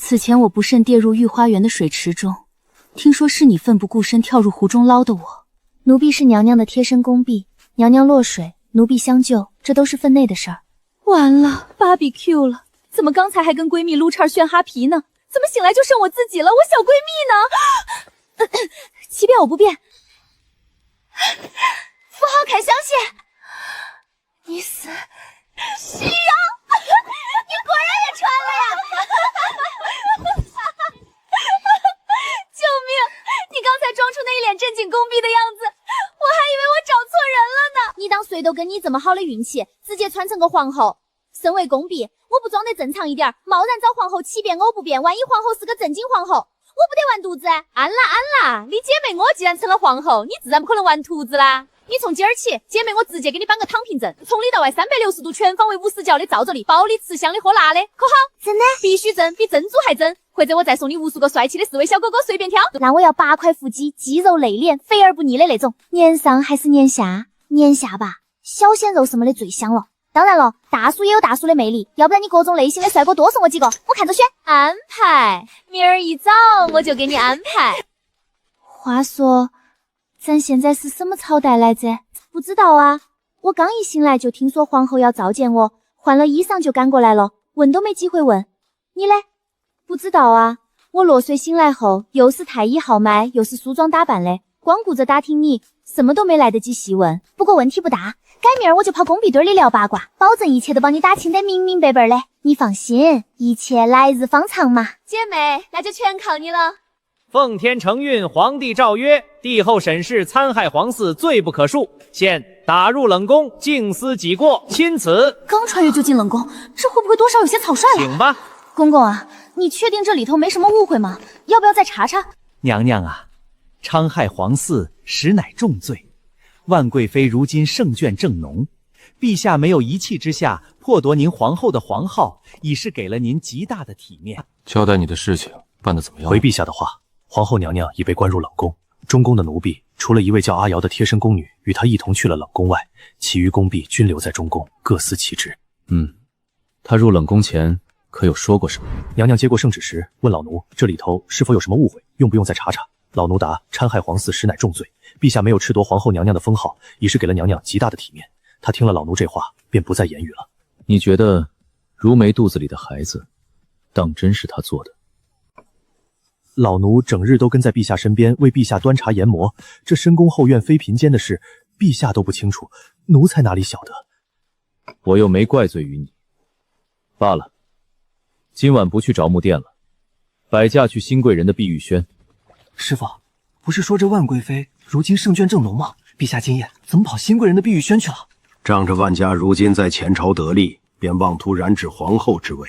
此前我不慎跌入御花园的水池中，听说是你奋不顾身跳入湖中捞的我。奴婢是娘娘的贴身宫婢，娘娘落水，奴婢相救，这都是分内的事儿。完了，BBQ 了！怎么刚才还跟闺蜜撸串炫哈皮呢？怎么醒来就剩我自己了？我小闺蜜呢？奇变偶不变。傅浩凯，相信你死，夕阳，你果然也穿了呀！救命！你刚才装出那一脸正经宫婢的样子，我还以为我找错人了呢。你当谁都跟你这么好的运气，直接穿成个皇后。身为宫婢，我不装得正常一点，贸然找皇后奇变偶不变，万一皇后是个正经皇后，我不得完犊子？安啦，你姐妹我既然成了皇后，你自然不可能完犊子啦。你从今儿起，姐妹我直接给你颁个躺平证，从里到外360度全方位无死角的罩着你，包你吃香的喝辣的，可好？真的？必须真，比珍珠还真。或者我再送你无数个帅气的4位小哥哥随便挑。那我要8块腹肌，肌肉内敛，肥而不腻的那种。年上还是年下？年下吧，小鲜肉什么的最香了。当然了，大叔也有大叔的魅力，要不然你各种类型的帅哥多送我几个，我看着选。安排，明儿一早我就给你安排。话说，咱现在是什么朝代来着？不知道啊，我刚一醒来就听说皇后要召见我，换了衣裳就赶过来了，问都没机会问。你嘞？不知道啊，我落睡醒来后，又是太医号脉，又是梳妆打扮的，光顾着打听你，什么都没来得及细问。不过问题不大，改明儿我就跑宫婢堆里聊八卦，保证一切都帮你打听得明明白白的。你放心，一切来日方长嘛。姐妹，那就全靠你了。奉天承运，皇帝诏曰：帝后审视参害皇嗣，罪不可恕，现打入冷宫，静思己过，钦此。刚穿越就进冷宫，这会不会多少有些草率了？请吧。公公啊，你确定这里头没什么误会吗？要不要再查查？娘娘啊，戕害皇嗣实乃重罪，万贵妃如今圣眷正浓，陛下没有一气之下剥夺您皇后的皇号，已是给了您极大的体面。交代你的事情办得怎么样？回陛下的话，皇后娘娘已被关入冷宫，中宫的奴婢除了一位叫阿瑶的贴身宫女与她一同去了冷宫外，其余宫婢均留在中宫，各司其职。她入冷宫前可有说过什么？娘娘接过圣旨时问老奴，这里头是否有什么误会，用不用再查查？老奴答：戕害皇嗣实乃重罪，陛下没有褫夺皇后娘娘的封号，已是给了娘娘极大的体面。她听了老奴这话，便不再言语了。你觉得如梅肚子里的孩子，当真是她做的？老奴整日都跟在陛下身边，为陛下端茶研磨，这深宫后院妃嫔间的事，陛下都不清楚，奴才哪里晓得？我又没怪罪于你。罢了，今晚不去找木殿了，摆驾去新贵人的碧玉轩。师父，不是说这万贵妃如今圣眷正浓吗？陛下今夜怎么跑新贵人的碧玉轩去了？仗着万家如今在前朝得力，便妄图染指皇后之位。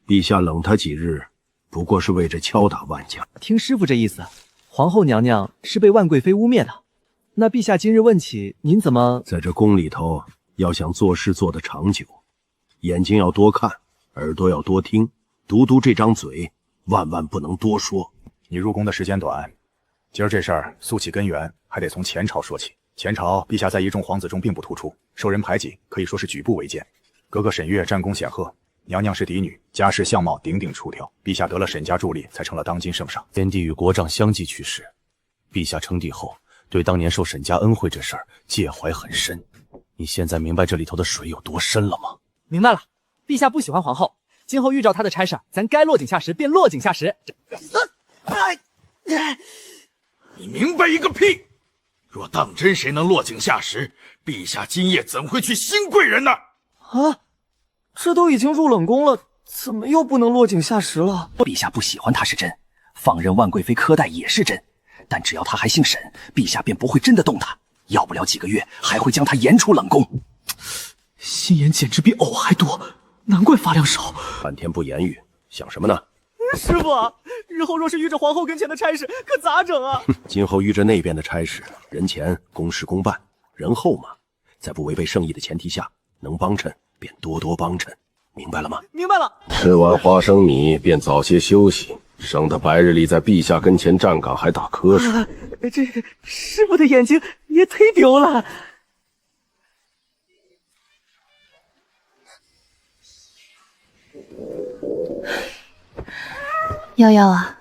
陛下冷他几日，不过是为着敲打万家。听师父这意思，皇后娘娘是被万贵妃污蔑的。那陛下今日问起，您怎么在这宫里头，要想做事做得长久，眼睛要多看，耳朵要多听，独这张嘴，万万不能多说。你入宫的时间短，今儿这事儿溯起根源，还得从前朝说起。前朝陛下在一众皇子中并不突出，受人排挤，可以说是举步维艰。哥哥沈月战功显赫，娘娘是嫡女，家世相貌顶顶出挑，陛下得了沈家助力，才成了当今圣上。先帝与国丈相继去世，陛下称帝后，对当年受沈家恩惠这事儿介怀很深。你现在明白这里头的水有多深了吗？明白了？陛下不喜欢皇后，今后遇着她的差事，咱该落井下石便落井下石。你明白一个屁！若当真谁能落井下石，陛下今夜怎会去新贵人呢？啊，这都已经入冷宫了，怎么又不能落井下石了？陛下不喜欢他是真，放任万贵妃苛待也是真，但只要他还姓沈，陛下便不会真的动他，要不了几个月还会将他延出冷宫。心眼简直比藕还多，难怪发量少。半天不言语，想什么呢？师父，日后若是遇着皇后跟前的差事，可咋整啊？今后遇着那边的差事，人前公事公办，人后嘛，在不违背圣意的前提下，能帮衬便多帮衬，明白了吗？明白了。吃完花生米便早些休息，省得白日里在陛下跟前站岗还打瞌睡。这师父的眼睛也忒丢了。瑶瑶啊，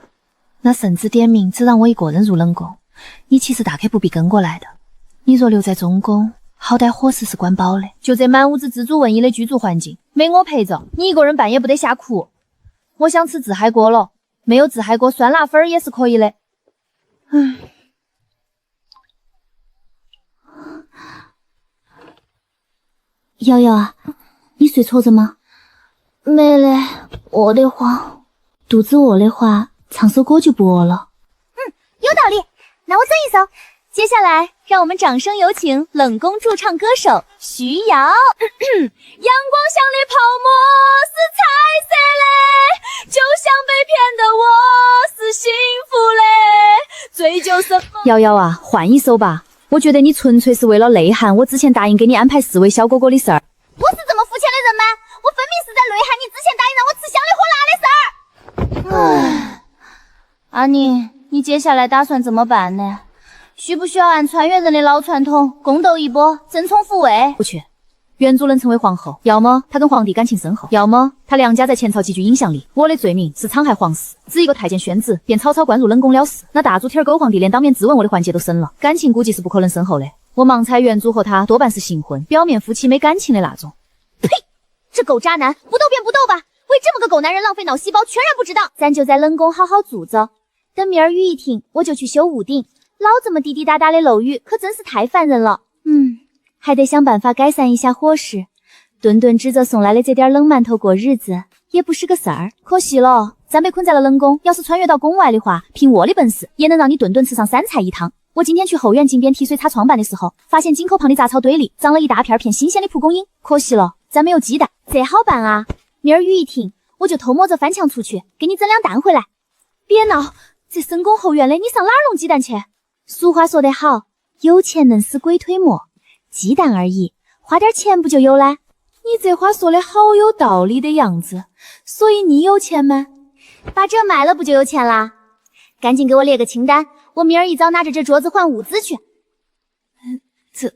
那圣旨点名只让我一个人入冷宫，你其实大可不必跟过来的。你若留在中宫，好歹伙食是管饱的。就这满屋子自主文艺的居住环境，没我陪着，你一个人半夜不得吓哭。我想吃自嗨锅了，没有自嗨锅酸辣粉也是可以的。瑶瑶啊，你睡着着吗？没嘞，饿得慌。肚子饿的话，唱首歌就不饿了。有道理，那我整一首。接下来，让我们掌声有请冷宫驻唱歌手徐瑶。阳光像的泡沫是彩色的，就像被骗的我是幸福的，追究什么？瑶瑶啊，换一首吧。我觉得你纯粹是为了内涵我之前答应给你安排4位小哥哥的事儿。我是这么肤浅的人吗？我分明是在内涵你之前答应让我吃香的喝辣的事儿。阿宁，你接下来打算怎么办呢？需不需要按穿越人的老传统，宫斗一波，争宠复位？不缺。元祖能成为皇后，要么她跟皇帝感情深厚，要么她娘家在前朝极具影响力。我的罪名是残害皇室，只一个太监宣旨，便草草灌入冷宫了事。那大猪蹄儿狗皇帝连当面质问我的环节都省了，感情估计是不可能深厚的。我盲猜元祖和他多半是新婚，表面夫妻没感情的那种。呸！这狗渣男，不斗便不斗吧，为这么个狗男人浪费脑细胞，全然不知道。咱就在冷宫好好住着，等明儿雨一停，我就去修屋顶。老这么滴滴答答的漏雨，可真是太烦人了。还得想办法改善一下伙食。顿顿指着送来的这点冷馒头过日子，也不是个事儿。可惜了，咱被困在了冷宫，要是穿越到宫外的话，凭我的本事，也能让你顿顿吃上3菜1汤。我今天去后院井边提水擦窗板的时候，发现井口旁的杂草堆里长了一大片新鲜的蒲公英。可惜了，咱没有鸡蛋。这好办啊，明儿雨一停，我就偷摸着翻墙出去，给你整2蛋回来。别闹，这深宫后院的，你上哪儿弄鸡蛋去？俗话说得好，有钱能使鬼推磨，鸡蛋而已，花点钱不就有了？你这话说的好有道理的样子，所以你有钱吗？把这卖了不就有钱啦？赶紧给我列个清单，我明儿一早拿着这镯子换物资去。这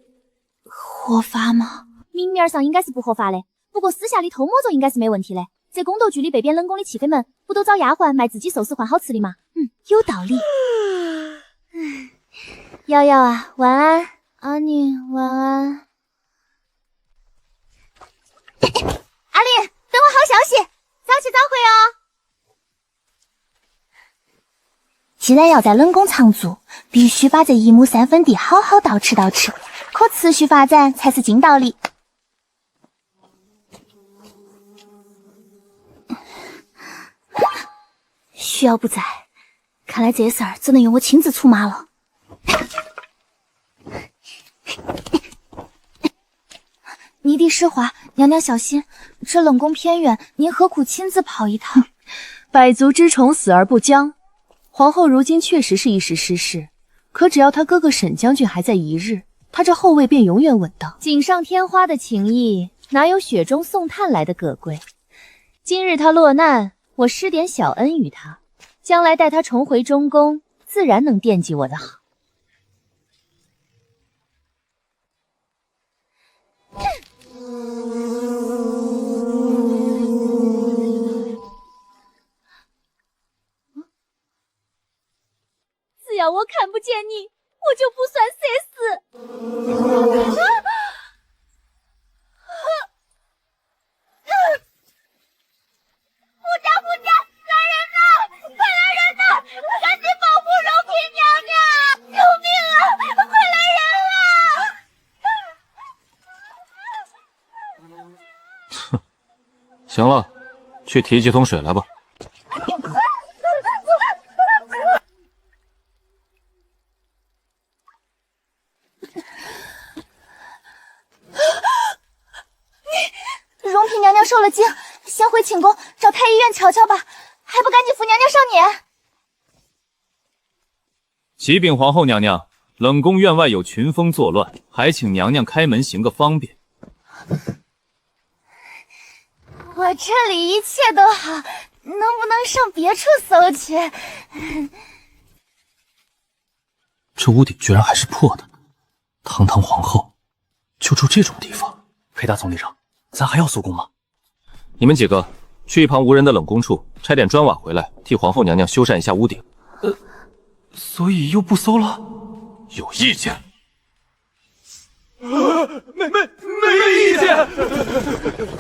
合法吗？明面上应该是不合法的，不过私下里偷摸着应该是没问题的。这宫斗剧里被贬冷宫的弃妃们，不都找丫鬟卖自己寿司换好吃的吗？有道理。瑶瑶啊，晚安。阿宁，晚安。阿丽，等我好消息，早去早回哦。既然要在冷宫常住，必须把这1亩3分地好好捯饬捯饬，可持续发展才是筋道理。需要不在，看来这事儿只能由我亲自出马了。你的实话，娘娘小心，这冷宫偏远，您何苦亲自跑一趟？百足之虫，死而不僵。皇后如今确实是一时失势，可只要她哥哥沈将军还在一日，她这后位便永远稳当。锦上添花的情谊，哪有雪中送炭来的可贵？今日他落难，我施点小恩于他，将来待他重回中宫，自然能惦记我的好。只要我看不见你，我就不算色死。夫家，来人呐！快来人呐！赶紧保护柔嫔娘娘！救命啊！快来人啊！哼，行了，去提几桶水来吧。容嫔娘娘受了惊，先回寝宫找太医院瞧瞧吧，还不赶紧扶娘娘上辇！启禀皇后娘娘，冷宫院外有群疯作乱，还请娘娘开门行个方便。我这里一切都好，能不能上别处搜去？这屋顶居然还是破的，堂堂皇后就住这种地方。裴大总理长，咱还要搜宫吗？你们几个去一旁无人的冷宫处拆点砖瓦回来，替皇后娘娘修缮一下屋顶。所以又不搜了？有意见？没意见。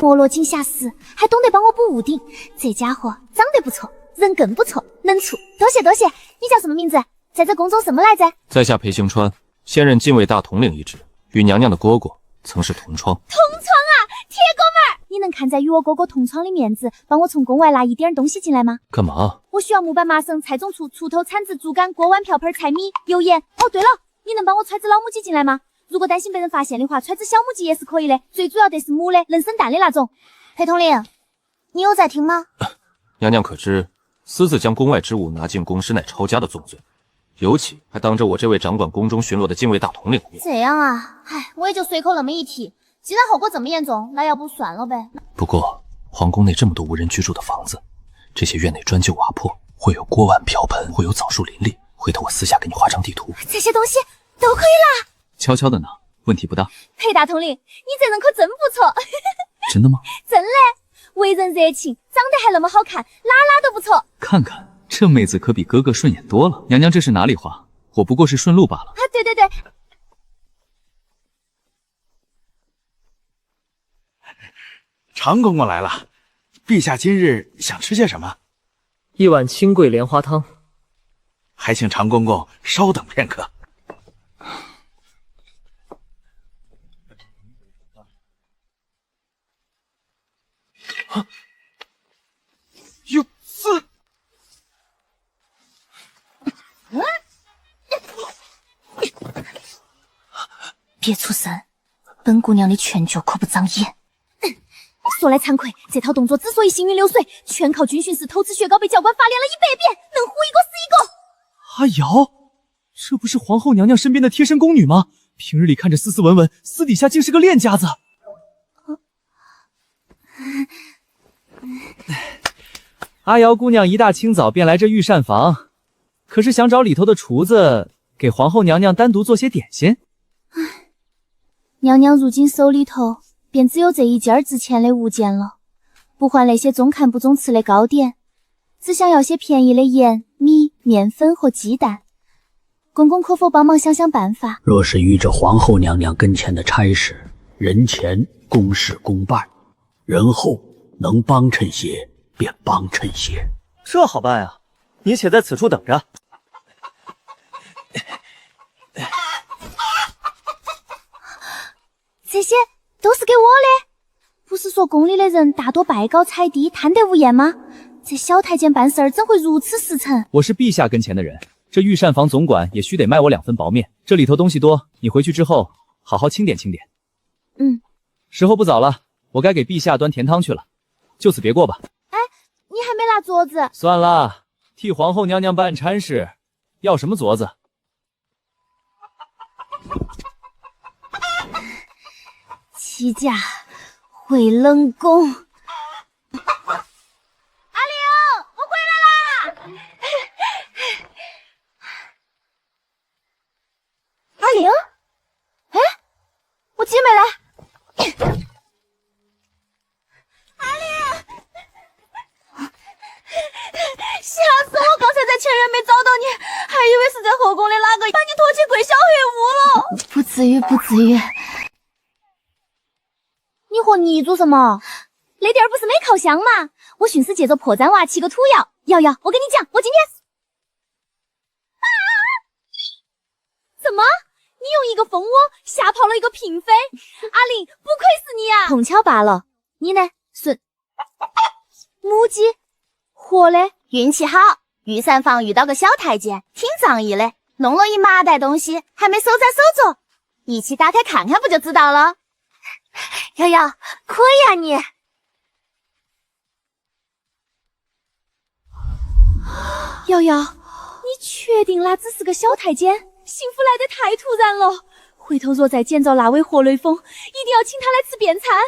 摩罗金下死，还懂得帮我补屋顶，这家伙长得不错，人更不错，能处。多谢多谢，你叫什么名字？在这宫中什么来着？在下裴行川，现任禁卫大统领一职，与娘娘的蝈蝈曾是同窗。同窗啊，铁哥们儿，你能看在与我哥哥同窗的面子，帮我从宫外拿一点东西进来吗？干嘛？我需要木板、麻绳、菜种锄、锄头、铲子、竹竿、锅碗瓢盆、柴米油盐。哦，对了，你能帮我揣只老母鸡进来吗？如果担心被人发现的话，揣只小母鸡也是可以的，最主要得是母的，能生蛋的那种。裴统领，你有在听吗？娘娘可知，私自将宫外之物拿进宫，实乃抄家的重罪，尤其还当着我这位掌管宫中巡逻的禁卫大统领的面。这样啊，唉，我也就随口那么一提。既然后果这么严重，那要不算了呗。不过皇宫内这么多无人居住的房子，这些院内砖旧瓦破，会有锅碗瓢盆，会有枣树林立。回头我私下给你画张地图，这些东西都可以啦。悄悄的呢，问题不大。裴大统领，你这人可真不错。真的吗？真的，为人热情，长得还那么好看，哪都不错。看看这妹子可比哥哥顺眼多了。娘娘这是哪里话？我不过是顺路罢了。啊，对对对。常公公来了，陛下今日想吃些什么？一碗清桂莲花汤。还请常公公稍等片刻。有刺！别出声，本姑娘的拳脚可不长眼。说来惭愧，这套动作之所以行云流水，全靠军训时偷吃雪糕被教官罚练了100遍，能唬一个是一个。阿瑶，这不是皇后娘娘身边的贴身宫女吗？平日里看着斯斯文文，私底下竟是个练家子。阿瑶姑娘一大清早便来这御膳房，可是想找里头的厨子给皇后娘娘单独做些点心。娘娘如今手里头便只有这一件值钱的物件了，不换那些中看不中吃的糕点，只想要些便宜的盐、米、面粉和鸡蛋。公公可否帮忙想想办法？若是与这皇后娘娘跟前的差事，人前公事公办，人后能帮衬些便帮衬些。这好办呀，你且在此处等着。这些都是给我的。不是说宫里的人大多拜高踩低，贪得无厌吗？这小太监办事儿怎会如此实诚？我是陛下跟前的人，这御膳房总管也须得卖我2分薄面。这里头东西多，你回去之后好好清点清点。嗯，时候不早了，我该给陛下端甜汤去了，就此别过吧。哎，你还没拿镯子。算了，替皇后娘娘办差事，要什么镯子？齐家回冷宫。阿玲，我回来啦！阿玲，哎，我姐没来。阿玲，吓死我！刚才在前院没找到你，还以为是在后宫的哪个把你拖去跪小黑屋了。不至于，不至于。你和你做什么？那地儿不是没烤箱吗？我寻思借着破绽娃起个土窑。瑶瑶，我跟你讲，我今天怎么？你用一个蜂窝吓跑了一个嫔妃？阿玲，不愧是你啊！碰巧罢了。你呢？孙母鸡活的，运气好，御膳房遇到个小太监，挺仗义的，弄了一麻袋东西，还没收在手中，一起打开看看不就知道了。瑶瑶，可以啊你。瑶瑶，你确定那只是个小太监？幸福来得太突然了，回头若再见着那位活雷锋，一定要请他来吃便餐。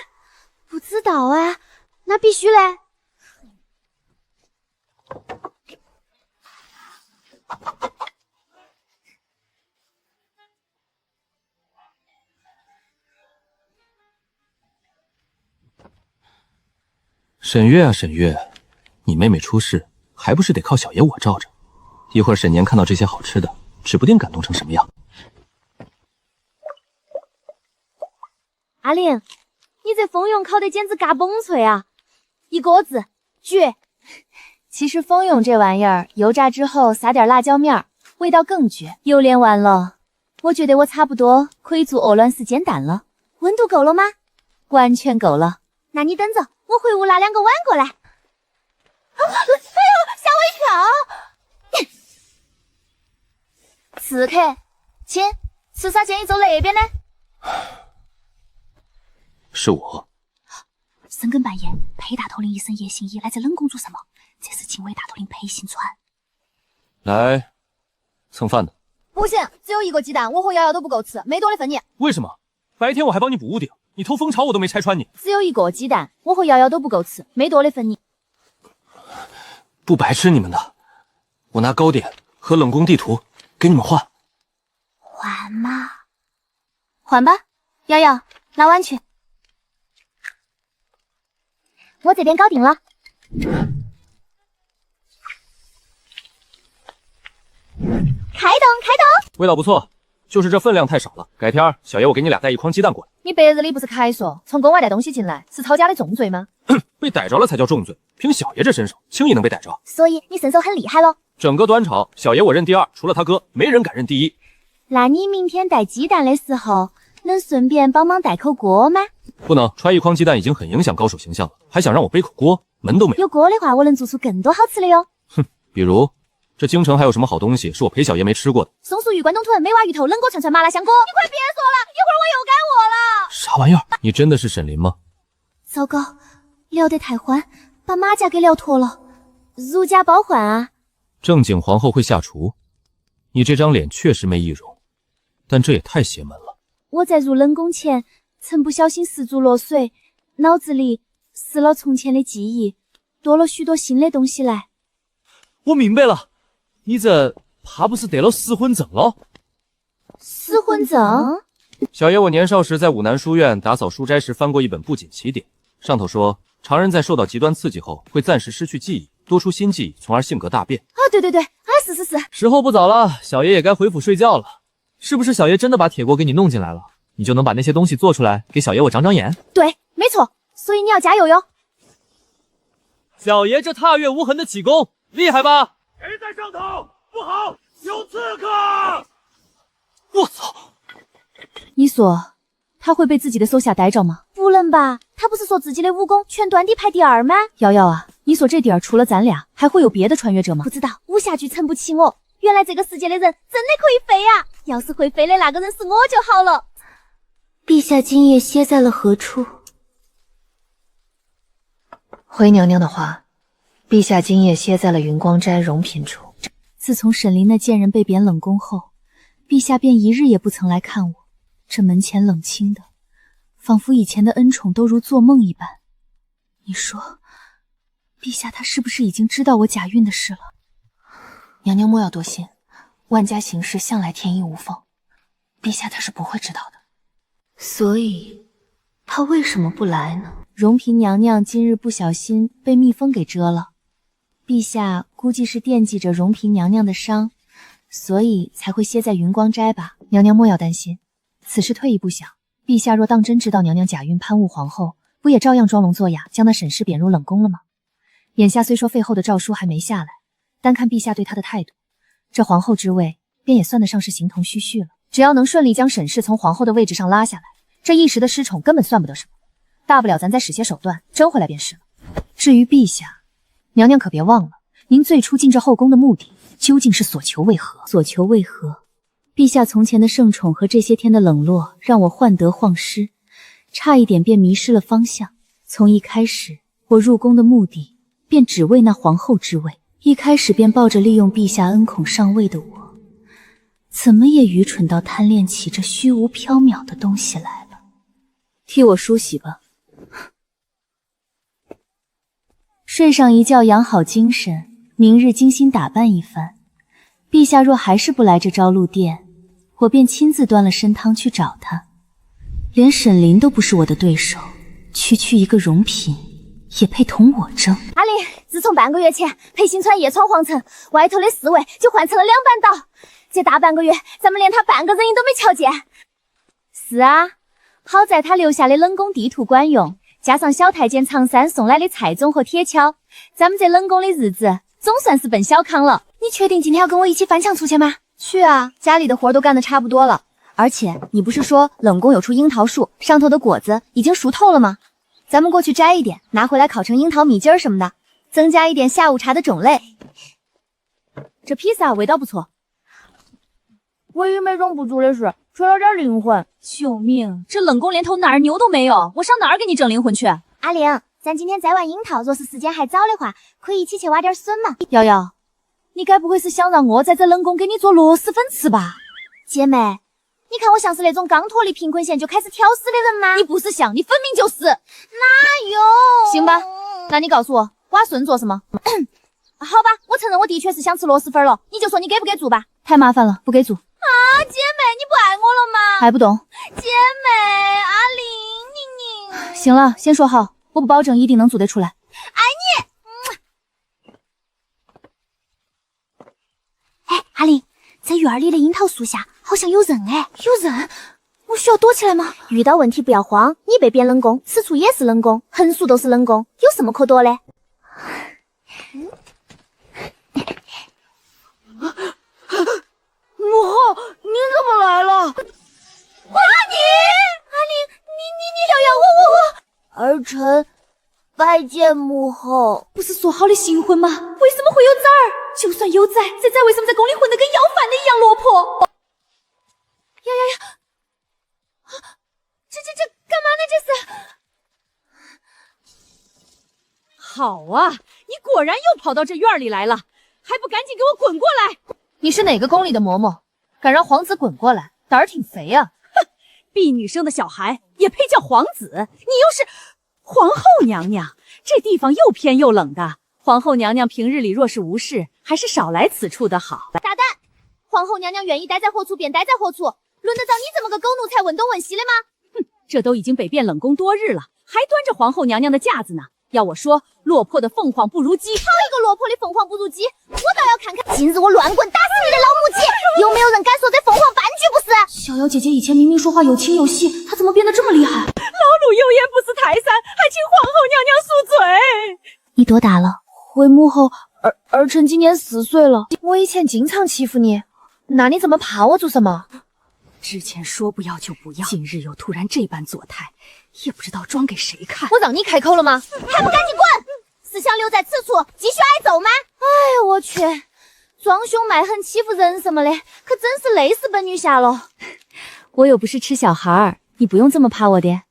不知道啊，那必须嘞。沈月啊沈月，你妹妹出事，还不是得靠小爷我罩着？一会儿沈年看到这些好吃的，指不定感动成什么样。阿玲，你这蜂蛹烤的简直嘎嘣脆啊！一个字，绝！其实蜂蛹这玩意儿，油炸之后撒点辣椒面儿，味道更绝。油炼完了，我觉得我差不多可以做鹅卵石煎蛋了。温度够了吗？完全够了。那你等着，我回屋拿2个碗过来。哎呦，吓我一跳！刺客，亲，吃啥建议走那边呢？是我。深更半夜，裴大头领一身夜行衣来这冷宫做什么？这是警卫大头领裴行川。来，蹭饭的。不行，只有1个鸡蛋，我和瑶瑶都不够吃，没多的分你。为什么？白天我还帮你补屋顶，你偷蜂巢我都没拆穿你。只有1个鸡蛋，我和瑶瑶都不够吃，没多的分你。不白吃你们的，我拿糕点和冷宫地图给你们换。换吗？换吧，瑶瑶，拿碗去。我这边搞定了。开动，开动！味道不错，就是这分量太少了。改天小爷我给你俩带1筐鸡蛋过来。你白日里不是开说从宫外带东西进来是抄家的重罪吗？被逮着了才叫重罪，凭小爷这身手，轻易能被逮着。所以你身手很厉害咯。整个端场，小爷我认第2，除了他哥，没人敢认第1。那你明天带鸡蛋的时候，能顺便帮忙带口锅吗？不能，揣1筐鸡蛋已经很影响高手形象了，还想让我背口锅，门都没有。有锅的话，我能做出更多好吃的哟。哼，比如这京城还有什么好东西是我裴小爷没吃过的？松鼠鱼、关东豚、美蛙鱼头、冷锅串串、麻辣香锅。你快别说了，一会儿我又该我了。啥玩意儿？你真的是沈林吗？糟糕，聊得太欢，把马甲给聊脱了。如假包换啊！正经皇后会下厨，你这张脸确实没易容，但这也太邪门了。我在入冷宫前，曾不小心失足落水，脑子里失了从前的记忆，多了许多新的东西来。我明白了，你这怕不是得了失魂症了？失魂症？小爷我年少时在武南书院打扫书斋时翻过一本不仅起点，上头说常人在受到极端刺激后会暂时失去记忆，多出新记忆，从而性格大变。啊，对，是。时候不早了，小爷也该回府睡觉了。是不是小爷真的把铁锅给你弄进来了？你就能把那些东西做出来，给小爷我长长眼？对，没错，所以你要加油哟。小爷这踏月无痕的起功，厉害吧？谁在上头？不好，有刺客！我操！你说他会被自己的手下逮着吗？不能吧，他不是说自己的武功全端地排第2吗？瑶瑶啊，你说这点儿除了咱俩，还会有别的穿越者吗？不知道，武侠剧撑不起我。原来这个世界的人真的可以飞呀！要是会飞的那个人是我就好了。陛下今夜歇在了何处？回娘娘的话，陛下今夜歇在了云光斋荣嫔处。自从沈林那贱人被贬冷宫后，陛下便一日也不曾来看我。这门前冷清的，仿佛以前的恩宠都如做梦一般。你说，陛下他是不是已经知道我假孕的事了？娘娘莫要多心，万家行事向来天衣无缝，陛下他是不会知道的。所以，他为什么不来呢？荣嫔娘娘今日不小心被蜜蜂给蛰了，陛下估计是惦记着荣嫔娘娘的伤，所以才会歇在云光斋吧。娘娘莫要担心，此事退一步想，陛下若当真知道娘娘假孕攀误皇后，不也照样装聋作哑，将那沈氏贬入冷宫了吗？眼下虽说废后的诏书还没下来，单看陛下对她的态度，这皇后之位便也算得上是形同虚叙了。只要能顺利将沈氏从皇后的位置上拉下来，这一时的失宠根本算不得什么，大不了咱再使些手段争回来便是了。至于陛下，娘娘可别忘了，您最初进这后宫的目的究竟是所求为何？所求为何？陛下从前的盛宠和这些天的冷落，让我患得患失，差一点便迷失了方向。从一开始，我入宫的目的便只为那皇后之位，一开始便抱着利用陛下恩宠上位的我，怎么也愚蠢到贪恋起这虚无缥缈的东西来了。替我梳洗吧，睡上一觉养好精神，明日精心打扮一番。陛下若还是不来这朝露殿，我便亲自端了参汤去找他。连沈林都不是我的对手，区区一个荣嫔，也配同我争？阿玲，自从半个月前裴行川夜闯皇城，外头的侍卫就换成了2班倒，这大半个月咱们连他半个人影都没瞧见。是啊，好在他留下的冷宫地图管用，加上小太监常山送来的菜种和铁锹，咱们这冷宫的日子总算是奔小康了。你确定今天要跟我一起翻墙出去吗？去啊，家里的活都干得差不多了。而且你不是说冷宫有株樱桃树，上头的果子已经熟透了吗？咱们过去摘一点，拿回来烤成樱桃米筋儿什么的，增加一点下午茶的种类。这披萨味道不错，唯一美中不足的是缺了点灵魂。救命！这冷宫连头哪儿牛都没有，我上哪儿给你整灵魂去？阿玲，咱今天摘完樱桃，若是时间还早的话，可以一起去挖点笋嘛。瑶瑶，你该不会是想让我在这冷宫给你做螺蛳粉吃吧？姐妹，你看我像是那种刚脱离贫困县就开始挑食的人吗？你不是像，你分明就是。哪有？行吧，那你告诉我，挖笋做什么？好吧，我承认我的确是想吃螺蛳粉了，你就说你给不给做吧。太麻烦了，不给做。啊，姐妹，你不爱我了吗？还不懂？姐妹，阿玲，你。行了，先说好，我不保证一定能做得出来。爱你。哎，阿玲，在院里的樱桃树下好像有人哎。有人？我需要躲起来吗？遇到问题不要慌，你被贬冷宫，此处也是冷宫，横竖都是冷宫，有什么可躲的？母后，你怎么来了？阿玲，你瑶瑶，我，儿臣拜见母后。不是说好的新婚吗？为什么会有崽儿？就算有崽，这崽为什么在宫里混得跟要饭的一样落魄？呀！这干嘛呢？这是？好啊，你果然又跑到这院里来了，还不赶紧给我滚过来！你是哪个宫里的嬷嬷，敢让皇子滚过来？胆儿挺肥啊！哼，婢女生的小孩也配叫皇子？你又是皇后娘娘，这地方又偏又冷的。皇后娘娘平日里若是无事，还是少来此处的好。大胆！皇后娘娘愿意待在何处便待在何处，轮得到你这么个狗奴才问东问西的吗？哼，这都已经北汴冷宫多日了，还端着皇后娘娘的架子呢。要我说，落魄的凤凰不如鸡。好一个落魄的凤凰不如鸡！我倒要看看，今日我乱棍打死你的老母鸡！有没有人敢说这凤凰半句不是？逍遥姐姐以前明明说话有情有义，她怎么变得这么厉害？老奴有眼不识泰山，还请皇后娘娘恕罪。你多大了？回母后，儿臣今年4岁了。我以前经常欺负你，那你这么怕我做什么？之前说不要就不要，今日又突然这般作态，也不知道装给谁看。我让你开口了吗？还不赶紧滚！是想留在此处继续挨揍吗？哎呀，我去，装凶卖狠欺负人什么的，可真是累死本女侠了。我又不是吃小孩儿，你不用这么怕我的。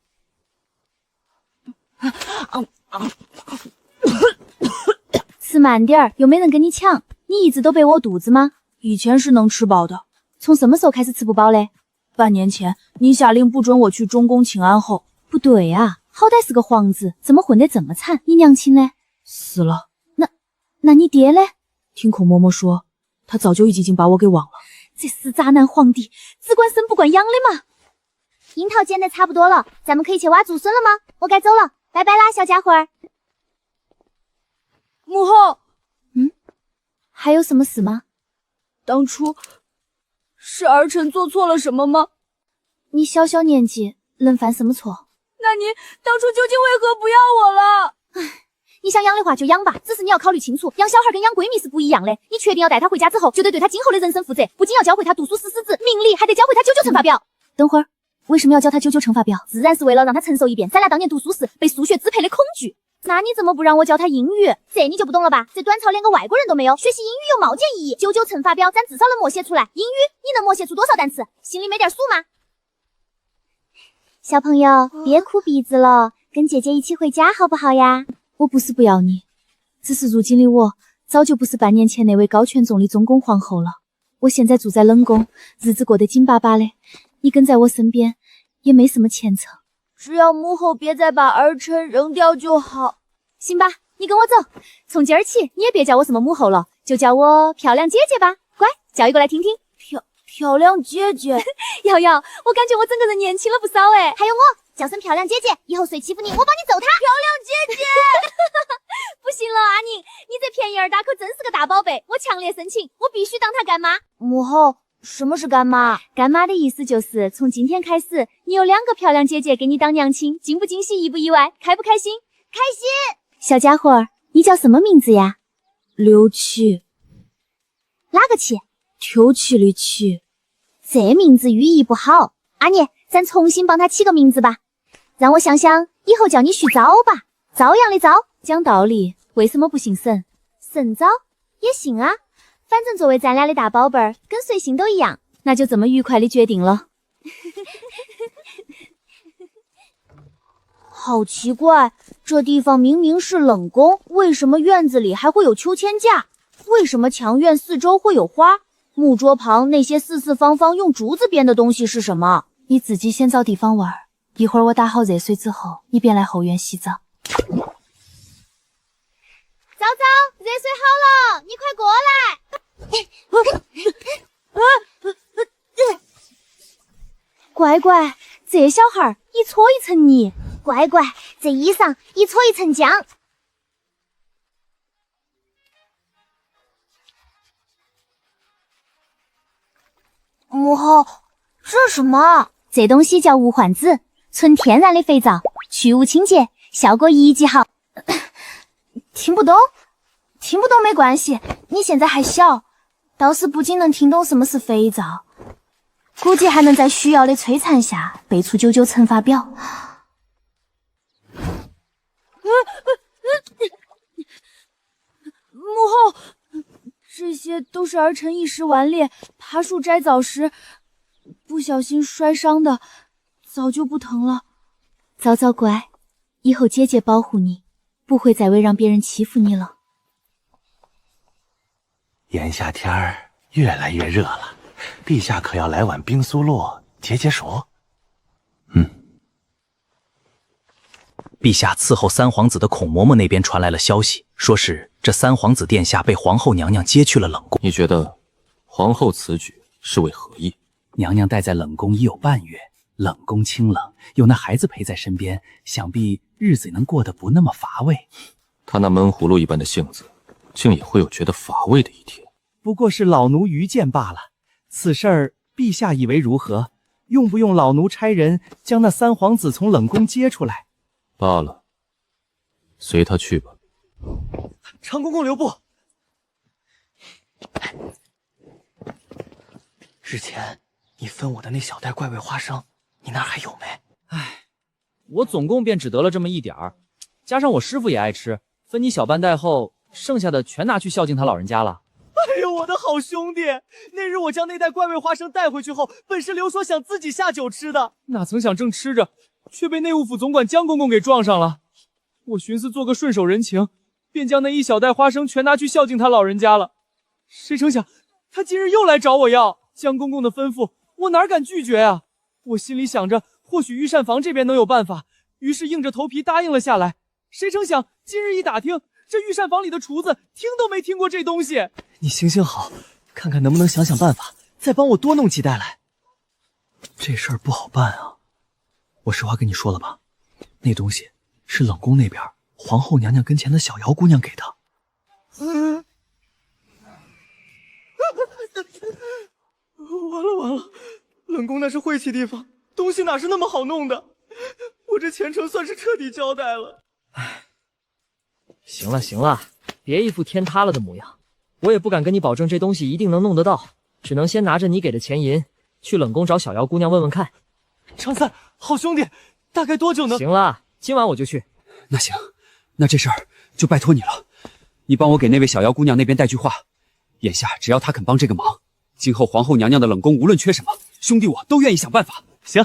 吃慢点儿，又没人跟你抢。你一直都被我肚子吗？以前是能吃饱的，从什么时候开始吃不饱嘞？半年前你下令不准我去中宫请安后。不对啊，好歹是个皇子，怎么混得这么惨？你娘亲呢？死了。那你爹嘞？听孔嬷嬷说，他早就已经把我给忘了。这死渣男皇帝，只管生不管养的嘛。樱桃捡得差不多了，咱们可以去挖竹笋了吗？我该走了，拜拜啦，小家伙儿。母后，还有什么事吗？当初是儿臣做错了什么吗？你小小年纪能犯什么错？那你当初究竟为何不要我了？唉，你想养的话就养吧，只是你要考虑清楚，养小孩跟养闺蜜是不一样的。你确定要带她回家之后，就得对她今后的人生负责，不仅要教会她读书识字，命理，还得教会她九九乘法表。等会儿，为什么要教她九九乘法表？自然是为了让她承受一遍咱俩当年读书时被数学支配的恐惧。那你怎么不让我教她英语？这你就不懂了吧？这短朝连个外国人都没有，学习英语有冒险意义。九九乘法表咱至少能默写出来，英语你能默写出多少单词？心里没点数吗？小朋友，别哭鼻子了，跟姐姐一起回家好不好呀？我不是不要你，只是如今的我早就不是半年前那位高权重的中宫皇后了。我现在住在冷宫，日子过得紧巴巴的，你跟在我身边也没什么前程。只要母后别再把儿臣扔掉就好。行吧，你跟我走，从今儿起你也别叫我什么母后了，就叫我漂亮姐姐吧。乖，叫一个来听听。漂亮姐姐。瑶瑶，我感觉我整个人年轻了不少哎。还有我，叫声漂亮姐姐，以后谁欺负你，我帮你揍他。漂亮姐姐，不行了，阿宁，你这便宜儿大可真是个大宝贝，我强烈申请，我必须当她干妈。母后，什么是干妈？干妈的意思就是从今天开始，你有2个漂亮姐姐给你当娘亲，惊不惊喜，意不意外，开不开心？开心。小家伙儿，你叫什么名字呀？刘启。哪个启？丢弃的弃。这名字寓意不好，阿念，咱重新帮他起个名字吧。让我想想，以后叫你徐昭吧，朝阳的朝。讲道理，为什么不姓沈？沈昭也行啊，反正作为咱俩的大宝贝儿，跟谁姓都一样。那就这么愉快的决定了。好奇怪，这地方明明是冷宫，为什么院子里还会有秋千架？为什么墙院四周会有花？木桌旁那些四四方方用竹子编的东西是什么？你自己先找地方玩，一会儿我打好热水之后，你便来后院洗澡。早早，热水好了，你快过来。乖乖，这小孩一搓一层泥。乖乖，这衣裳一搓一层浆。母后，这什么？这东西叫无患子，纯天然的肥皂，去污清洁，效果一级好。听不懂没关系，你现在还小，倒是不仅能听懂什么是肥皂，估计还能在需要的摧残下背出99乘法表。母后，这些都是儿臣一时顽劣，爬树摘枣时不小心摔伤的，早就不疼了。早早乖，以后姐姐保护你，不会再为让别人欺负你了。眼下天儿越来越热了，陛下可要来碗冰酥酪解解暑？陛下伺候三皇子的孔嬷嬷那边传来了消息，说是这三皇子殿下被皇后娘娘接去了冷宫。你觉得皇后此举是为何意？娘娘待在冷宫已有半月，冷宫清冷，有那孩子陪在身边，想必日子能过得不那么乏味。他那闷葫芦一般的性子，竟也会有觉得乏味的一天。不过是老奴愚见罢了。此事儿陛下以为如何？用不用老奴差人将那三皇子从冷宫接出来？罢了，随他去吧。长公公留步。之前你分我的那小袋怪味花生，你那儿还有没？唉，我总共便只得了这么一点儿，加上我师傅也爱吃，分你小半袋后，剩下的全拿去孝敬他老人家了。哎呦，我的好兄弟！那日我将那袋怪味花生带回去后，本是刘说想自己下酒吃的，哪曾想正吃着，却被内务府总管江公公给撞上了。我寻思做个顺手人情，便将那一小袋花生全拿去孝敬他老人家了。谁成想他今日又来找我要江公公的吩咐，我哪敢拒绝啊？我心里想着，或许御膳房这边能有办法，于是硬着头皮答应了下来。谁成想今日一打听，这御膳房里的厨子听都没听过这东西。你行行好，看看能不能想想办法，再帮我多弄几袋来。这事儿不好办啊！我实话跟你说了吧，那东西是冷宫那边皇后娘娘跟前的小姚姑娘给的。完了，冷宫那是晦气地方，东西哪是那么好弄的？我这前程算是彻底交代了。行了，别一副天塌了的模样。我也不敢跟你保证这东西一定能弄得到，只能先拿着你给的钱银，去冷宫找小姚姑娘问问看。常三，好兄弟，大概多久能？行了，今晚我就去。那行，那这事儿就拜托你了。你帮我给那位小姚姑娘那边带句话，眼下只要她肯帮这个忙，今后皇后娘娘的冷宫无论缺什么，兄弟我都愿意想办法。行。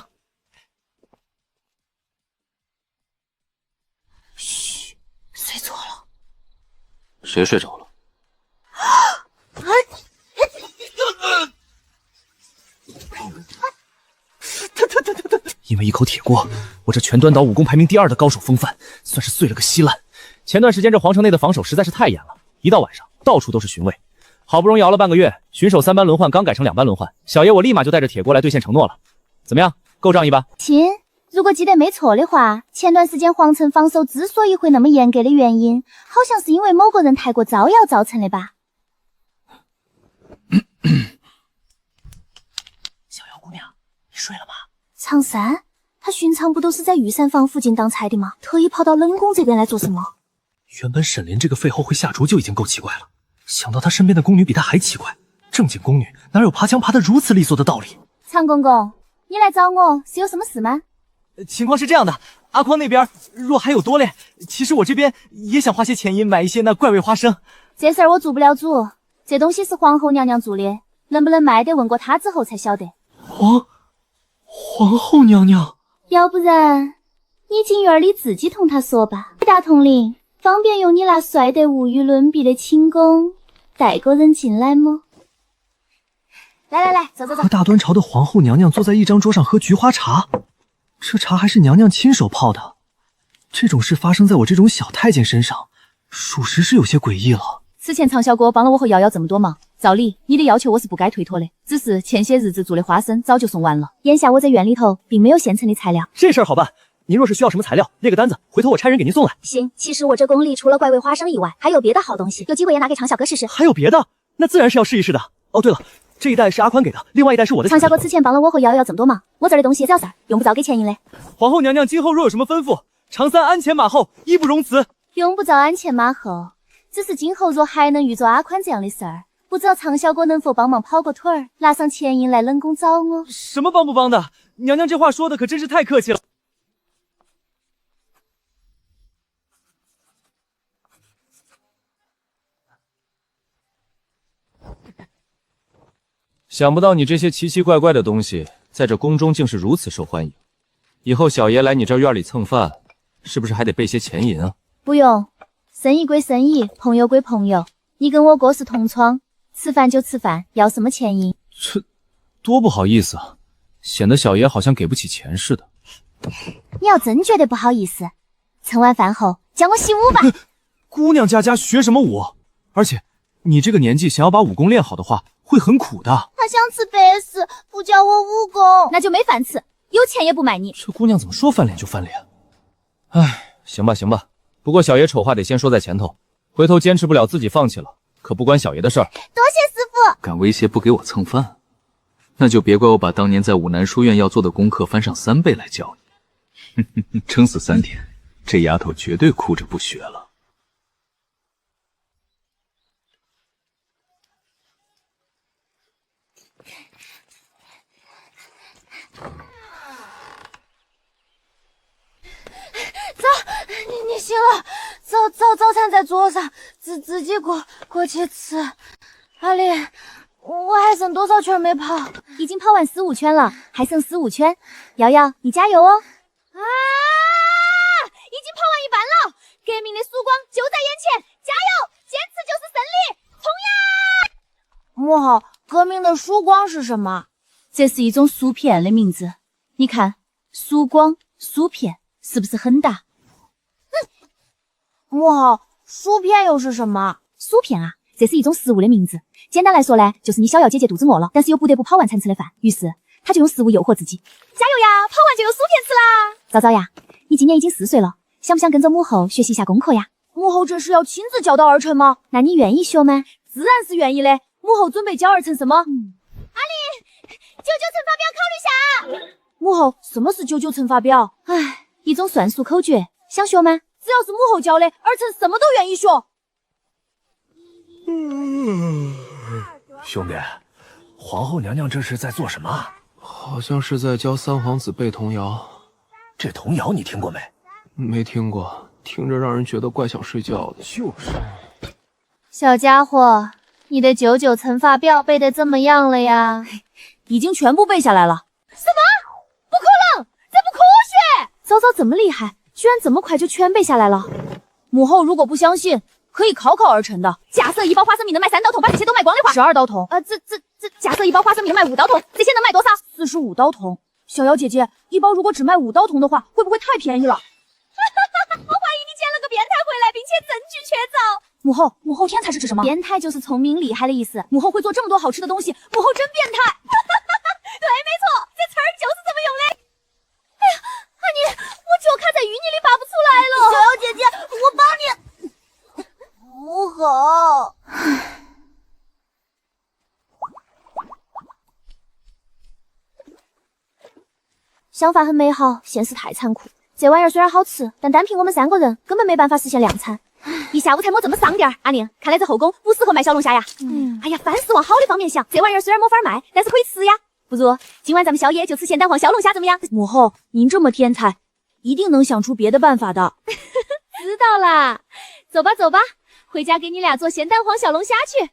嘘，睡错了。谁睡着了？因为一口铁锅，我这全端岛武功排名第2的高手风范，算是碎了个稀烂。前段时间这皇城内的防守实在是太严了，一到晚上到处都是巡卫，好不容易熬了半个月，巡守3班轮换刚改成2班轮换，小爷我立马就带着铁锅来兑现承诺了。怎么样，够仗义吧？亲，如果记得没错的话，前段时间皇城防守之所以会那么严格的原因，好像是因为某个人太过招摇造成的吧？小妖姑娘，你睡了吗？常山，他寻常不都是在御膳房附近当差的吗？特意跑到冷宫这边来做什么？原本沈林这个废后会下厨就已经够奇怪了，想到他身边的宫女比他还奇怪，正经宫女哪有爬墙爬得如此利索的道理？常公公，你来找我是有什么事吗？情况是这样的，阿匡那边若还有多嘞，其实我这边也想花些钱银买一些那怪味花生。这事儿我做不了主，这东西是皇后娘娘做的，能不能卖得问过她之后才晓得。皇后娘娘，要不然你进院里自己同她说吧。大统领，方便用你那帅得无与伦比的寝宫带个人进来么？来，走。和大端朝的皇后娘娘坐在一张桌上喝菊花茶，这茶还是娘娘亲手泡的。这种事发生在我这种小太监身上，属实是有些诡异了。此前常小哥帮了我和瑶瑶这么多忙，照理你的要求我是不该推脱的，只是前些日子做的花生早就送完了，眼下我在院里头并没有现成的材料。这事儿好办，您若是需要什么材料，列个单子，回头我差人给您送来。行，其实我这宫里除了怪味花生以外，还有别的好东西，有机会也拿给常小哥试试。还有别的？那自然是要试一试的。哦，对了，这一袋是阿宽给的，另外一袋是我的。常小哥此前帮了我和瑶瑶这么多忙，我这儿的东西只要事儿，用不着给钱银的。皇后娘娘今后若有什么吩咐，常三鞍前马后，义不容辞。用不着鞍前马后，只是今后若还能遇着阿宽这样的事儿，不知道常小哥能否帮忙跑个腿儿，拿上钱银来冷宫找我。什么帮不帮的？娘娘这话说的可真是太客气了。想不到你这些奇奇怪怪的东西，在这宫中竟是如此受欢迎。以后小爷来你这院里蹭饭，是不是还得备些钱银啊？不用，生意归生意，朋友归朋友。你跟我哥是同窗，吃饭就吃饭，要什么钱银？这多不好意思啊，显得小爷好像给不起钱似的。你要真觉得不好意思，蹭完饭后教我习武吧。姑娘家学什么武？而且你这个年纪想要把武功练好的话，会很苦的。他想吃白食，不教我武功，那就没饭吃，有钱也不买你。这姑娘怎么说翻脸就翻脸？哎，行吧，不过小爷丑话得先说在前头，回头坚持不了自己放弃了，可不关小爷的事儿。多谢师傅。敢威胁不给我蹭饭，那就别怪我把当年在武南书院要做的功课翻上3倍来教你。撑死3天，这丫头绝对哭着不学了。走，你醒了，早餐在桌上，自己过去吃。阿丽，我还剩多少圈没跑？已经跑完15圈了，还剩15圈。瑶瑶，你加油哦！啊，已经跑完一半了，革命的曙光就在眼前，加油，坚持就是胜利，冲呀！母后，革命的曙光是什么？这是一种薯片的名字。你看，曙光、薯片是不是很大？母后，薯片又是什么？薯片啊，这是一种食物的名字。简单来说呢，就是你小瑶姐姐肚子饿了，但是又不得不跑完才能吃的饭，于是她就用食物诱惑自己。加油呀，跑完就有薯片吃啦！早早呀，你今年已经4岁了，想不想跟着母后学习一下功课呀？母后这是要亲自教导儿臣吗？那你愿意学吗？自然是愿意的。母后准备教儿臣什么？阿丽，99乘法表考虑下。母后，什么是99乘法表？唉，一种算术口诀，想学吗？只要是母后教的，儿臣什么都愿意学。兄弟，皇后娘娘这是在做什么？好像是在教三皇子背童谣。这童谣你听过没？没听过，听着让人觉得怪想睡觉的。就是。小家伙，你的99乘法表背得怎么样了呀？已经全部背下来了。什么？不可能，这不科学！早早这么厉害，居然这么快就全背下来了。母后如果不相信，可以考考儿臣的。假设一包花生米能卖3刀桶，把这些都卖光的话，12刀桶。假设一包花生米能卖5刀桶，这些能卖多少？45刀桶。小瑶姐姐，一包如果只卖5刀桶的话，会不会太便宜了？我怀疑你捡了个变态回来，并且证据确凿。母后天才是指什么？变态就是聪明厉害的意思。母后会做这么多好吃的东西，母后真变态。对，没错，这词儿就是这么用的。哎呀，想法很美好，现实太残酷。这玩意儿虽然好吃，但单凭我们3个人根本没办法实现2餐。一下午才摸这么伤点儿，阿宁，看来这后宫不适合卖小龙虾呀。哎呀，凡事往好的方面想，这玩意儿虽然没法卖，但是可以吃呀。不如今晚咱们宵夜就吃咸蛋黄小龙虾怎么样？母后，您这么天才，一定能想出别的办法的。知道啦，走吧走吧，回家给你俩做咸蛋黄小龙虾去。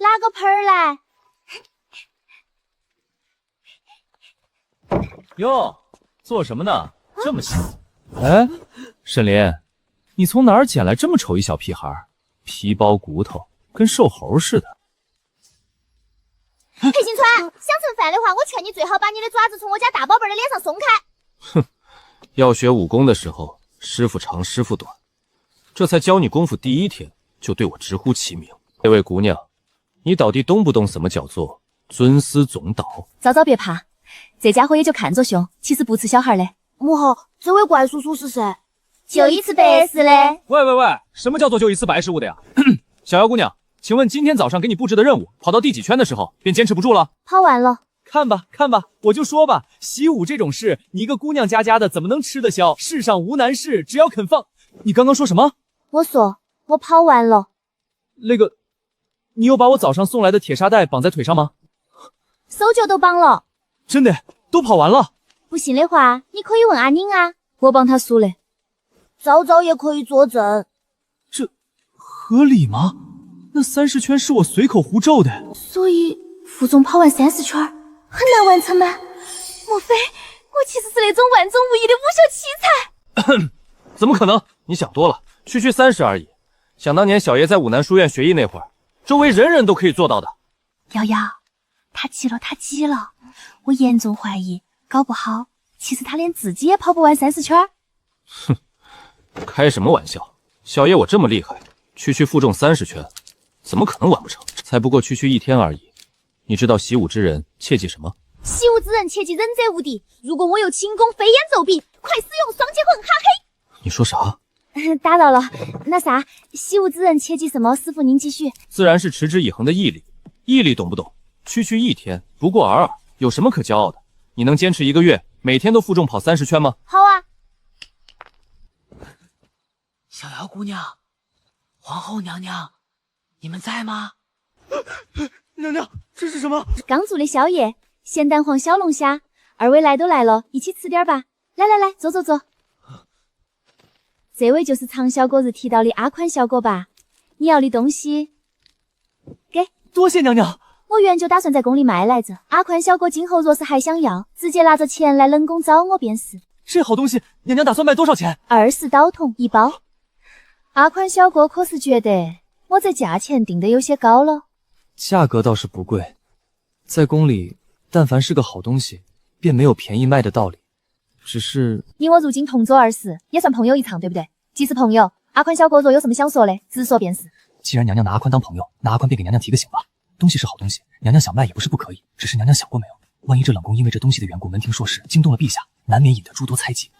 拿个盆儿来。哟，做什么呢？这么香。哎，沈林，你从哪儿捡来这么丑一小屁孩？皮包骨头，跟瘦猴似的。裴新川，想蹭饭的话，我劝你最好把你的爪子从我家大宝贝的脸上松开。哼，要学武功的时候，师傅长师傅短。这才教你功夫第1天，就对我直呼其名。这位姑娘，你到底懂不懂什么叫做尊师重道？早早别怕，这家伙也就看着凶，其实不吃小孩的。母后，这位怪叔叔是谁？就一次白事的。喂，什么叫做就一次白事物的呀？小妖姑娘，请问今天早上给你布置的任务，跑到第几圈的时候便坚持不住了？跑完了。看吧，我就说吧，习武这种事，你一个姑娘家的怎么能吃得消？世上无难事，只要肯放。你刚刚说什么？我说我跑完了。那个，你有把我早上送来的铁砂带绑在腿上吗？手脚都绑了。真的，都跑完了。不信的话，你可以问阿宁啊，我帮他数的。早早也可以作证。这合理吗？那30圈是我随口胡诌的。所以傅总跑完30圈很难完成吗？莫非我其实是那种万中无一的武秀奇才？怎么可能？你想多了，区30而已。想当年小爷在武南书院学艺那会儿，周围人人都可以做到的。瑶瑶，他急了，我严重怀疑，搞不好其实他连自己也跑不完30圈。哼，开什么玩笑！小爷我这么厉害，区负重30圈，怎么可能完不成？才不过区1天而已。你知道习武之人切记什么？习武之人切记忍者无敌。如果我有轻功飞檐走壁，快使用双截棍哈嘿。你说啥？打扰了。那啥，习武之人切记什么？师傅您继续。自然是持之以恒的毅力。毅力懂不懂？区1天，不过尔尔，有什么可骄傲的？你能坚持1个月，每天都负重跑30圈吗？好啊。小瑶姑娘，皇后娘娘，你们在吗？娘娘，这是什么？刚做的宵夜，咸蛋黄小龙虾。2位来都来了，一起吃点吧。来，坐。这位就是常小果日提到的阿宽小果吧？你要的东西，给。多谢娘娘。我原就打算在宫里卖来着。阿宽小果今后若是还想要，直接拿着钱来冷宫找我便是。这好东西，娘娘打算卖多少钱？20刀筒1包。阿宽小果可是觉得我这价钱定得有些高了。价格倒是不贵，在宫里，但凡是个好东西，便没有便宜卖的道理。只是你我如今同桌20，也算朋友一场，对不对？既是朋友，阿宽小果若有什么想说的，直说便是。既然娘娘拿阿宽当朋友，那阿宽便给娘娘提个醒吧。东西是好东西，娘娘想卖也不是不可以，只是娘娘想过没有，万一这冷宫因为这东西的缘故门庭硕事，惊动了陛下，难免引得诸多猜忌。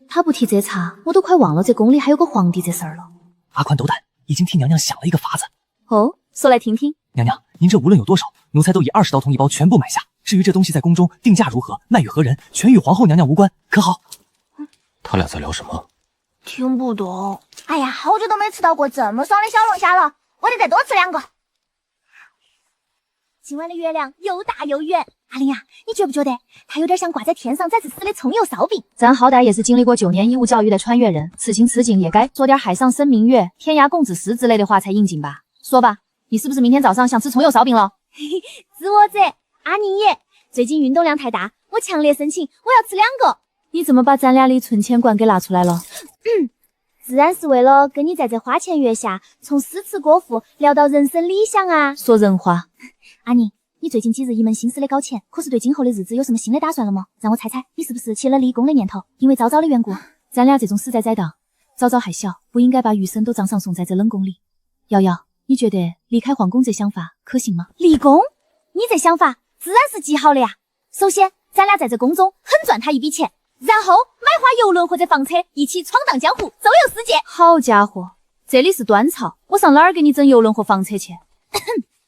他不提这茬，我都快忘了这宫里还有个皇帝这事儿了。阿宽斗胆，已经替娘娘想了一个法子。哦，说来听听。娘娘，您这无论有多少，奴才都以20刀筒1包全部买下。至于这东西在宫中定价如何，卖与何人，全与皇后娘娘无关，可好？他俩在聊什么？听不懂。哎呀，好久都没吃到过这么爽的小龙虾了，我得再多吃2个。今晚的月亮又大又圆，阿玲呀，你觉不觉得它有点像挂在天上再次撕的葱油烧饼？咱好歹也是经历过9年义务教育的穿越人，此情此景也该做点海上生明月、天涯共子时之类的话才应景吧？说吧，你是不是明天早上想吃葱油烧饼了？知我者，阿宁也。最近运动量太大，我强烈申请，我要吃2个。你怎么把咱俩的存钱罐给拿出来了？自然是为了跟你在这花前月下，从诗词歌赋聊到人生理想啊。说人话。阿宁，你最近几日一门心思的搞钱，可是对今后的日子有什么新的打算了吗？让我猜猜，你是不是起了离宫的念头？因为早早的缘故，咱俩这种死在宰当，早早还小，不应该把余生都葬上送在这冷宫里。瑶瑶，你觉得离开皇宫这想法可行吗？离宫？你这想法自然是极好的呀。首先，咱俩在这宫中狠赚他一笔钱，然后买花游轮或者房车，一起闯荡江湖，周游世界。好家伙，这里是端槽，我上哪儿给你整邮轮和房车去？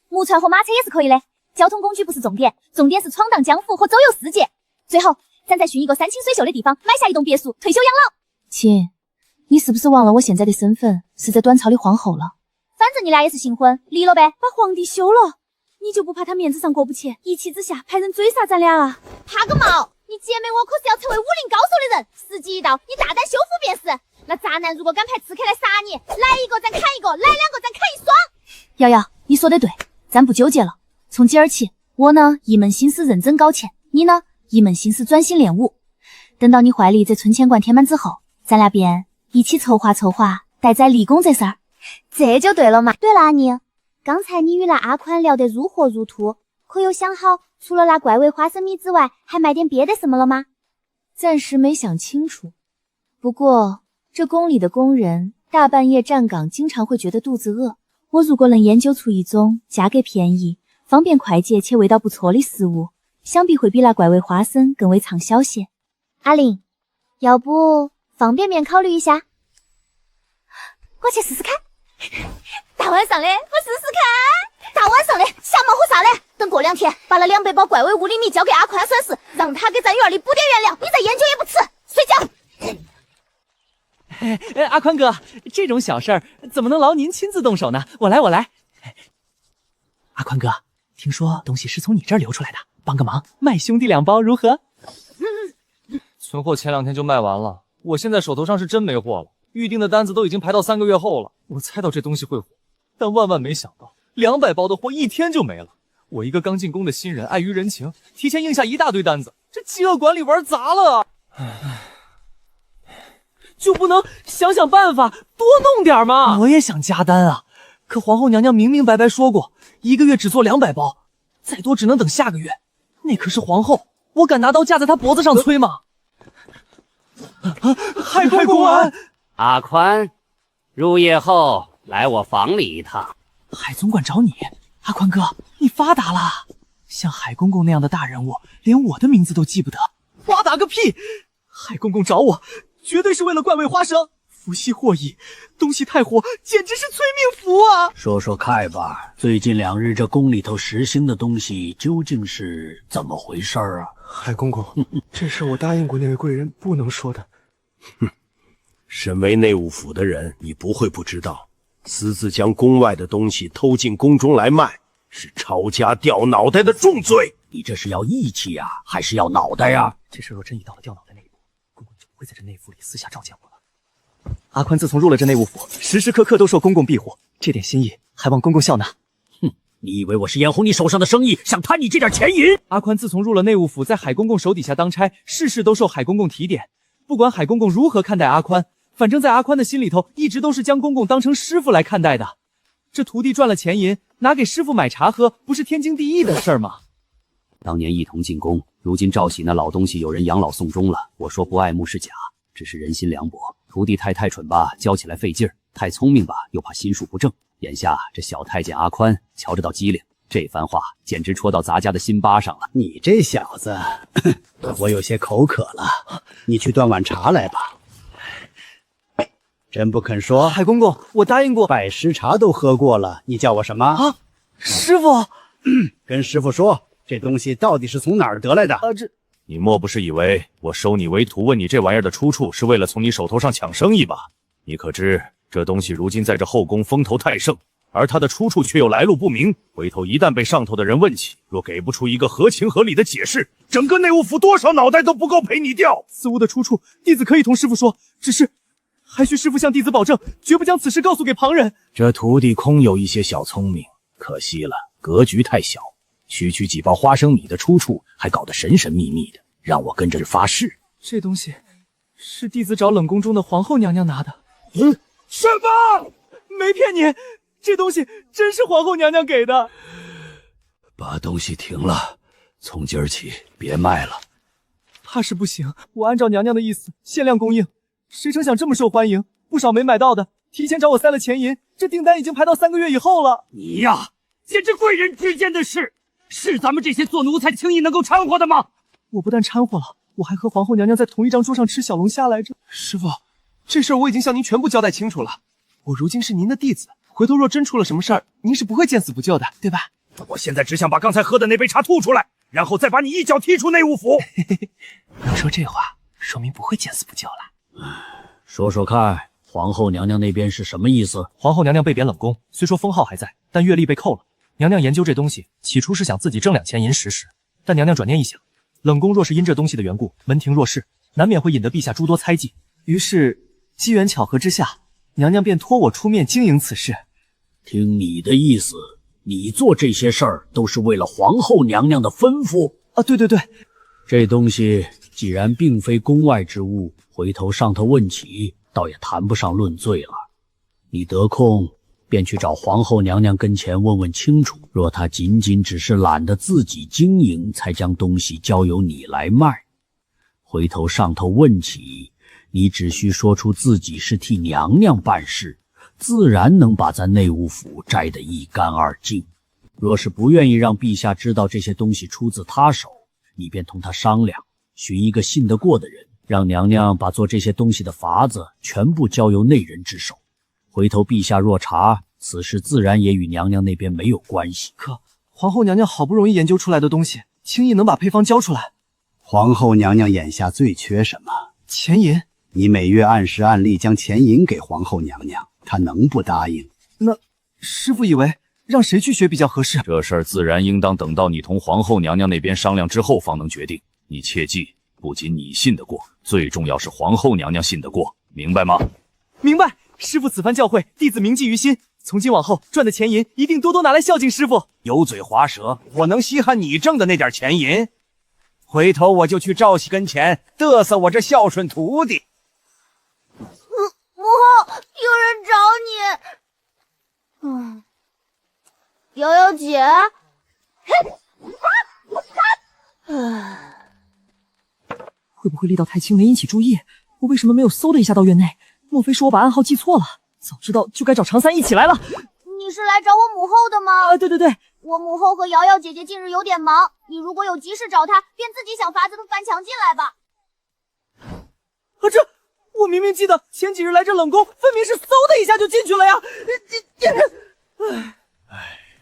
木船和马车也是可以的，交通工具不是重点，重点是闯荡江湖和周游世界。最后，咱再寻一个山清水秀的地方，买下一栋别墅，退休养老。亲，你是不是忘了我现在的身份是在端槽的皇后了？反正你俩也是新婚，离了呗。把皇帝休了，你就不怕他面子上过不去，一气之下派人追杀咱俩啊？怕个毛！你姐妹我可是要成为武林高手的人，时机一到，你大胆修复便是。那渣男如果敢派刺客来杀你，来一个咱砍一个，来两个咱砍一双。瑶瑶，你说的对，咱不纠结了。从今儿起，我呢一门心思认真搞钱，你呢一门心思专心练武。等到你怀里这存钱罐填满之后，咱俩便一起筹划筹划待宰立功这事儿。这就对了嘛。对了，阿宁，刚才你与那阿宽聊得如火如荼，可有想好除了那怪味花生米之外，还卖点别的什么了吗？暂时没想清楚，不过这宫里的工人大半夜站岗，经常会觉得肚子饿。我如果能研究出一种价格便宜、方便快捷且味道不错的食物，想必会比那怪味花生更为畅销些。阿玲，要不方便面考虑一下？我去试试看。大晚上的，我试试看。大晚上的，瞎忙活啥嘞？等过2天，把那200包怪味物理米交给阿宽算是，让他给咱院里补点原料，你再研究也不迟。睡觉。阿宽哥，这种小事儿怎么能劳您亲自动手呢？我来。阿宽哥，听说东西是从你这儿流出来的，帮个忙，卖兄弟2包如何？存货前2天就卖完了，我现在手头上是真没货了，预定的单子都已经排到3个月后了。我猜到这东西会火，但万万没想到200包的货1天就没了。我一个刚进宫的新人，碍于人情，提前应下一大堆单子，这饥饿管理玩砸了啊！就不能想想办法多弄点吗？我也想加单啊，可皇后娘娘明明白白说过，1个月只做200包，再多只能等下个月。那可是皇后，我敢拿刀架在她脖子上催吗？海公安，阿宽，入夜后来我房里一趟。海总管找你，阿宽哥，你发达了。像海公公那样的大人物，连我的名字都记不得。发达个屁！海公公找我，绝对是为了怪味花生。福兮祸矣，东西太火，简直是催命符啊！说说看吧，最近2日这宫里头实行的东西究竟是怎么回事啊？海公公，这是我答应过那位贵人不能说的。哼，身为内务府的人，你不会不知道，私自将宫外的东西偷进宫中来卖，是抄家掉脑袋的重罪。你这是要义气呀，还是要脑袋呀？这事若真已到了掉脑袋那一步，公公就不会在这内府里私下召见我了。阿宽自从入了这内务府，时时刻刻都受公公庇护，这点心意还望公公笑纳。哼，你以为我是眼红你手上的生意，想贪你这点钱银？阿宽自从入了内务府，在海公公手底下当差，事事都受海公公提点。不管海公公如何看待阿宽，反正在阿宽的心里头，一直都是将公公当成师傅来看待的。这徒弟赚了钱银，拿给师傅买茶喝，不是天经地义的事儿吗？当年一同进宫，如今赵喜那老东西有人养老送终了。我说不爱慕是假，只是人心凉薄。徒弟太蠢吧，教起来费劲儿；太聪明吧，又怕心术不正。眼下这小太监阿宽瞧着倒机灵，这番话简直戳到咱家的心巴上了。你这小子，我有些口渴了，你去端碗茶来吧。真不肯说？海公公，我答应过。拜师茶都喝过了，你叫我什么？啊，师傅。跟师傅说，这东西到底是从哪儿得来的？你莫不是以为我收你为徒，问你这玩意儿的出处，是为了从你手头上抢生意吧？你可知这东西如今在这后宫风头太盛，而它的出处却又来路不明。回头一旦被上头的人问起，若给不出一个合情合理的解释，整个内务府多少脑袋都不够赔你掉。此物的出处，弟子可以同师傅说，只是还需师傅向弟子保证，绝不将此事告诉给旁人。这徒弟空有一些小聪明，可惜了，格局太小。区区几包花生米的出处，还搞得神神秘秘的，让我跟着发誓。这东西是弟子找冷宫中的皇后娘娘拿的。什么？没骗你，这东西真是皇后娘娘给的。把东西停了，从今儿起别卖了。怕是不行，我按照娘娘的意思限量供应，谁成想这么受欢迎，不少没买到的提前找我塞了钱银，这订单已经排到3个月以后了。你呀，简直贵人之间的事，是咱们这些做奴才轻易能够掺和的吗？我不但掺和了，我还和皇后娘娘在同一张桌上吃小龙虾来着。师傅，这事儿我已经向您全部交代清楚了。我如今是您的弟子，回头若真出了什么事儿，您是不会见死不救的，对吧？我现在只想把刚才喝的那杯茶吐出来，然后再把你一脚踢出内务府。能说这话，说明不会见死不救了。说说看，皇后娘娘那边是什么意思？皇后娘娘被贬冷宫，虽说封号还在，但阅历被扣了。娘娘研究这东西，起初是想自己挣2钱银试试，但娘娘转念一想，冷宫若是因这东西的缘故，门庭若市，难免会引得陛下诸多猜忌。于是机缘巧合之下，娘娘便托我出面经营此事。听你的意思，你做这些事儿都是为了皇后娘娘的吩咐？啊，对对对。这东西既然并非宫外之物，回头上头问起，倒也谈不上论罪了。你得空便去找皇后娘娘跟前问问清楚，若她仅仅只是懒得自己经营，才将东西交由你来卖，回头上头问起，你只需说出自己是替娘娘办事，自然能把咱内务府摘得一干二净。若是不愿意让陛下知道这些东西出自他手，你便同他商量，寻一个信得过的人，让娘娘把做这些东西的法子全部交由内人之手。回头陛下若查，此事自然也与娘娘那边没有关系。可皇后娘娘好不容易研究出来的东西，轻易能把配方交出来？皇后娘娘眼下最缺什么？钱银。你每月按时按例将钱银给皇后娘娘，她能不答应？那师父以为让谁去学比较合适？这事儿自然应当等到你同皇后娘娘那边商量之后方能决定。你切记，不仅你信得过，最重要是皇后娘娘信得过，明白吗？明白。师父此番教诲，弟子铭记于心。从今往后赚的钱银，一定多多拿来孝敬师父。油嘴滑舌，我能稀罕你挣的那点钱银？回头我就去赵喜跟前嘚瑟我这孝顺徒弟。母后，有人找你。瑶瑶姐。会不会力道太轻没引起注意？我为什么没有嗖的一下到院内？莫非是我把暗号记错了？早知道就该找常三一起来了。你是来找我母后的吗？对对对，我母后和瑶瑶姐姐近日有点忙，你如果有急事找她，便自己想法子翻墙进来吧。我明明记得前几日来这冷宫，分明是嗖的一下就进去了呀！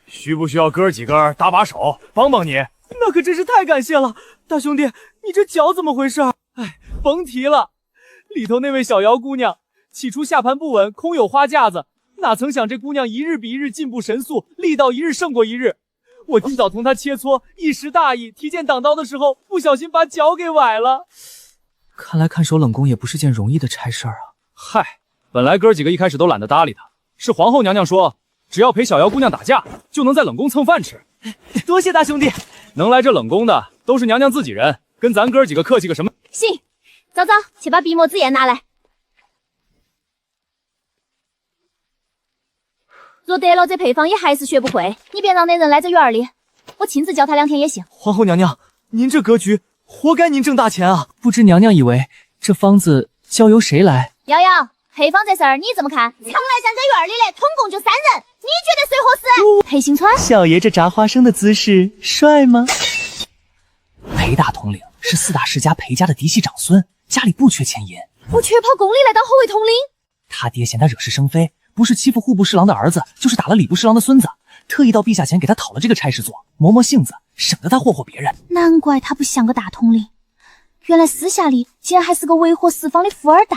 需不需要哥几个搭把手，帮帮你？那可真是太感谢了，大兄弟，你这脚怎么回事？甭提了，里头那位小瑶姑娘，起初下盘不稳，空有花架子，哪曾想这姑娘一日比一日进步神速，力道一日胜过一日。我今早同她切磋，一时大意，提剑挡刀的时候，不小心把脚给崴了。看来看守冷宫也不是件容易的差事儿啊。嗨，本来哥几个一开始都懒得搭理他，是皇后娘娘说，只要陪小瑶姑娘打架，就能在冷宫蹭饭吃。多谢大兄弟，能来这冷宫的都是娘娘自己人，跟咱哥几个客气个什么？行，早早去把笔墨纸砚拿来。若得了这配方也还是学不会，你别让那人来这院里，我亲自教他2天也行。皇后娘娘，您这格局，活该您挣大钱啊！不知娘娘以为这方子交由谁来？瑶瑶，配方这事儿你怎么看？常来咱这院里来，统共就3人，你觉得谁合适？裴行川，小爷这炸花生的姿势帅吗？裴大统领是4大世家裴家的嫡系长孙，家里不缺钱银，不缺跑宫里来当后卫统领。他爹嫌他惹是生非，不是欺负户部侍郎的儿子，就是打了礼部侍郎的孙子，特意到陛下前给他讨了这个差事做，磨磨性子，省得他霍霍别人。难怪他不像个大统领，原来私下里竟然还是个为祸四方的富二代。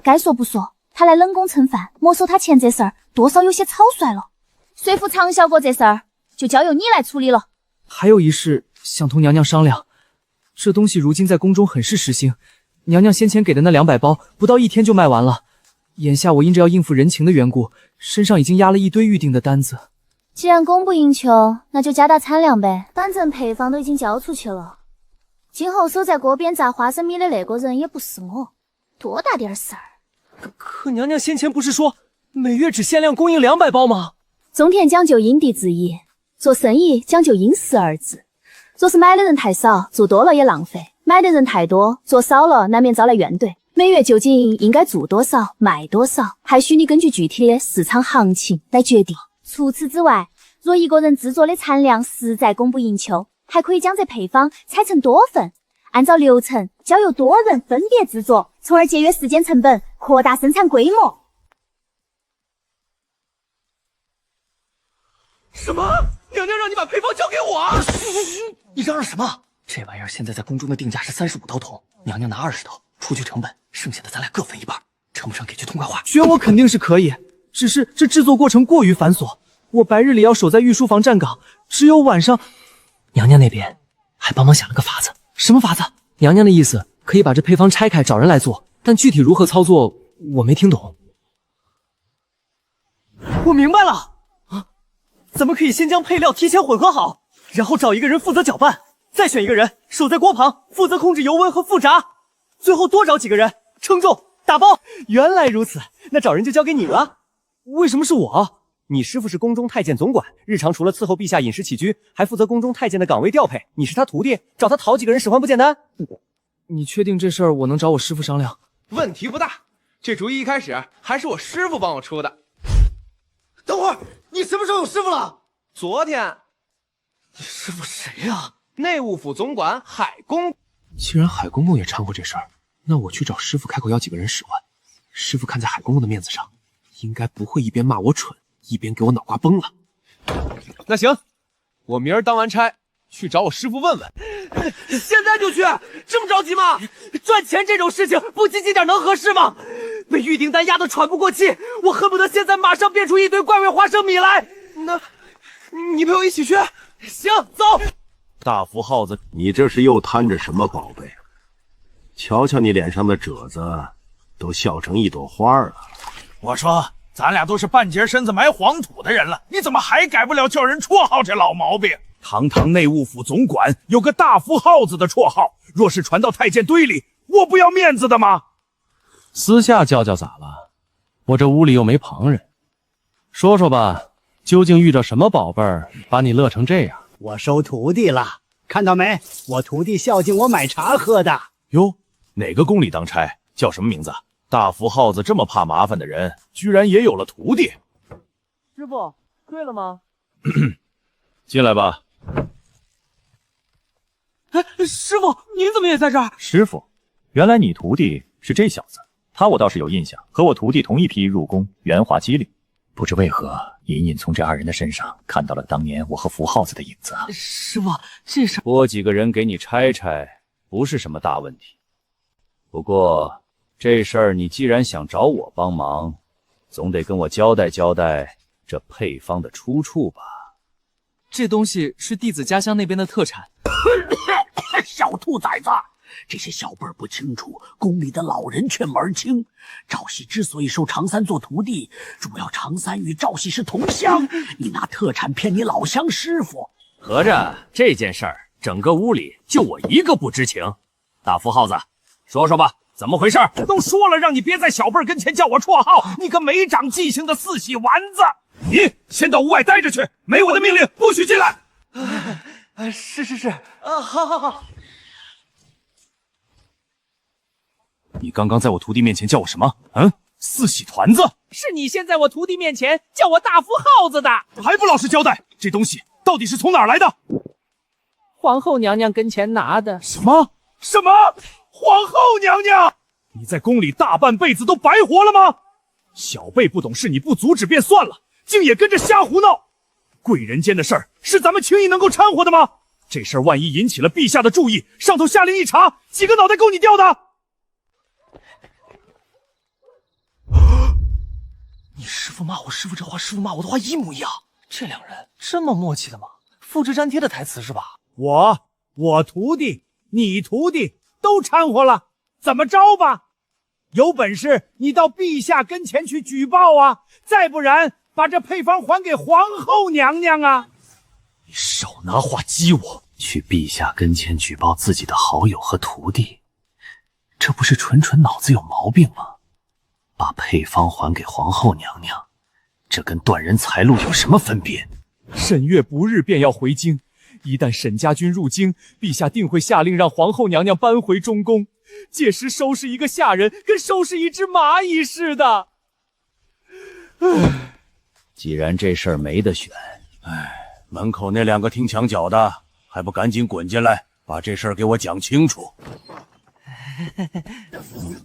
该说不说，他来冷宫蹭饭，没收他钱这事儿，多少有些草率了。说服常小国这事儿，就交由你来处理了。还有一事想同娘娘商量，这东西如今在宫中很是时兴，娘娘先前给的那200包，不到1天就卖完了。眼下我因着要应付人情的缘故，身上已经压了一堆预定的单子。既然供不应求，那就加大产量呗。反正配方都已经交出去了，今后守在锅边炸花生米的那个人也不是我，多大点事儿。可娘娘先前不是说每月只限量供应200包吗？种田讲究因地制宜，做生意讲究因时而制。若是买的人太少，做多了也浪费；买的人太多，做少了难免招来怨怼。每月究竟应该做多少，卖多少，还需你根据具体的市场行情来决定。除此之外，若一个人制作的产量实在供不应求，还可以将这配方拆成多份，按照流程交由多人分别制作，从而节约时间成本，扩大生产规模。什么？娘娘让你把配方交给我？你嚷嚷什么？这玩意儿现在在宫中的定价是35刀铜，娘娘拿20刀，除去成本，剩下的咱俩各分一半，成不成给句痛快话？选我肯定是可以，只是这制作过程过于繁琐，我白日里要守在御书房站岗，只有晚上。娘娘那边还帮忙想了个法子。什么法子？娘娘的意思可以把这配方拆开找人来做，但具体如何操作我没听懂。我明白了啊，咱们可以先将配料提前混合好，然后找一个人负责搅拌，再选一个人守在锅旁负责控制油温和复炸，最后多找几个人称重打包。原来如此，那找人就交给你了。为什么是我？你师父是宫中太监总管，日常除了伺候陛下饮食起居，还负责宫中太监的岗位调配。你是他徒弟，找他讨几个人使唤不简单。你确定这事儿我能找我师父商量？问题不大，这主意一开始还是我师父帮我出的。等会儿，你什么时候有师傅了？昨天。你师傅谁呀？内务府总管海公。既然海公公也掺和这事儿，那我去找师傅开口要几个人使唤。师傅看在海公公的面子上，应该不会一边骂我蠢，一边给我脑瓜崩了。那行，我明儿当完差去找我师傅问问。现在就去？这么着急吗？赚钱这种事情不积极点能合适吗？被预订单压得喘不过气，我恨不得现在马上变出一堆怪味花生米来。那，你陪我一起去。行，走。大福耗子，你这是又贪着什么宝贝？瞧瞧你脸上的褶子，都笑成一朵花了。我说，咱俩都是半截身子埋黄土的人了，你怎么还改不了叫人绰号这老毛病？堂堂内务府总管有个大福耗子的绰号，若是传到太监堆里，我不要面子的吗？私下教教咋了？我这屋里又没旁人。说说吧，究竟遇着什么宝贝儿，把你乐成这样？我收徒弟了，看到没？我徒弟孝敬我买茶喝的。哟，哪个宫里当差？叫什么名字？大福耗子这么怕麻烦的人，居然也有了徒弟。师傅，对了吗？进来吧。哎，师傅，您怎么也在这儿？师傅，原来你徒弟是这小子，他我倒是有印象，和我徒弟同一批入宫，圆滑机灵。不知为何，隐隐从这二人的身上看到了当年我和福耗子的影子。师傅，这事拨几个人给你拆拆，不是什么大问题。不过这事儿你既然想找我帮忙，总得跟我交代交代这配方的出处吧。这东西是弟子家乡那边的特产。小兔崽子，这些小辈儿不清楚，宫里的老人却门儿清。赵熙之所以收常三做徒弟，主要常三与赵熙是同乡，你拿特产骗你老乡师傅，合着这件事儿，整个屋里就我一个不知情。大福耗子，说说吧，怎么回事？都说了，让你别在小辈儿跟前叫我绰号，你个没长记性的四喜丸子！你先到屋外待着去，没我的命令不许进来。是，好。你刚刚在我徒弟面前叫我什么？四喜团子？是你先在我徒弟面前叫我大福耗子的，还不老实交代？这东西到底是从哪儿来的？皇后娘娘跟前拿的。什么？皇后娘娘？你在宫里大半辈子都白活了吗？小辈不懂事，你不阻止便算了，竟也跟着瞎胡闹。贵人间的事儿是咱们轻易能够掺和的吗？这事儿万一引起了陛下的注意，上头下令一查，几个脑袋够你掉的？你师父骂我师父这话，师父骂我的话一模一样。这两人这么默契的吗？复制粘贴的台词是吧？我徒弟，你徒弟都掺和了，怎么着吧？有本事你到陛下跟前去举报啊！再不然把这配方还给皇后娘娘啊！你少拿话激我！去陛下跟前举报自己的好友和徒弟，这不是纯脑子有毛病吗？把配方还给皇后娘娘，这跟断人财路有什么分别？沈月不日便要回京，一旦沈家军入京，陛下定会下令让皇后娘娘搬回中宫，届时收拾一个下人跟收拾一只蚂蚁似的。既然这事儿没得选，门口那两个听墙角的，还不赶紧滚进来，把这事儿给我讲清楚。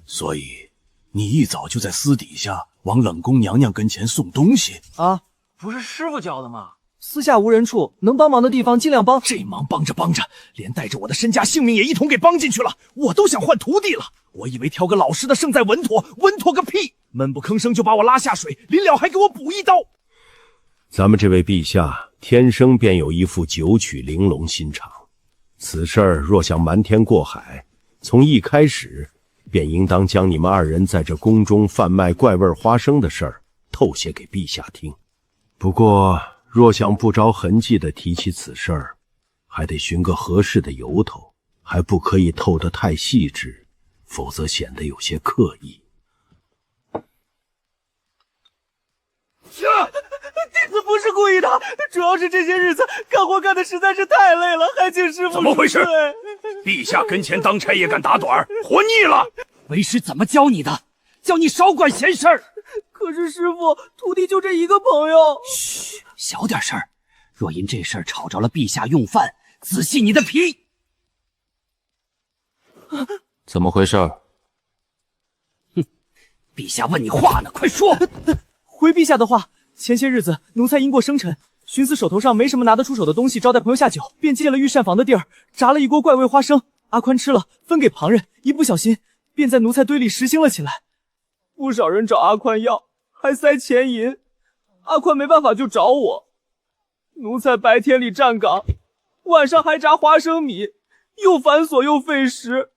所以你一早就在私底下往冷宫娘娘跟前送东西啊？不是师傅教的吗？私下无人处，能帮忙的地方尽量帮。这忙帮着帮着，连带着我的身家性命也一同给帮进去了，我都想换徒弟了。我以为挑个老实的胜在稳妥，稳妥个屁！闷不吭声就把我拉下水，临了还给我补一刀。咱们这位陛下天生便有一副九曲玲珑心肠，此事若想瞒天过海，从一开始便应当将你们二人在这宫中贩卖怪味花生的事儿透些给陛下听。不过若想不着痕迹地提起此事儿，还得寻个合适的由头，还不可以透得太细致，否则显得有些刻意。弟子不是故意的，主要是这些日子干活干的实在是太累了，还请师傅怎么回事？陛下跟前当差也敢打盹，活腻了！为师怎么教你的？叫你少管闲事儿。可是师傅，徒弟就这一个朋友。嘘，小点声，若因这事儿吵着了陛下用饭，仔细你的皮。怎么回事？哼，陛下问你话呢，快说。回陛下的话，前些日子奴才因过生辰，寻思手头上没什么拿得出手的东西招待朋友下酒，便借了御膳房的地儿，炸了一锅怪味花生。阿宽吃了，分给旁人，一不小心便在奴才堆里实行了起来。不少人找阿宽要，还塞钱银，阿宽没办法就找我。奴才白天里站岗，晚上还炸花生米，又繁琐又费时，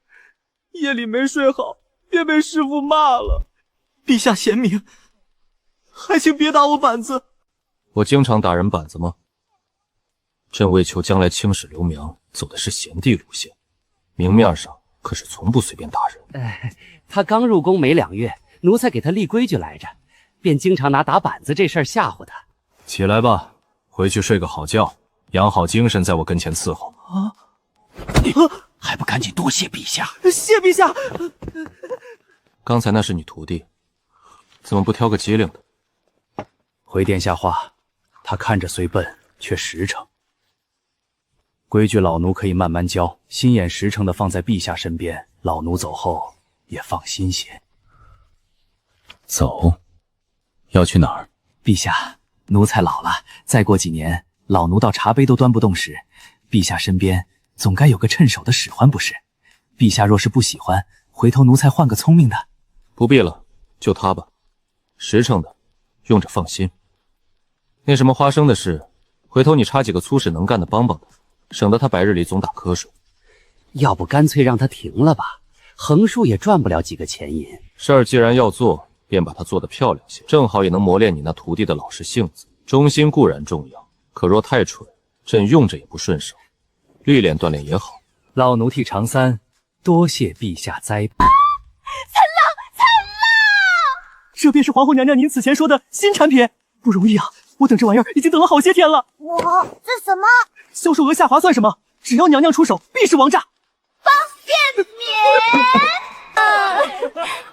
夜里没睡好，便被师傅骂了。陛下贤明，还请别打我板子。我经常打人板子吗？朕为求将来青史留名，走的是贤弟路线，明面上可是从不随便打人。他刚入宫没2月，奴才给他立规矩来着，便经常拿打板子这事儿吓唬他。起来吧，回去睡个好觉，养好精神，在我跟前伺候。啊！还不赶紧多谢陛下！谢陛下！刚才那是你徒弟，怎么不挑个机灵的？回殿下话，他看着虽笨，却实诚。规矩老奴可以慢慢教，心眼实诚的放在陛下身边，老奴走后也放心些。走？要去哪儿？陛下，奴才老了，再过几年，老奴到茶杯都端不动时，陛下身边总该有个趁手的使唤不是？陛下若是不喜欢，回头奴才换个聪明的。不必了，就他吧，实诚的，用着放心。那什么花生的事，回头你插几个粗使能干的帮帮他，省得他白日里总打瞌睡。要不干脆让他停了吧，横竖也赚不了几个钱银。事儿既然要做，便把它做得漂亮些，正好也能磨练你那徒弟的老实性子。忠心固然重要，可若太蠢，朕用着也不顺手，历练锻炼也好。老奴替常三多谢陛下栽培。这便是皇后娘娘您此前说的新产品，不容易啊！我等这玩意儿已经等了好些天了。哇，这什么？销售额下滑算什么？只要娘娘出手，必是王炸。方便面。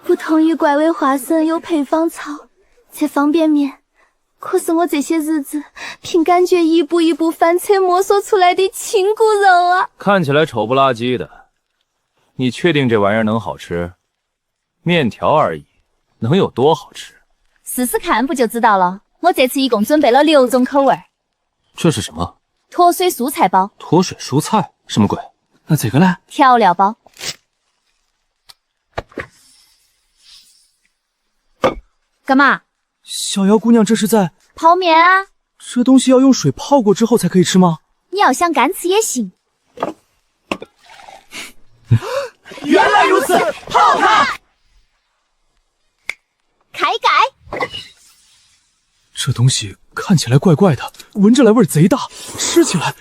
不同于怪味花生有配方草，这方便面可是我这些日子凭感觉一步一步翻车摸索出来的亲骨肉啊！看起来丑不拉几的，你确定这玩意儿能好吃？面条而已，能有多好吃？试试看不就知道了。我这次一共准备了6种口味。这是什么？脱水蔬菜包。脱水蔬菜？什么鬼？那这个呢？调料包。干嘛？小妖姑娘这是在泡面啊。这东西要用水泡过之后才可以吃吗？你要想干吃也行。原来如此，泡它！开盖。这东西看起来怪怪的，闻着来味贼大，吃起来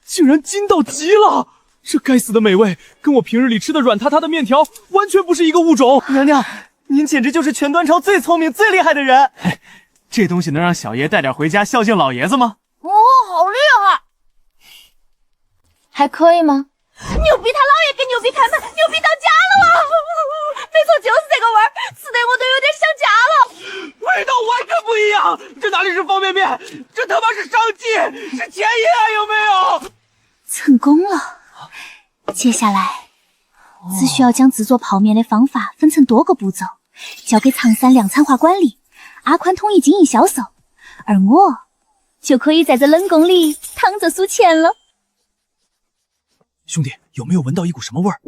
竟然筋道极了。这该死的美味，跟我平日里吃的软塌塌的面条完全不是一个物种。娘娘，您简直就是全端朝最聪明、最厉害的人。这东西能让小爷带点回家孝敬老爷子吗？哦，好厉害！还可以吗？牛逼他老爷跟牛逼开门，牛逼到家了啊！没错，就是这个味儿，吃的我都有点想家了。味道完全不一样，这哪里是方便面，这他妈是商机，是钱银啊，有没有？成功了！接下来只需要将制作泡面的方法分成多个步骤，交给常三量产化管理，阿宽统一经营销售，而我就可以在这冷宫里躺着数钱了。兄弟，有没有闻到一股什么味儿？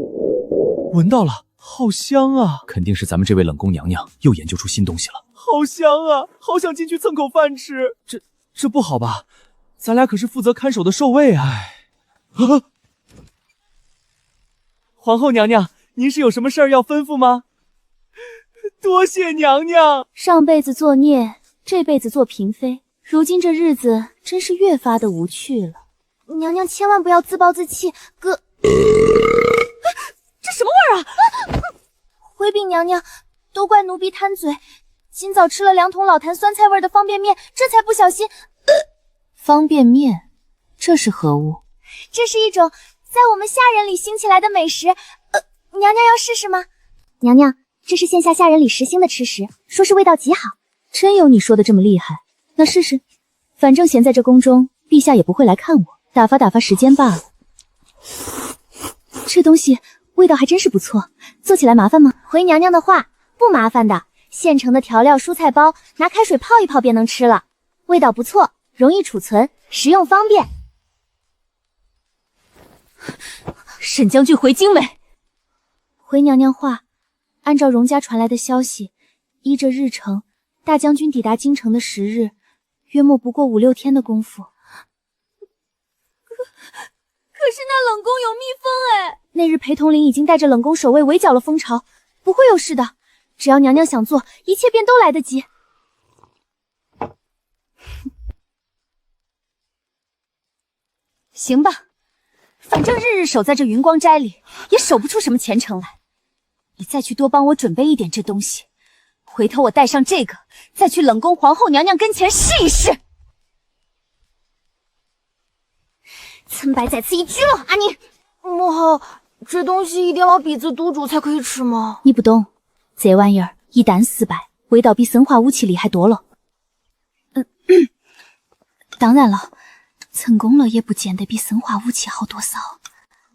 闻到了，好香啊！肯定是咱们这位冷宫娘娘又研究出新东西了。好香啊，好想进去蹭口饭吃。这不好吧？咱俩可是负责看守的守卫啊！皇后娘娘，您是有什么事儿要吩咐吗？多谢娘娘。上辈子作孽，这辈子做嫔妃，如今这日子真是越发的无趣了。娘娘千万不要自暴自弃，哥。这什么味儿啊！回禀娘娘，都怪奴婢贪嘴，今早吃了2桶老坛酸菜味的方便面，这才不小心。方便面，这是何物？这是一种在我们下人里兴起来的美食。娘娘要试试吗？娘娘，这是线下下人里时兴的吃食，说是味道极好。真有你说的这么厉害？那试试。反正闲在这宫中，陛下也不会来看我，打发时间罢了。这东西味道还真是不错，做起来麻烦吗？回娘娘的话，不麻烦的，现成的调料蔬菜包，拿开水泡一泡便能吃了，味道不错，容易储存，食用方便。沈将军回京没？回娘娘话，按照荣家传来的消息，依着日程，大将军抵达京城的时日，约莫不过5、6天的功夫。可是那冷宫有蜜蜂哎！那日裴统领已经带着冷宫守卫围剿了蜂巢，不会有事的。只要娘娘想做，一切便都来得及。行吧，反正日日守在这云光斋里，也守不出什么前程来。你再去多帮我准备一点这东西，回头我带上这个，再去冷宫皇后娘娘跟前试一试。岑白在此一居了，阿宁。母后，这东西一定要鼻子毒主才可以吃吗？你不懂，这玩意儿一旦失败，味道比生化武器厉害多了。当然了，成功了也不见得比生化武器好多少。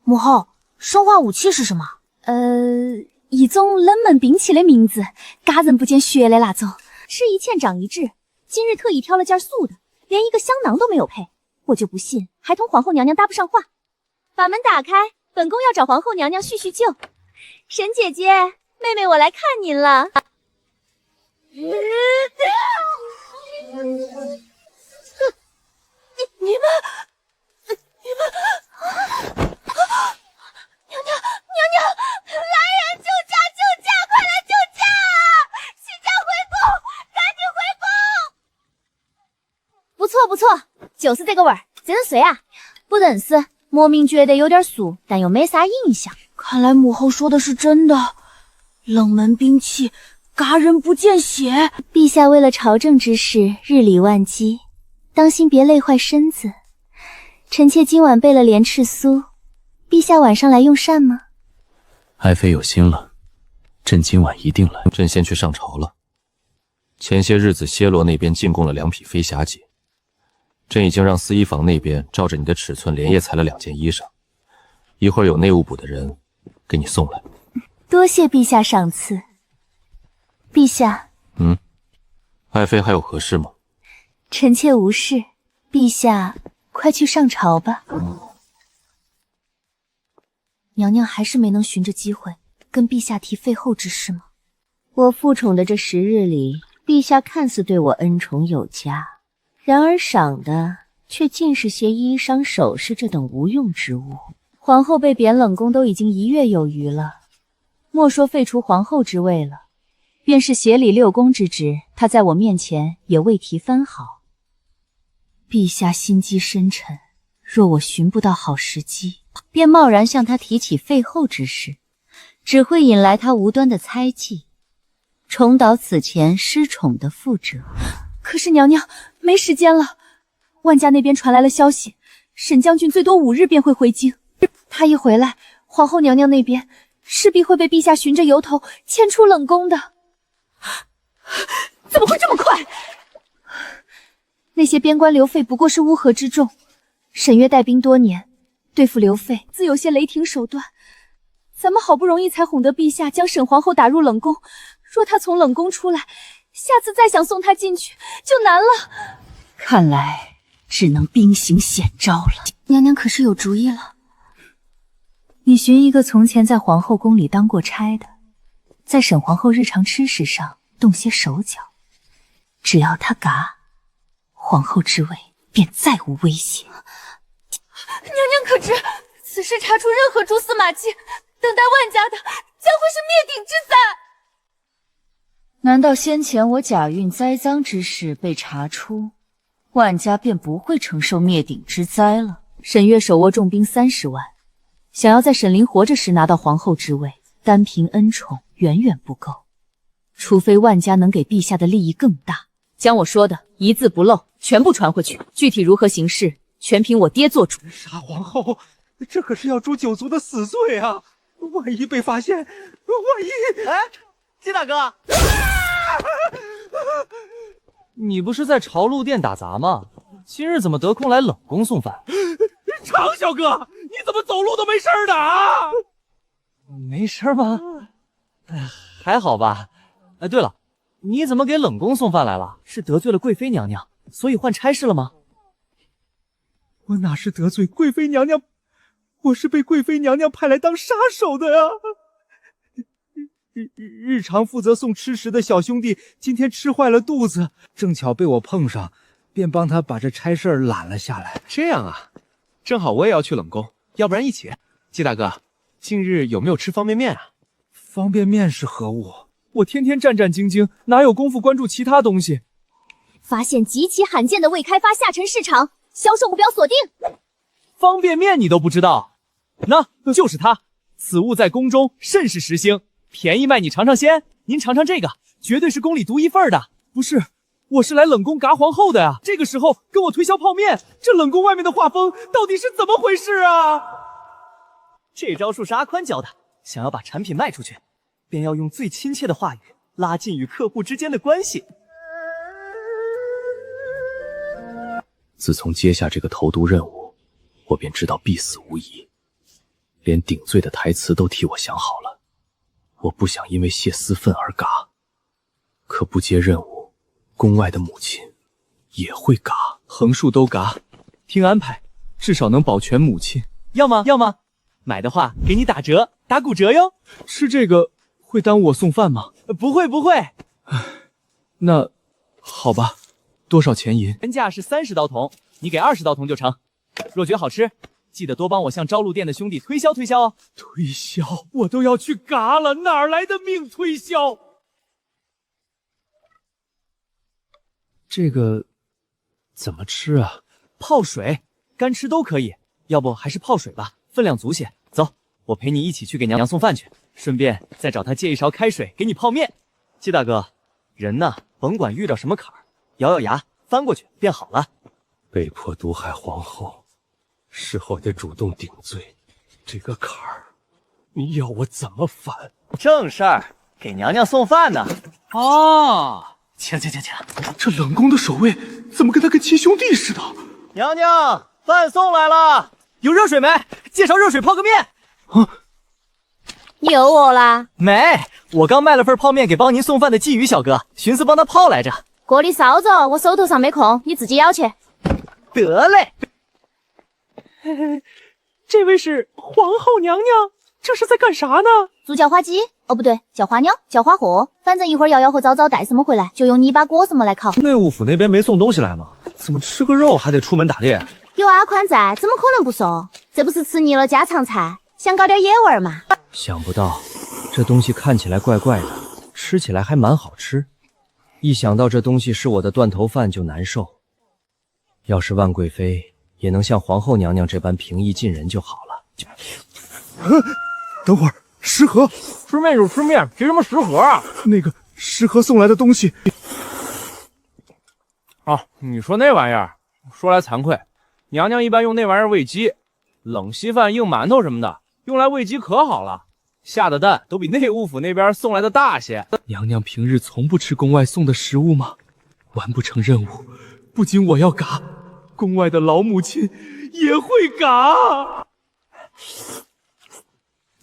母后，生化武器是什么？一种冷门兵器的名字，嘎人不见血的那种，吃一堑长一智。今日特意挑了件素的，连一个香囊都没有配。我就不信还同皇后娘娘搭不上话。把门打开，本宫要找皇后娘娘叙叙旧。沈姐姐，妹妹我来看您了。你们，娘娘，来人救驾！救驾！快来救驾！许家回宫，赶紧回宫！不错不错，就是这个味儿，真谁啊？不认识，莫名觉得有点熟，但又没啥印象。看来母后说的是真的，冷门兵器，嘎人不见血。陛下为了朝政之事，日理万机，当心别累坏身子。臣妾今晚备了莲翅酥，陛下晚上来用膳吗？爱妃有心了，朕今晚一定来。朕先去上朝了。前些日子暹罗那边进贡了2匹飞霞锦，朕已经让司衣坊那边照着你的尺寸连夜裁了2件衣裳，一会儿有内务部的人给你送来。多谢陛下赏赐。陛下，爱妃还有何事吗？臣妾无事，陛下快去上朝吧。娘娘还是没能寻着机会跟陛下提废后之事吗？我复宠的这10日里，陛下看似对我恩宠有加，然而赏的却尽是些衣裳首饰这等无用之物。皇后被贬冷宫都已经1月有余了，莫说废除皇后之位了，便是协理6宫之职，她在我面前也未提分毫。陛下心机深沉，若我寻不到好时机，便贸然向他提起废后之事，只会引来他无端的猜忌，重蹈此前失宠的覆辙。可是娘娘，没时间了。万家那边传来了消息，沈将军最多5日便会回京。他一回来，皇后娘娘那边势必会被陛下循着由头迁出冷宫的。怎么会这么快？那些边关刘废不过是乌合之众，沈月带兵多年，对付刘废自有些雷霆手段。咱们好不容易才哄得陛下将沈皇后打入冷宫，若她从冷宫出来，下次再想送她进去就难了。看来只能兵行险招了。娘娘可是有主意了？你寻一个从前在皇后宫里当过差的，在沈皇后日常吃食上动些手脚，只要他嘎，皇后之位便再无威胁。娘娘可知，此事查出任何蛛丝马迹，等待万家的将会是灭顶之灾。难道先前我假孕栽赃之事被查出，万家便不会承受灭顶之灾了？沈月手握重兵30万，想要在沈凌活着时拿到皇后之位，单凭恩宠远远不够，除非万家能给陛下的利益更大。将我说的一字不漏全部传回去，具体如何行事，全凭我爹做主。杀皇后，这可是要诛九族的死罪啊！万一被发现，万一……哎，金大哥，你不是在朝露殿打杂吗？今日怎么得空来冷宫送饭？常小哥，你怎么走路都没事的啊？没事吗？还好吧。哎，对了，你怎么给冷宫送饭来了？是得罪了贵妃娘娘，所以换差事了吗？我哪是得罪贵妃娘娘，我是被贵妃娘娘派来当杀手的呀！日常负责送吃食的小兄弟今天吃坏了肚子，正巧被我碰上，便帮他把这差事揽了下来。这样啊，正好我也要去冷宫，要不然一起。季大哥，近日有没有吃方便面啊？方便面是何物？我天天战战兢兢，哪有功夫关注其他东西？发现极其罕见的未开发下沉市场，销售目标锁定。方便面你都不知道？那就是它，此物在宫中甚是时兴，便宜卖你尝尝鲜。您尝尝这个，绝对是宫里独一份的。不是，我是来冷宫嘎皇后的呀。这个时候跟我推销泡面，这冷宫外面的画风到底是怎么回事啊？这招数是阿宽教的，想要把产品卖出去，便要用最亲切的话语拉近与客户之间的关系。自从接下这个投毒任务，我便知道必死无疑，连顶罪的台词都替我想好了。我不想因为泄私愤而嘎，可不接任务，宫外的母亲也会嘎，横竖都嘎。听安排，至少能保全母亲。要吗？要吗？买的话给你打折，打骨折哟。吃这个会耽误我送饭吗？不会不会。那好吧，多少钱银？原价是30刀铜，你给20刀铜就成。若觉好吃，记得多帮我向朝露店的兄弟推销推销哦。推销？我都要去嘎了，哪来的命推销？这个怎么吃啊？泡水，干吃都可以。要不还是泡水吧，分量足些。走，我陪你一起去给娘娘送饭去，顺便再找她借一勺开水给你泡面。季大哥，人呢，甭管遇到什么坎儿，咬咬牙翻过去便好了。被迫毒害皇后，事后得主动顶罪，这个坎儿，你要我怎么翻？正事儿，给娘娘送饭呢。哦，请。这冷宫的守卫怎么跟他跟亲兄弟似的？娘娘，饭送来了，有热水没？介绍热水泡个面。有我啦？没，我刚卖了份泡面给帮您送饭的季宇小哥，寻思帮他泡来着。锅里烧着，我手头上没空，你自己舀去。得嘞。这位是皇后娘娘，这是在干啥呢？煮叫花鸡，哦不对，叫花鸟，叫花鹤。反正一会儿瑶瑶和昭昭带什么回来，就用你把锅什么来烤。内务府那边没送东西来吗？怎么吃个肉还得出门打猎？有阿宽在，怎么可能不送？这不是吃腻了家常菜，想搞点野味嘛。想不到这东西看起来怪怪的，吃起来还蛮好吃。一想到这东西是我的断头饭就难受。要是万贵妃也能像皇后娘娘这般平易近人就好了。等会儿，食盒，吃面就吃面，提什么食盒啊？那个食盒送来的东西。哦，你说那玩意儿，说来惭愧，娘娘一般用那玩意儿喂鸡，冷稀饭、硬馒头什么的，用来喂鸡可好了，下的蛋都比内务府那边送来的大些。娘娘平日从不吃宫外送的食物吗？完不成任务，不仅我要嘎，宫外的老母亲也会嘎。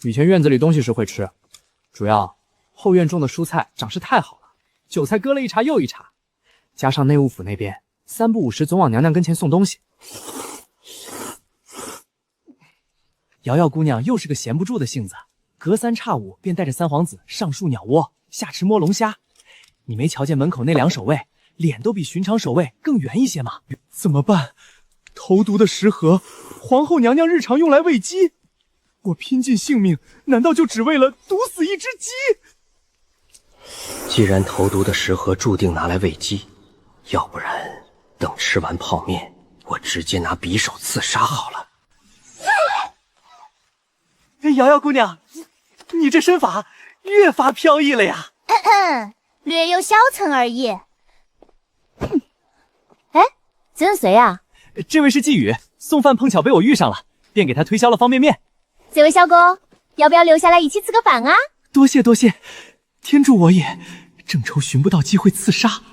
以前院子里东西是会吃，主要后院种的蔬菜长势太好了，韭菜割了一茬又一茬，加上内务府那边3不5时总往娘娘跟前送东西。瑶瑶姑娘又是个闲不住的性子，隔3差5便带着三皇子上树鸟窝，下池摸龙虾。你没瞧见门口那2守卫，脸都比寻常守卫更圆一些吗？怎么办？投毒的食盒，皇后娘娘日常用来喂鸡，我拼尽性命，难道就只为了毒死一只鸡？既然投毒的食盒注定拿来喂鸡，要不然等吃完泡面，我直接拿匕首刺杀好了。瑶瑶姑娘，你这身法越发飘逸了呀！略有小成而已。哎，这是谁啊？这位是季宇，送饭碰巧被我遇上了，便给他推销了方便面。这位小哥，要不要留下来一起吃个饭啊？多谢多谢，天助我也！正愁寻不到机会刺杀。阿娘，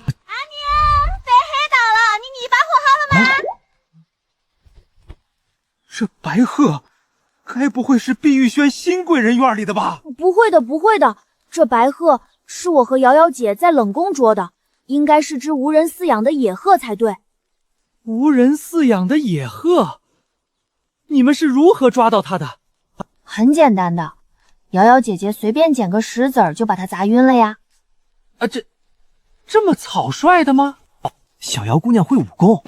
被黑到了，你泥巴和好了吗？这白鹤，该不会是碧玉轩新贵人院里的吧？不会的，不会的，这白鹤是我和瑶瑶姐在冷宫捉的，应该是只无人饲养的野鹤才对。无人饲养的野鹤，你们是如何抓到它的？很简单的，瑶瑶姐姐随便捡个石子儿就把它砸晕了呀。啊，这么草率的吗？小瑶姑娘会武功，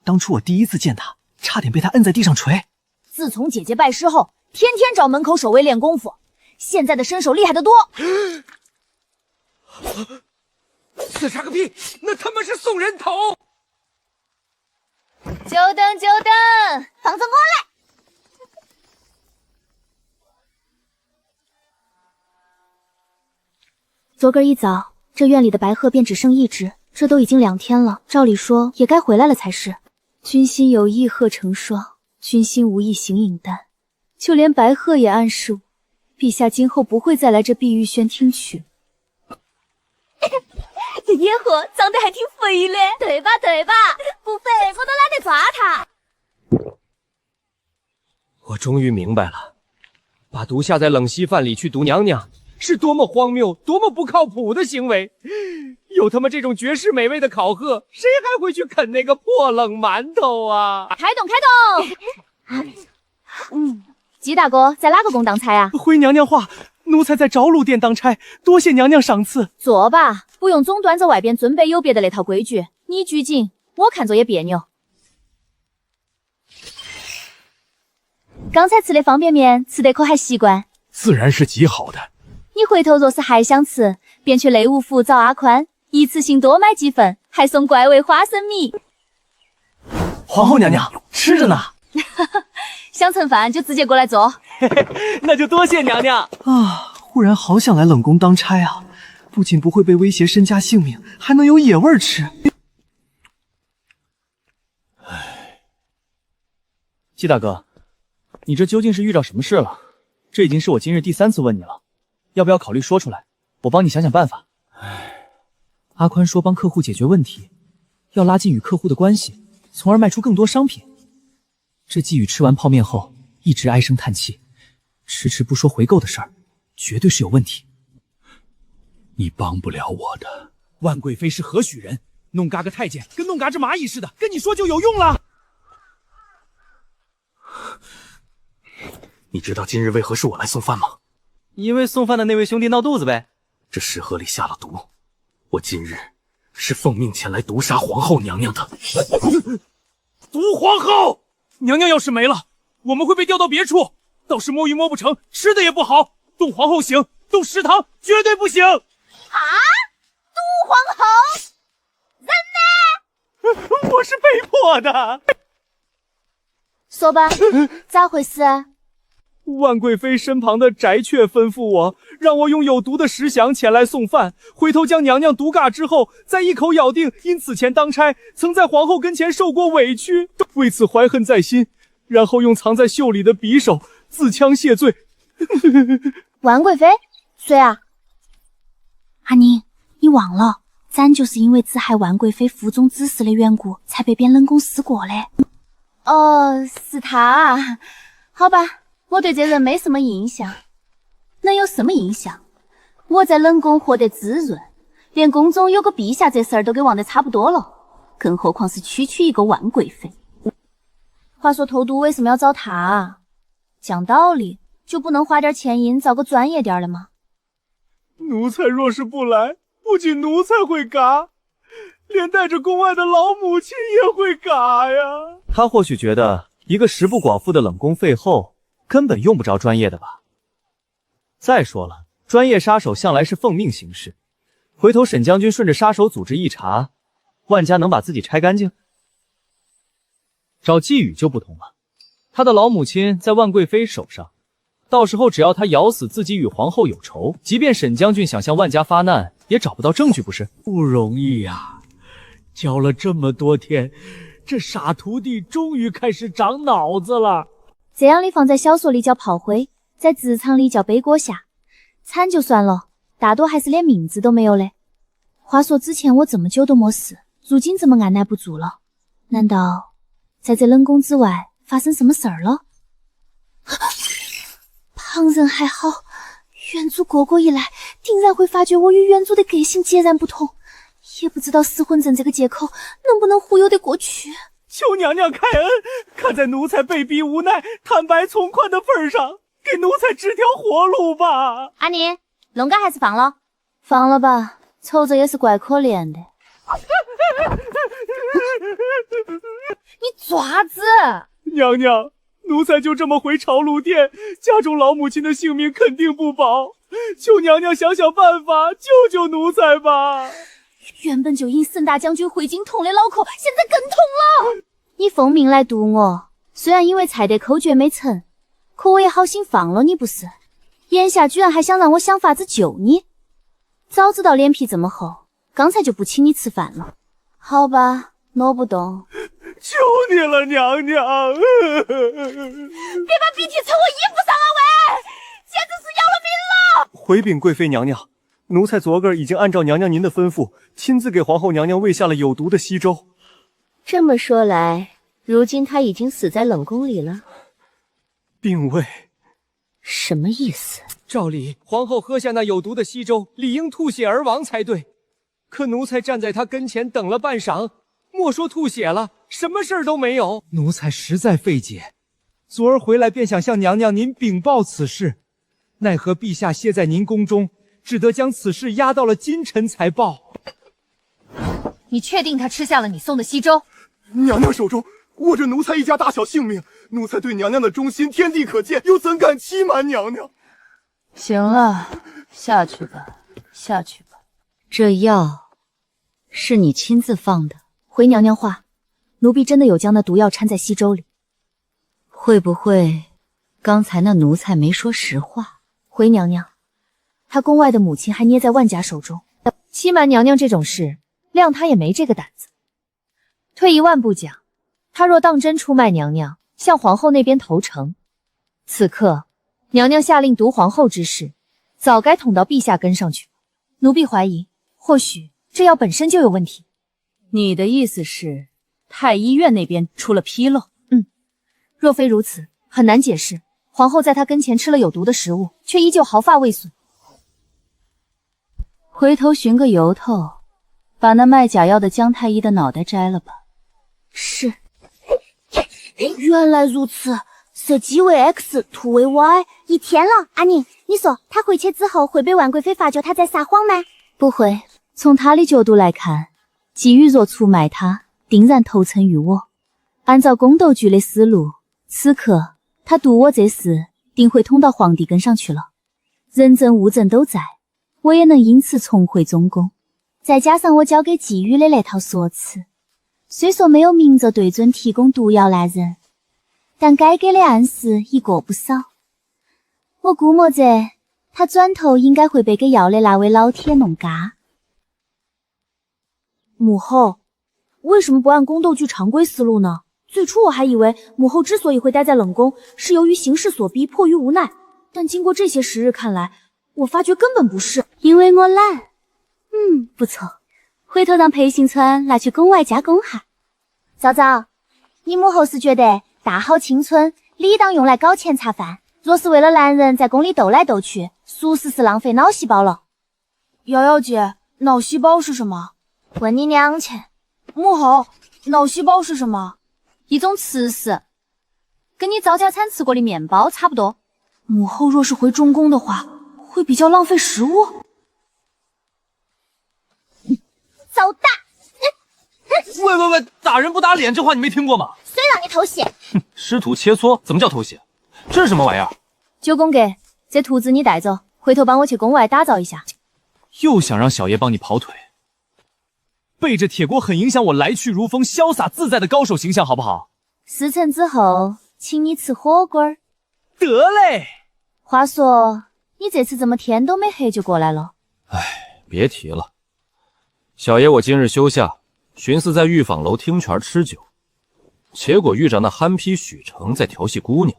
当初我第一次见她，差点被她摁在地上捶。自从姐姐拜师后，天天找门口守卫练功夫，现在的身手厉害得多。刺杀个屁！那他妈是送人头！久等久等，放松过来。昨个一早，这院里的白鹤便只剩1只，这都已经2天了，照理说也该回来了才是。君心有意鹤成双，君心无意形影淡。就连白鹤也暗示我，陛下今后不会再来这碧玉轩听曲。这野鹤长得还挺肥的，对吧对吧？不肥我都懒得抓它。我终于明白了，把毒下在冷稀饭里去毒娘娘，是多么荒谬、多么不靠谱的行为！有他妈这种绝世美味的烤鹤，谁还会去啃那个破冷馒头啊？开动！季大哥在哪个宫当差啊？回娘娘话，奴才在着陆殿当差，多谢娘娘赏赐。坐吧，不用总端着外边尊卑有别的那套规矩。你拘谨，我看着也别扭。刚才吃的方便面吃得可还习惯？自然是极好的。你回头若是还想吃，便去内务府找阿宽，一次性多买几份，还送怪味花生米。皇后娘娘吃着呢。想蹭饭就直接过来坐。那就多谢娘娘啊！忽然好想来冷宫当差啊，不仅不会被威胁身家性命，还能有野味吃。季大哥，你这究竟是遇到什么事了？这已经是我今日第3次问你了，要不要考虑说出来，我帮你想想办法。阿宽说帮客户解决问题，要拉近与客户的关系，从而卖出更多商品。这季宇吃完泡面后一直唉声叹气，迟迟不说回购的事儿，绝对是有问题。你帮不了我的。万贵妃是何许人？弄嘎个太监跟弄嘎只蚂蚁似的，跟你说就有用了。你知道今日为何是我来送饭吗？因为送饭的那位兄弟闹肚子呗。这食盒里下了毒，我今日是奉命前来毒杀皇后娘娘的。毒皇后！娘娘要是没了，我们会被调到别处，到时摸鱼摸不成，吃的也不好。动皇后行，动食堂绝对不行。啊！毒皇后，人呢？我是被迫的。说吧，咋回事？万贵妃身旁的宅雀吩咐我，让我用有毒的食响前来送饭，回头将娘娘毒尬之后，再一口咬定因此前当差曾在皇后跟前受过委屈，为此怀恨在心，然后用藏在袖里的匕首自枪谢罪。万贵妃，谁啊？阿宁，你忘了，咱就是因为只害万贵妃服从指示的缘故，才被贬冷宫思过的。哦，是他啊，好吧。我对这人没什么印象，能有什么印象？我在冷宫活得滋润，连宫中有个陛下这事儿都给忘得差不多了。更何况是区区一个万贵妃。话说投毒为什么要找他啊？讲道理就不能花点钱银找个专业点的吗？奴才若是不来，不仅奴才会嘎，连带着宫外的老母亲也会嘎呀。他或许觉得一个食不广富的冷宫废后根本用不着专业的吧。再说了，专业杀手向来是奉命行事，回头沈将军顺着杀手组织一查，万家能把自己拆干净？找季宇就不同了，他的老母亲在万贵妃手上，到时候只要他咬死自己与皇后有仇，即便沈将军想向万家发难，也找不到证据，不是？不容易呀，教了这么多天，这傻徒弟终于开始长脑子了。这样的放在小说里叫炮灰，在职场里叫背锅侠，惨就算了，大多还是连名字都没有的。话说之前我这么久都没事，如今这么按捺不住了，难道在这冷宫之外发生什么事儿了？旁人还好，元祖过过一来，定然会发觉我与元祖的个性截然不同，也不知道失魂阵这个借口能不能忽悠得过去。求娘娘开恩，看在奴才被逼无奈、坦白从宽的份上，给奴才指条活路吧。阿宁，龙哥还是放了？放了吧，瞅着也是怪可怜的。你爪子！娘娘，奴才就这么回朝露殿，家中老母亲的性命肯定不保，求娘娘想想办法，救救奴才吧。原本就因沈大将军回京痛的脑壳，现在更痛了。你奉命来毒我，虽然因为菜得口诀没成，可我也好心放了你不是？眼下居然还想让我想法子救你，早知道脸皮这么厚，刚才就不请你吃饭了。好吧，挪不动。求你了，娘娘！别把鼻涕从我衣服上啊喂！简直是要了命了！回禀贵妃娘娘，奴才昨个已经按照娘娘您的吩咐，亲自给皇后娘娘喂下了有毒的稀粥。这么说来，如今她已经死在冷宫里了，并未。什么意思？照理，皇后喝下那有毒的稀粥，理应吐血而亡才对。可奴才站在她跟前等了半晌，莫说吐血了，什么事儿都没有。奴才实在费解，昨儿回来便想向娘娘您禀报此事，奈何陛下歇在您宫中，只得将此事压到了今晨才报。你确定他吃下了你送的稀粥？娘娘手中握着奴才一家大小性命，奴才对娘娘的忠心天地可见，又怎敢欺瞒娘娘？行了，下去吧，下去吧。这药是你亲自放的？回娘娘话，奴婢真的有将那毒药掺在稀粥里。会不会刚才那奴才没说实话？回娘娘，他宫外的母亲还捏在万家手中，欺瞒娘娘这种事，谅他也没这个胆子。退一万步讲，他若当真出卖娘娘，向皇后那边投诚，此刻娘娘下令毒皇后之事，早该捅到陛下根上去。奴婢怀疑，或许这药本身就有问题。你的意思是太医院那边出了纰漏？若非如此，很难解释皇后在她跟前吃了有毒的食物，却依旧毫发未损。回头寻个由头，把那卖假药的姜太医的脑袋摘了吧。是。原来如此，设计为 X， 图为 Y， 一天了。阿宁，你说他回去之后会被万贵妃发觉他在撒谎吗？不会，从他的角度来看，季宇若出卖他，定然投诚于我。按照宫斗剧的思路，此刻他毒我这事定会捅到皇帝根上去了，人证物证都在，我也能因此重回中宫。再加上我交给季宇的那套说辞，虽说没有明着对准提供毒药来人，但该给的暗示一个不少。我估摸着他转头应该会被给药的那位老铁弄嘎。母后，为什么不按宫斗剧常规思路呢？最初我还以为母后之所以会待在冷宫，是由于形势所逼，迫于无奈。但经过这些时日看来，我发觉根本不是。因为我懒。不错，回头让裴行川拿去宫外加工哈。早早，你母后是觉得大好青春理当用来搞钱茶饭，若是为了男人在宫里斗来斗去，属实是浪费脑细胞了。瑶瑶姐，脑细胞是什么？问你娘去。母后，脑细胞是什么？一种吃食，跟你早家餐吃过的面包差不多。母后若是回中宫的话，会比较浪费食物。走大！喂，打人不打脸，这话你没听过吗？谁让你偷袭？哼，师徒切磋，怎么叫偷袭？这是什么玩意儿？9宫格，这图纸你带走，回头帮我去宫外打造一下。又想让小爷帮你跑腿，背着铁锅很影响我来去如风、潇洒自在的高手形象，好不好？4成之后，请你吃火锅儿。得嘞。话说，你这次怎么天都没黑就过来了？哎，别提了。小爷我今日休假，寻思在御坊楼听拳吃酒，结果遇着那憨批许成在调戏姑娘。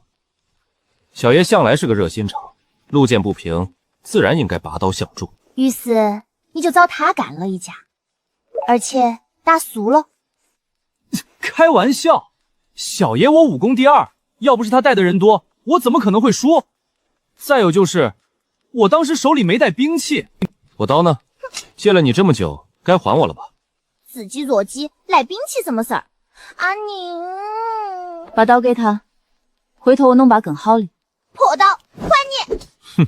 小爷向来是个热心肠，路见不平，自然应该拔刀相助。于是你就找他干了一架，而且打输了。开玩笑，小爷我武功第2，要不是他带的人多，我怎么可能会输？再有就是，我当时手里没带兵器。我刀呢？借了你这么久，该还我了吧？自己弱鸡，赖兵器什么事儿？啊你！把刀给他，回头我弄把更好的。破刀，还你！哼，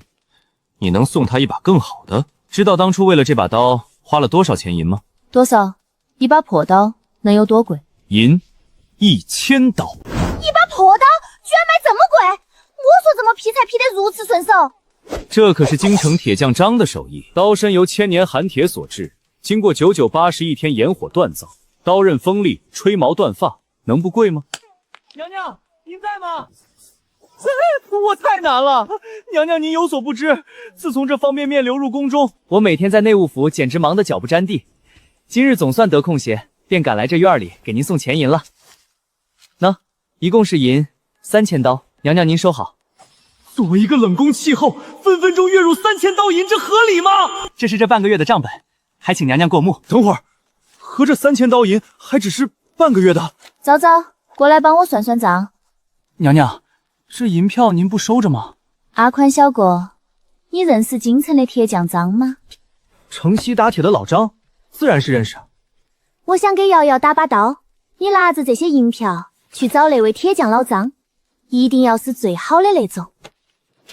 你能送他一把更好的？知道当初为了这把刀花了多少钱银吗？多少？一把破刀能有多贵？银1000刀。一把破刀居然卖这么贵？我说怎么劈柴劈得如此顺手？这可是京城铁匠张的手艺，刀身由千年寒铁所制，经过9981天炎火锻造，刀刃锋利，吹毛断发，能不贵吗？娘娘，您在吗？我太难了，娘娘您有所不知，自从这方便面流入宫中，我每天在内务府简直忙得脚不沾地。今日总算得空闲，便赶来这院里给您送钱银了。喏，一共是银3000刀，娘娘您收好。作为一个冷宫气候，分分钟月入3000刀银，这合理吗？这是这半个月的账本，还请娘娘过目。等会儿，合着3000刀银还只是半个月的。早早，过来帮我算算账。娘娘，这银票您不收着吗？阿宽小哥，你认识京城的铁匠张吗？城西打铁的老张，自然是认识。我想给瑶瑶打把刀，你拿着这些银票去找那位铁匠老张，一定要是最好的那种。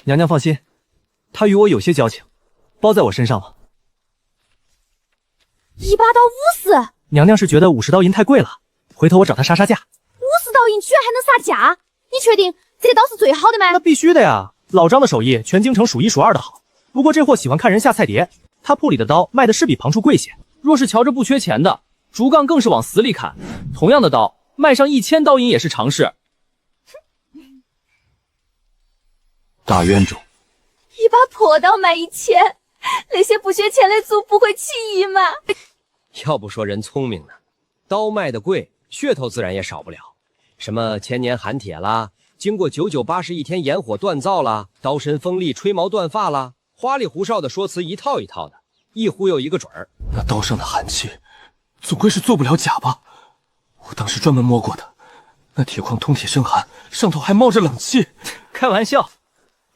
娘娘放心，他与我有些交情，包在我身上了。一把刀50，娘娘是觉得50刀银太贵了，回头我找他杀价。50刀银居然还能杀价？你确定这刀是最好的吗？那必须的呀，老张的手艺全京城数1数2的好。不过这货喜欢看人下菜碟，他铺里的刀卖的是比旁处贵些。若是瞧着不缺钱的，竹杠更是往死里砍。同样的刀，卖上1000刀银也是常事。大渊中，一把破刀卖1000，那些不缺钱的族不会起义吗？要不说人聪明呢，刀卖的贵，噱头自然也少不了。什么千年寒铁啦，经过9981天炎火锻造啦，刀身锋利，吹毛断发啦，花里胡哨的说辞一套一套的，一忽悠一个准儿。那刀上的寒气，总归是做不了假吧？我当时专门摸过的，那铁矿通铁生寒，上头还冒着冷气。开玩笑，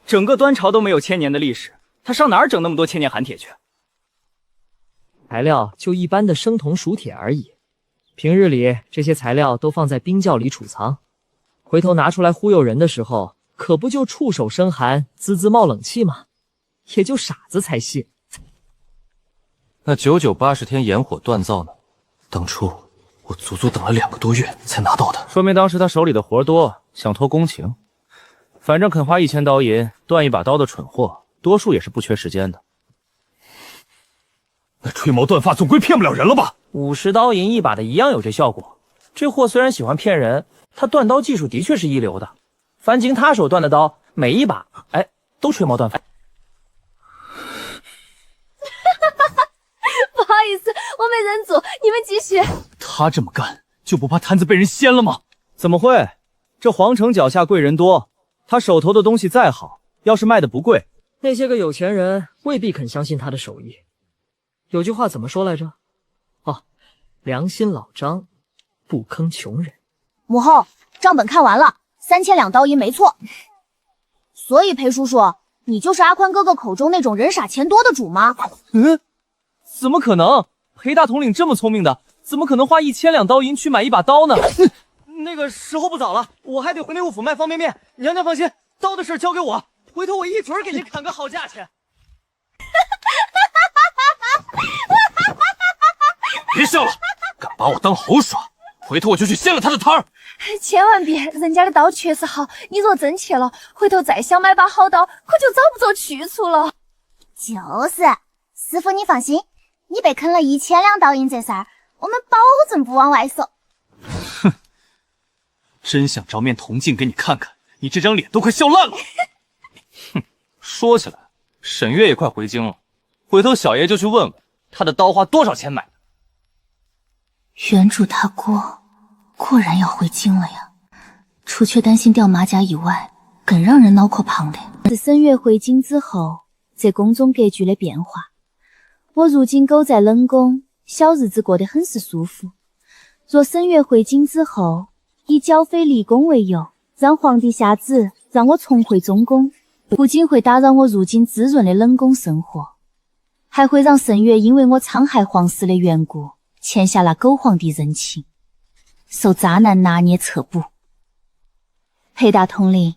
整个端朝都没有1000年的历史，他上哪儿整那么多千年寒铁去？材料就一般的生铜熟铁而已，平日里这些材料都放在冰窖里储藏，回头拿出来忽悠人的时候，可不就触手生寒，滋滋冒冷气吗？也就傻子才信。那9980天炎火锻造呢？当初我足足等了2个多月才拿到的，说明当时他手里的活多，想托公情。反正肯花1000刀银锻一把刀的蠢货，多数也是不缺时间的。那吹毛断发总归骗不了人了吧？50刀银一把的一样有这效果。这货虽然喜欢骗人，他锻刀技术的确是一流的。凡经他手锻的刀，每一把，都吹毛断发。不好意思，我没认住，你们继续。他这么干，就不怕摊子被人掀了吗？怎么会？这皇城脚下贵人多，他手头的东西再好，要是卖的不贵，那些个有钱人未必肯相信他的手艺。有句话怎么说来着？良心老张，不坑穷人。母后，账本看完了，3000两刀银没错。所以裴叔叔，你就是阿宽哥哥口中那种人傻钱多的主吗？怎么可能？裴大统领这么聪明的，怎么可能花1000两刀银去买一把刀呢？那个时候不早了，我还得回内务府卖方便面。娘娘放心，刀的事交给我，回头我一准给您砍个好价钱。别笑了，敢把我当猴耍，回头我就去掀了他的摊儿。千万别，人家的刀确实好，你若真去了，回头再想买把好刀，可就找不着去处了。就是，师傅你放心，你被坑了1000两刀银这事儿，我们保证不往外说。哼，真想着面铜镜给你看看，你这张脸都快笑烂了。哼，说起来，沈月也快回京了，回头小爷就去问问他的刀花多少钱买的。原主大过果然要回京了呀！除却担心掉马甲以外，更让人脑壳胖的。自沈月回京之后，这宫中格局的变化，我如今苟在冷宫，小日子过得很是舒服。若沈月回京之后，以剿匪立功为由，让皇帝下旨让我重回中宫，不仅会打扰我如今滋润的冷宫生活，还会让沈月因为我残害皇室的缘故，欠下了狗皇帝人情，受渣男拿捏侧捕。裴大统领，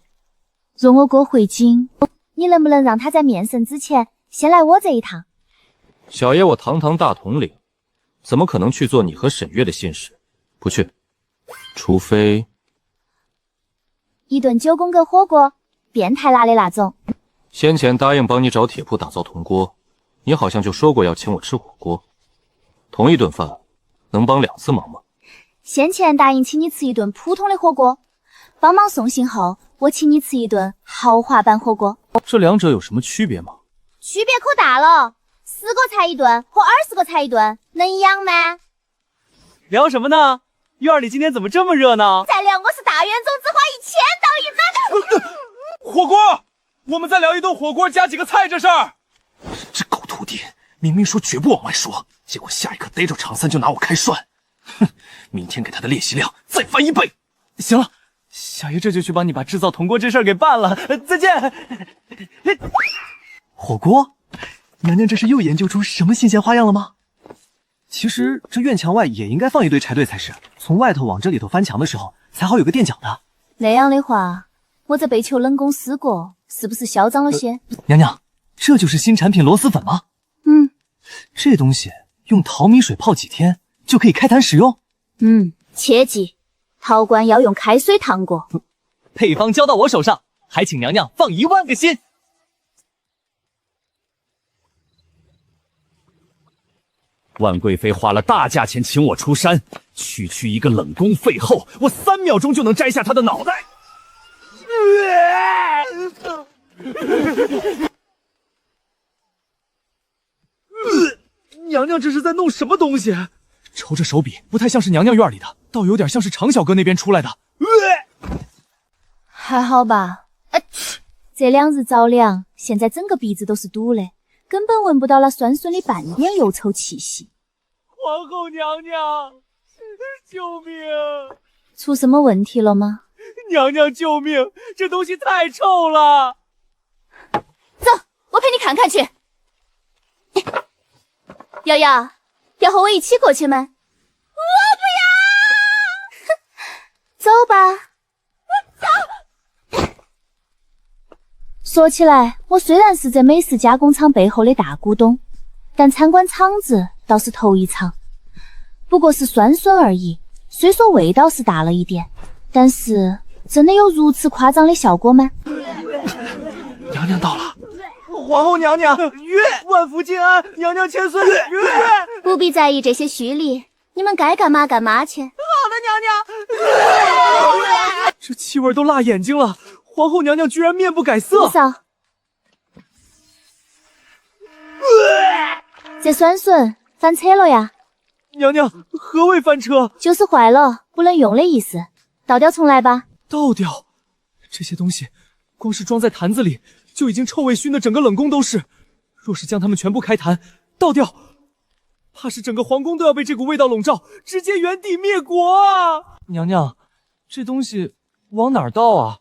若我哥回京，你能不能让他在面圣之前先来我这一趟？小爷我堂堂大统领，怎么可能去做你和沈月的心事？不去，除非一顿9宫格火锅，变态辣的那种。先前答应帮你找铁铺打造铜锅，你好像就说过要请我吃火锅。同一顿饭能帮2次忙吗？先前答应请你吃一顿普通的火锅，帮忙送信后，我请你吃一顿豪华版火锅。这两者有什么区别吗？区别可大了，10个菜一顿和20个菜一顿，能一样吗？聊什么呢？院里今天怎么这么热闹？再聊我是大元总，只花1000刀一份。火锅，我们再聊一顿火锅加几个菜这事儿。这狗徒弟明明说绝不往外说，结果下一刻逮着常三就拿我开涮。哼，明天给他的练习量再翻1倍。行了，小爷这就去帮你把制造铜锅这事儿给办了。再见。火锅？娘娘这是又研究出什么新鲜花样了吗？其实这院墙外也应该放一堆柴堆才是，从外头往这里头翻墙的时候，才好有个垫脚的。那样的话，我在北丘冷宫试过，是不是嚣张了些？娘娘，这就是新产品螺蛳粉吗？嗯，这东西用淘米水泡几天就可以开坛使用。切记，陶罐要用开水烫过。配方交到我手上，还请娘娘放1万个心。万贵妃花了大价钱请我出山，区一个冷宫废后，我3秒钟就能摘下她的脑袋。娘娘这是在弄什么东西？瞅这手笔，不太像是娘娘院里的，倒有点像是常小哥那边出来的。还好吧，这2日着凉，现在整个鼻子都是堵的，根本闻不到那酸笋的半点油臭气息。皇后娘娘，救命！出什么问题了吗？娘娘救命！这东西太臭了。走，我陪你看看去。瑶瑶，要和我一起过去吗？我不要。走吧。说起来，我虽然是这美食加工厂背后的大股东，但参观厂子倒是头一场。不过是酸笋而已，虽说味道是大了一点，但是真的有如此夸张的效果吗？娘娘到了。皇后娘娘，万福金安，娘娘千岁。不必在意这些虚礼，你们该干嘛干嘛去。好的，娘娘。这气味都辣眼睛了，皇后娘娘居然面不改色。嫂，这酸笋翻车了呀！娘娘，何谓翻车？就是坏了，不能用的意思。倒掉重来吧。倒掉？这些东西光是装在坛子里就已经臭味熏的整个冷宫都是，若是将它们全部开坛倒掉，怕是整个皇宫都要被这股味道笼罩，直接原地灭国啊！娘娘，这东西往哪儿倒啊？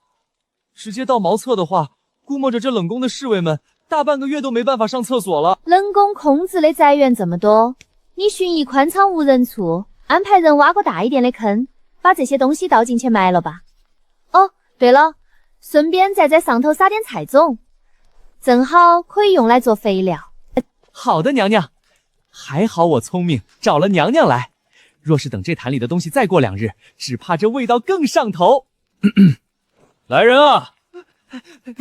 直接倒茅厕的话，估摸着这冷宫的侍卫们大半个月都没办法上厕所了。冷宫空置的宅院这么多，你巡一宽敞无人处，安排人挖个大一点的坑，把这些东西倒进去埋了吧。哦，对了，顺便再在上头撒点菜种，正好可以用来做肥料。好的，娘娘。还好我聪明，找了娘娘来。若是等这坛里的东西再过2日，只怕这味道更上头。来人啊！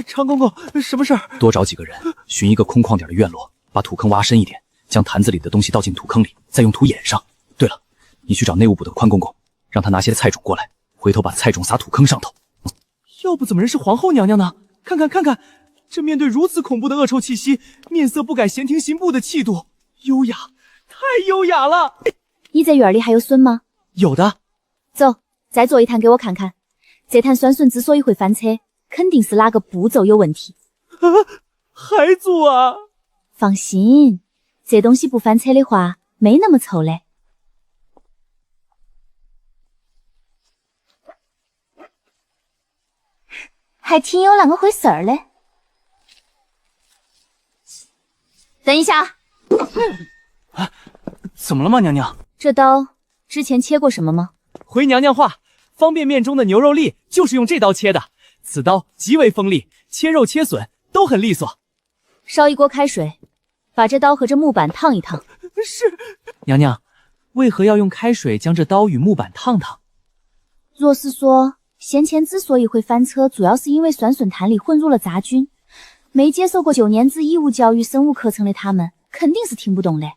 长公公，什么事儿？多找几个人，寻一个空旷点的院落，把土坑挖深一点，将坛子里的东西倒进土坑里，再用土掩上。对了，你去找内务部的宽公公，让他拿些菜种过来，回头把菜种撒土坑上头。要不怎么认识皇后娘娘呢？看看，这面对如此恐怖的恶臭气息，面色不改闲庭信步的气度，优雅，太优雅了。你在院里还有笋吗？有的。走，再做一坛给我看看。这坛酸笋之所以会翻车，肯定是哪个步骤有问题。还做啊？放心，这东西不翻车的话，没那么臭的。还挺有那么回事儿的。等一下。怎么了吗，娘娘？这刀之前切过什么吗？回娘娘话，方便面中的牛肉粒就是用这刀切的。此刀极为锋利，切肉切笋都很利索。烧一锅开水，把这刀和这木板烫一烫。是。娘娘，为何要用开水将这刀与木板烫烫？若是说先前之所以会翻车，主要是因为酸笋坛里混入了杂菌，没接受过9年制义务教育生物课程的他们肯定是听不懂的。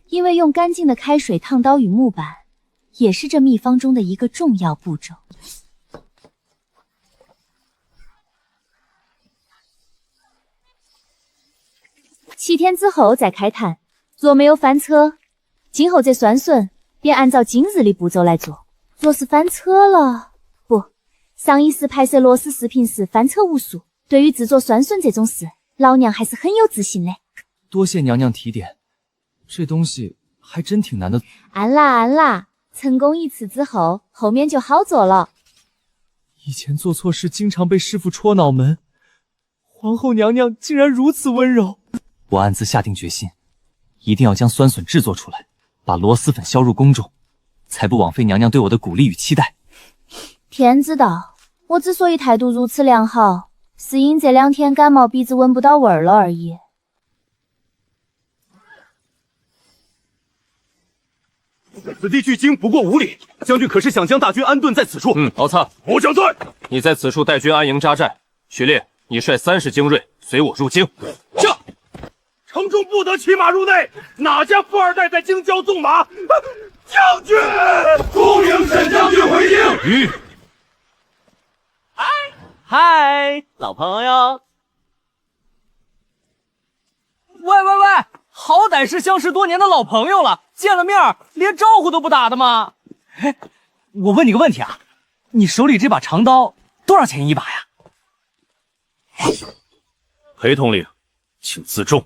因为用干净的开水烫刀与木板，也是这秘方中的一个重要步骤。7天之后再开坛，若没有翻车，今后这酸笋便按照今日的步骤来做。若是翻车了，不，上一世拍摄螺丝视频时翻车无数。对于制作酸笋这种事，老娘还是很有自信的。多谢娘娘提点，这东西还真挺难的。安啦，成功一次之后，后面就好做了。以前做错事经常被师傅戳脑门，皇后娘娘竟然如此温柔。我暗自下定决心，一定要将酸笋制作出来，把螺蛳粉销入宫中，才不枉费娘娘对我的鼓励与期待。天知道，我之所以态度如此良好，是因这2天感冒，鼻子闻不到味儿了而已。此地距京不过5里，将军可是想将大军安顿在此处？敖灿，末将在。你在此处带军安营扎寨。徐烈，你率30精锐随我入京。是。城中不得骑马入内，哪家富二代在京郊纵马？将军，恭迎沈将军回京。嗨，老朋友。喂，好歹是相识多年的老朋友了，见了面连招呼都不打的吗？哎，我问你个问题啊，你手里这把长刀多少钱一把呀？裴统领，请自重。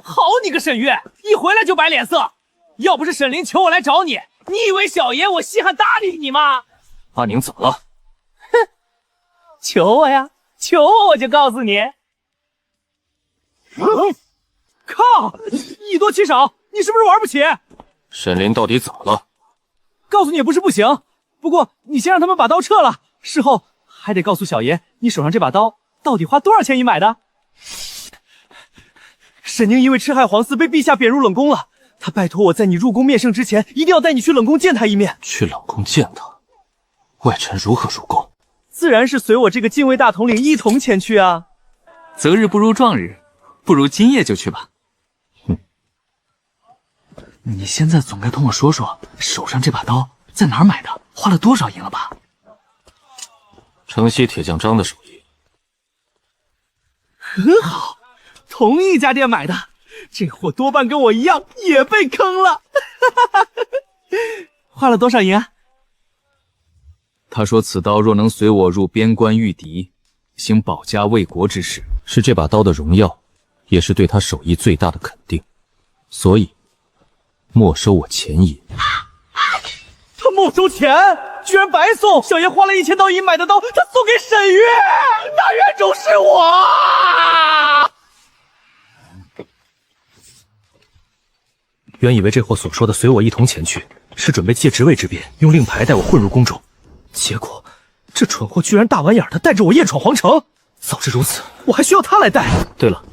好你个沈月，一回来就摆脸色。要不是沈林求我来找你，你以为小爷我稀罕搭理你吗？阿宁怎么了？哼，求我呀，求我就告诉你。靠，以多欺少，你是不是玩不起？沈林到底怎么了？告诉你也不是不行，不过你先让他们把刀撤了，事后还得告诉小爷你手上这把刀到底花多少钱一买的。沈宁因为吃害皇嗣被陛下贬入冷宫了，他拜托我在你入宫面圣之前，一定要带你去冷宫见他一面。去冷宫见他？外臣如何入宫？自然是随我这个禁卫大统领一同前去啊。择日不如撞日，不如今夜就去吧。你现在总该同我说说，手上这把刀在哪儿买的，花了多少银了吧？城西铁匠张的手艺。很好，同一家店买的，这货多半跟我一样也被坑了。花了多少银啊？他说此刀若能随我入边关御敌，行保家卫国之事，是这把刀的荣耀，也是对他手艺最大的肯定，所以没收我钱银。他没收钱，居然白送！小爷花了1000刀银买的刀，他送给沈月，大冤种是我！原以为这货所说的随我一同前去，是准备借职位之便，用令牌带我混入宫中。结果，这蠢货居然大晚眼的带着我夜闯皇城。早知如此，我还需要他来带。对了，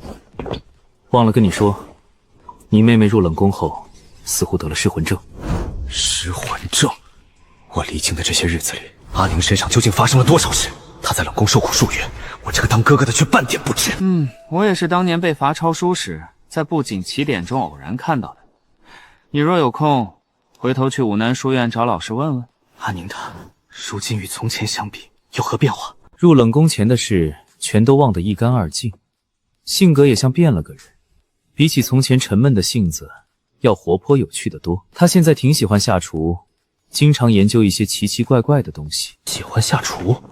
忘了跟你说，你妹妹入冷宫后，似乎得了失魂症。失魂症？我离京的这些日子里，阿宁身上究竟发生了多少事？她在冷宫受苦数月，我这个当哥哥的却半点不知。我也是当年被罚抄书时，在布景起点中偶然看到的。你若有空，回头去武南书院找老师问问。阿宁她如今与从前相比，有何变化？入冷宫前的事全都忘得一干二净，性格也像变了个人，比起从前沉闷的性子，要活泼有趣的多。他现在挺喜欢下厨，经常研究一些奇奇怪怪的东西。喜欢下厨？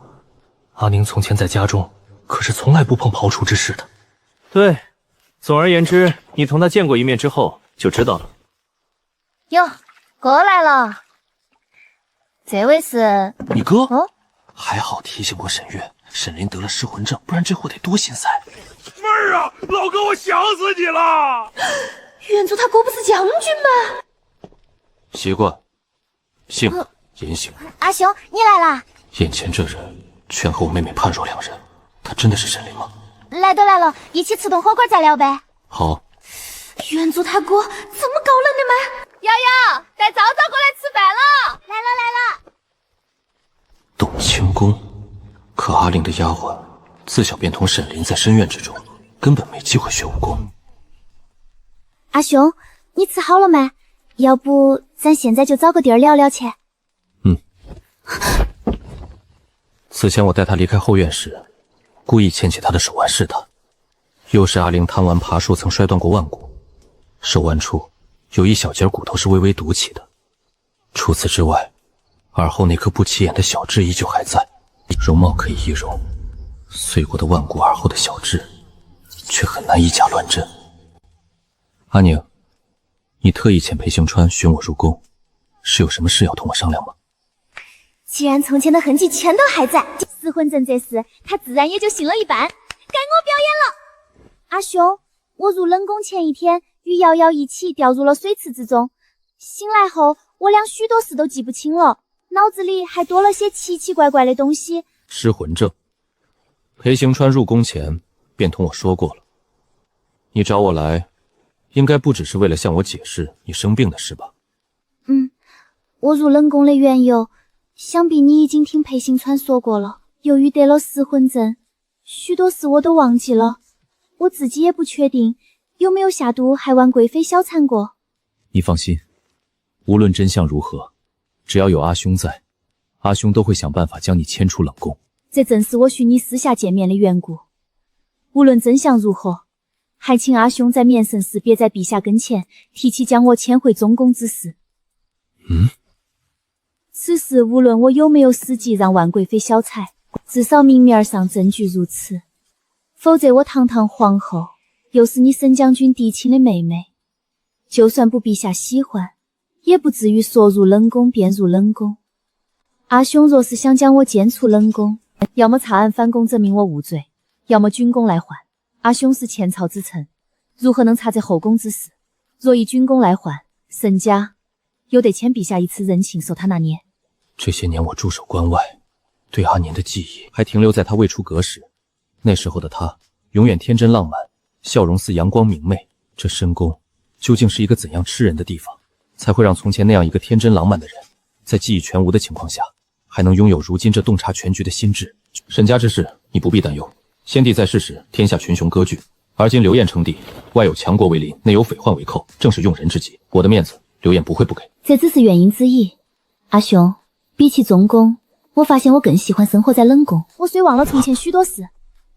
阿宁从前在家中可是从来不碰刨厨之事的。对，总而言之，你同他见过一面之后就知道了。哟，哥来了，这位是你哥？哦，还好提醒过沈月，沈林得了失魂症，不然这货得多心塞。妹儿啊，老哥，我想死你了！元祖他哥不是将军吗？习惯，姓言行。阿雄，你来啦！眼前这人全和我妹妹判若两人，他真的是沈林吗？来都来了，一起吃顿火锅再聊呗。好。元祖他哥这么高冷的吗？瑶瑶，带早早过来吃饭了。来了。动清宫，可阿玲的丫鬟自小便同沈林在深院之中，根本没机会学武功。阿雄，你吃好了没？要不咱现在就找个地儿聊聊去。此前我带他离开后院时，故意牵起他的手腕试他。又是阿玲贪玩爬树曾摔断过腕骨，手腕处有一小节骨头是微微凸起的。除此之外，耳后那颗不起眼的小痣依旧还在，容貌可以易容，碎过的腕骨耳后的小痣却很难以假乱真。阿宁，你特意遣裴行川寻我入宫，是有什么事要同我商量吗？既然从前的痕迹全都还在，失魂症这事他自然也就信了一半。该我表演了。阿雄，我入冷宫前一天与瑶瑶一起掉入了水池之中，醒来后我俩许多事都记不清了，脑子里还多了些奇奇怪怪的东西。失魂症，裴行川入宫前便同我说过了。你找我来，应该不只是为了向我解释你生病的事吧？我入冷宫的缘由，想必你已经听裴行川说过了。由于得了失魂症，许多事我都忘记了，我自己也不确定有没有下毒害婉贵妃小产过。你放心，无论真相如何，只要有阿兄在，阿兄都会想办法将你牵出冷宫。这正是我许你私下见面的缘故。无论真相如何，还请阿兄在面圣时别在陛下跟前提起将我牵回中宫之事。此事无论我有没有实际让婉贵妃小产，至少明面上证据如此，否则我堂堂皇后，又是你沈将军嫡亲的妹妹，就算不陛下喜欢，也不至于说入冷宫便入冷宫。阿兄若是想将我监出冷宫，要么查案反供证明我无罪，要么军功来还。阿兄是前朝之臣，如何能查这后宫之事？若以军功来还，沈家又得欠陛下一次人情，受他那年。这些年我驻守关外，对阿年的记忆还停留在他未出阁时。那时候的他永远天真浪漫，笑容似阳光明媚。这深宫究竟是一个怎样吃人的地方，才会让从前那样一个天真浪漫的人，在记忆全无的情况下，还能拥有如今这洞察全局的心智？沈家之事你不必担忧，先帝在世时天下群雄割据，而今刘晏称帝，外有强国为邻，内有匪患为寇，正是用人之急。我的面子刘晏不会不给。这只是原因之一。阿兄，比起中宫，我发现我更喜欢生活在冷宫。我虽忘了从前许多事，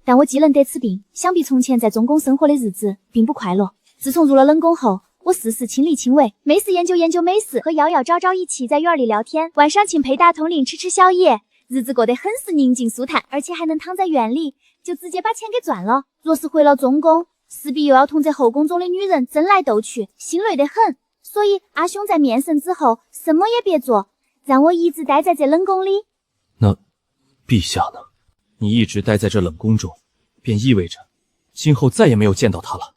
但我既能得此病，想必从前在中宫生活的日子并不快乐。自从入了冷宫后，我事事亲力亲为，没事研究研究美食，和瑶瑶昭昭一起在院里聊天，晚上请裴大统领吃吃宵夜，日子过得很是宁静舒坦，而且还能躺在院里就直接把钱给赚了。若是回了中宫，势必又要同这后宫中的女人争来斗去，心累得很。所以阿兄在面圣之后什么也别做，让我一直待在这冷宫里。那陛下呢？你一直待在这冷宫中，便意味着今后再也没有见到他了。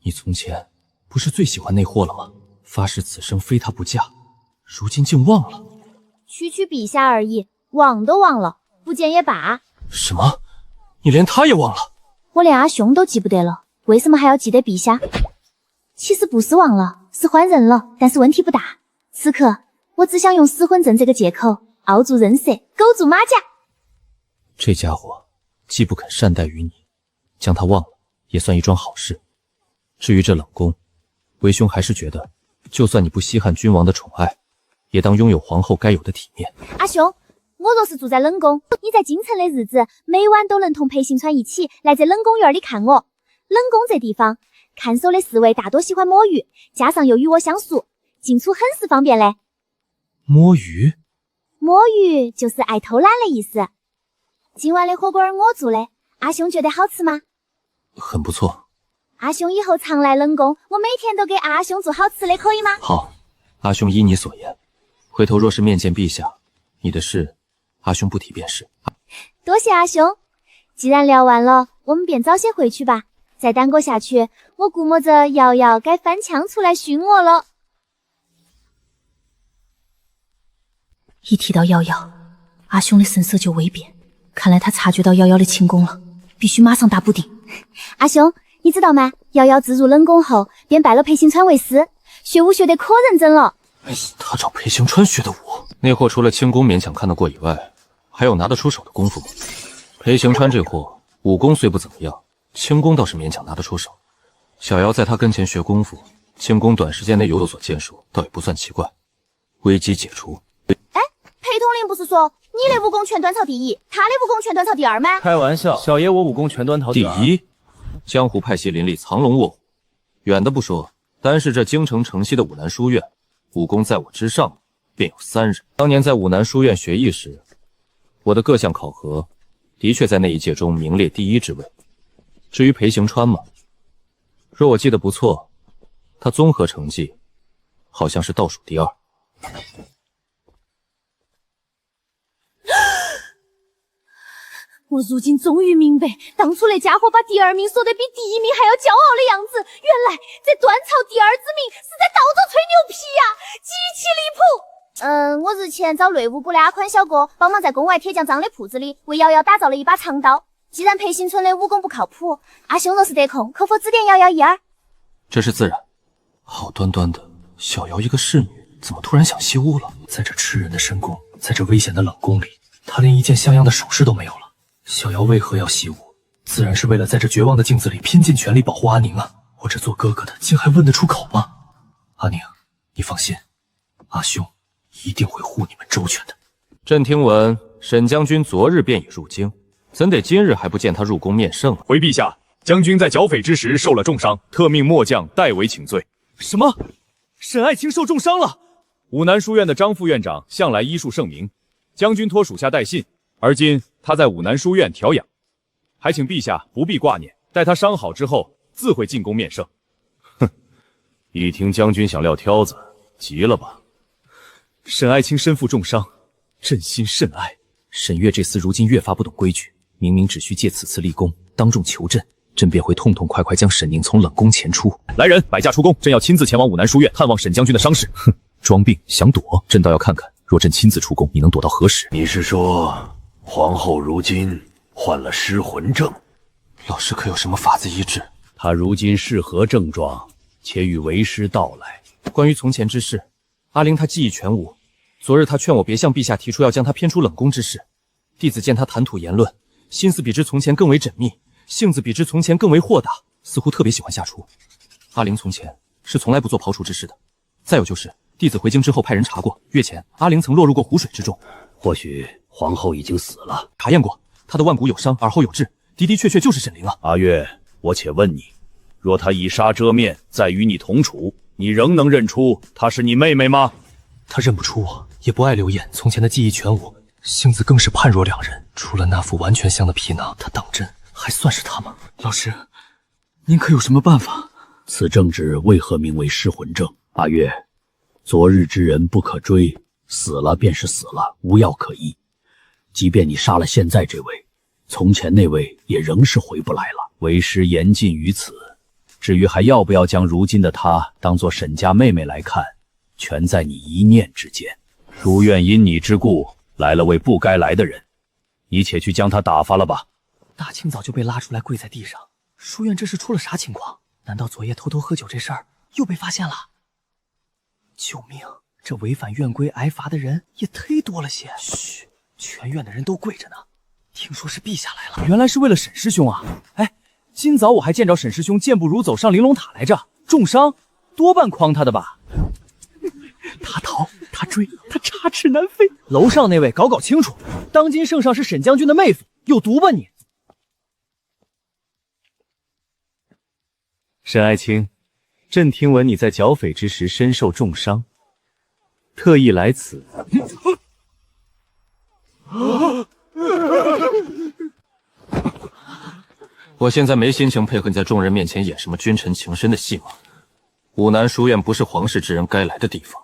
你从前不是最喜欢那货了吗？发誓此生非她不嫁，如今竟忘了。区区陛下而已，忘都忘了，不见也罢。什么？你连他也忘了？我连阿兄都记不得了，为什么还要记得陛下？其实不是忘了，是换人了，但是问题不大。此刻，我只想用失婚证这个借口，傲住人设，苟住马甲。这家伙既不肯善待于你，将他忘了也算一桩好事。至于这冷宫，为兄还是觉得，就算你不稀罕君王的宠爱，也当拥有皇后该有的体面。阿兄，我若是住在冷宫，你在京城的日子，每晚都能同裴行川一起来这冷公园里看我。冷宫这地方，看守的侍卫大多喜欢摸鱼，加上又与我相熟，进出很是方便嘞。摸鱼？摸鱼就是爱偷懒的意思。今晚的火锅我做的，阿兄觉得好吃吗？很不错。阿兄以后常来冷宫，我每天都给阿兄做好吃的，可以吗？好，阿兄依你所言。回头若是面见陛下，你的事，阿兄不提便是。多谢阿兄。既然聊完了，我们便早些回去吧。再耽搁下去，我估摸着瑶瑶该翻墙出来训我了。一提到瑶瑶，阿兄的神色就微变，看来他察觉到瑶瑶的轻功了，必须马上打补丁。阿兄，你知道吗？瑶瑶自入冷宫后，便拜了裴行川为师，学武学得可认真了。他找裴行川学的武，那货除了轻功勉强看得过以外，还有拿得出手的功夫吗？裴行川这货武功虽不怎么样，轻功倒是勉强拿得出手。小瑶在他跟前学功夫，轻功短时间内有所建树，倒也不算奇怪。危机解除。裴统领不是说你的武功全端朝第一，他的武功全端朝第二吗？开玩笑，小爷我武功全端朝第一。江湖派系林立，藏龙卧虎。远的不说，单是这京城城西的武南书院，武功在我之上便有3人。当年在武南书院学艺时，我的各项考核的确在那一届中名列第1之位。至于裴行川嘛，若我记得不错，他综合成绩好像是倒数第2。我如今终于明白，当初那家伙把第2名说得比第1名还要骄傲的样子，原来这端朝第2之名是在倒着吹牛皮呀，极其离谱。我日前找内务部的阿宽小哥帮忙在宫外铁匠张的铺子里为瑶瑶打造了一把长刀。既然裴行春的武功不靠谱，阿兄若是得空，可否指点瑶瑶一二？这是自然。好端端的小瑶一个侍女，怎么突然想习武了？在这吃人的深宫，在这危险的冷宫里，她连一件像样的首饰都没有了。小瑶为何要习武？自然是为了在这绝望的镜子里拼尽全力保护阿宁啊！我这做哥哥的竟还问得出口吗？阿宁，你放心，阿兄一定会护你们周全的。朕听闻沈将军昨日便已入京，怎得今日还不见他入宫面圣？回陛下，将军在剿匪之时受了重伤，特命末将代为请罪。什么？沈爱卿受重伤了？武南书院的张副院长向来医术盛名，将军托属下带信，而今他在武南书院调养，还请陛下不必挂念，待他伤好之后，自会进宫面圣。哼，一听将军想撂挑子，急了吧？沈爱卿身负重伤，朕心甚哀。沈月这厮如今越发不懂规矩，明明只需借此次立功，当众求朕，朕便会痛痛快快将沈宁从冷宫遣出。来人，摆驾出宫，朕要亲自前往武南书院探望沈将军的伤势。哼，装病想躲，朕倒要看看，若朕亲自出宫，你能躲到何时？你是说皇后如今患了失魂症？老师可有什么法子医治？她如今是何症状？且与为师道来。关于从前之事，阿玲她技艺全无。昨日她劝我别向陛下提出要将她偏出冷宫之事，弟子见她谈吐言论，心思比之从前更为缜密，性子比之从前更为豁达，似乎特别喜欢下厨。阿玲从前是从来不做庖厨之事的。再有就是弟子回京之后派人查过，月前阿玲曾落入过湖水之中。或许皇后已经死了。查验过，她的腕骨有伤，耳后有痣，的确就是沈凌啊。阿月，我且问你，若她以纱遮面，再与你同处，你仍能认出她是你妹妹吗？她认不出我，也不爱留言，从前的技艺全无，性子更是判若两人。除了那副完全像的皮囊，她当真还算是她吗？老师，您可有什么办法？此症治为何名为失魂症？阿月，昨日之人不可追，死了便是死了，无药可医。即便你杀了现在这位，从前那位也仍是回不来了。为师言尽于此，至于还要不要将如今的她当做沈家妹妹来看，全在你一念之间。书院因你之故来了位不该来的人，你且去将他打发了吧。大清早就被拉出来跪在地上，书院这是出了啥情况？难道昨夜偷偷喝酒这事儿又被发现了？救命！这违反院规挨罚的人也忒多了些。嘘，全院的人都跪着呢。听说是陛下来了，原来是为了沈师兄啊！哎，今早我还见着沈师兄健步如走上玲珑塔来着，重伤，多半诓他的吧？他逃，他追，他插翅难飞。楼上那位搞搞清楚，当今圣上是沈将军的妹夫，有毒吧你？沈爱卿，朕听闻你在剿匪之时身受重伤，特意来此。我现在没心情配合你在众人面前演什么君臣情深的戏码。武南书院不是皇室之人该来的地方，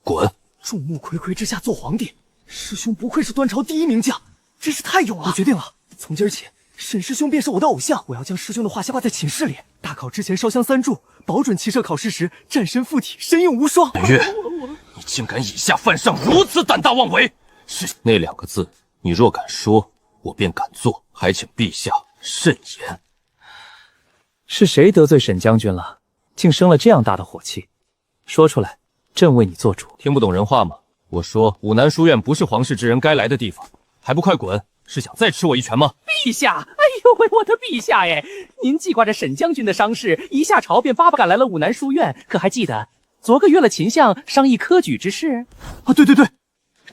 滚！众目睽睽之下做皇帝，师兄不愧是端朝第一名将，真是太勇了。我决定了，从今儿起，沈师兄便是我的偶像。我要将师兄的画像挂在寝室里，大考之前烧香3炷，保准骑射考试时战神附体，神勇无双。沈月，你竟敢以下犯上，如此胆大妄为！是那2个字，你若敢说，我便敢做，还请陛下慎言。是谁得罪沈将军了，竟生了这样大的火气？说出来，朕为你做主。听不懂人话吗？我说武南书院不是皇室之人该来的地方，还不快滚！是想再吃我一拳吗？陛下，哎呦喂，我的陛下哎！您记挂着沈将军的伤势，一下朝便巴巴赶来了武南书院，可还记得昨个约了秦相商议科举之事？啊，对，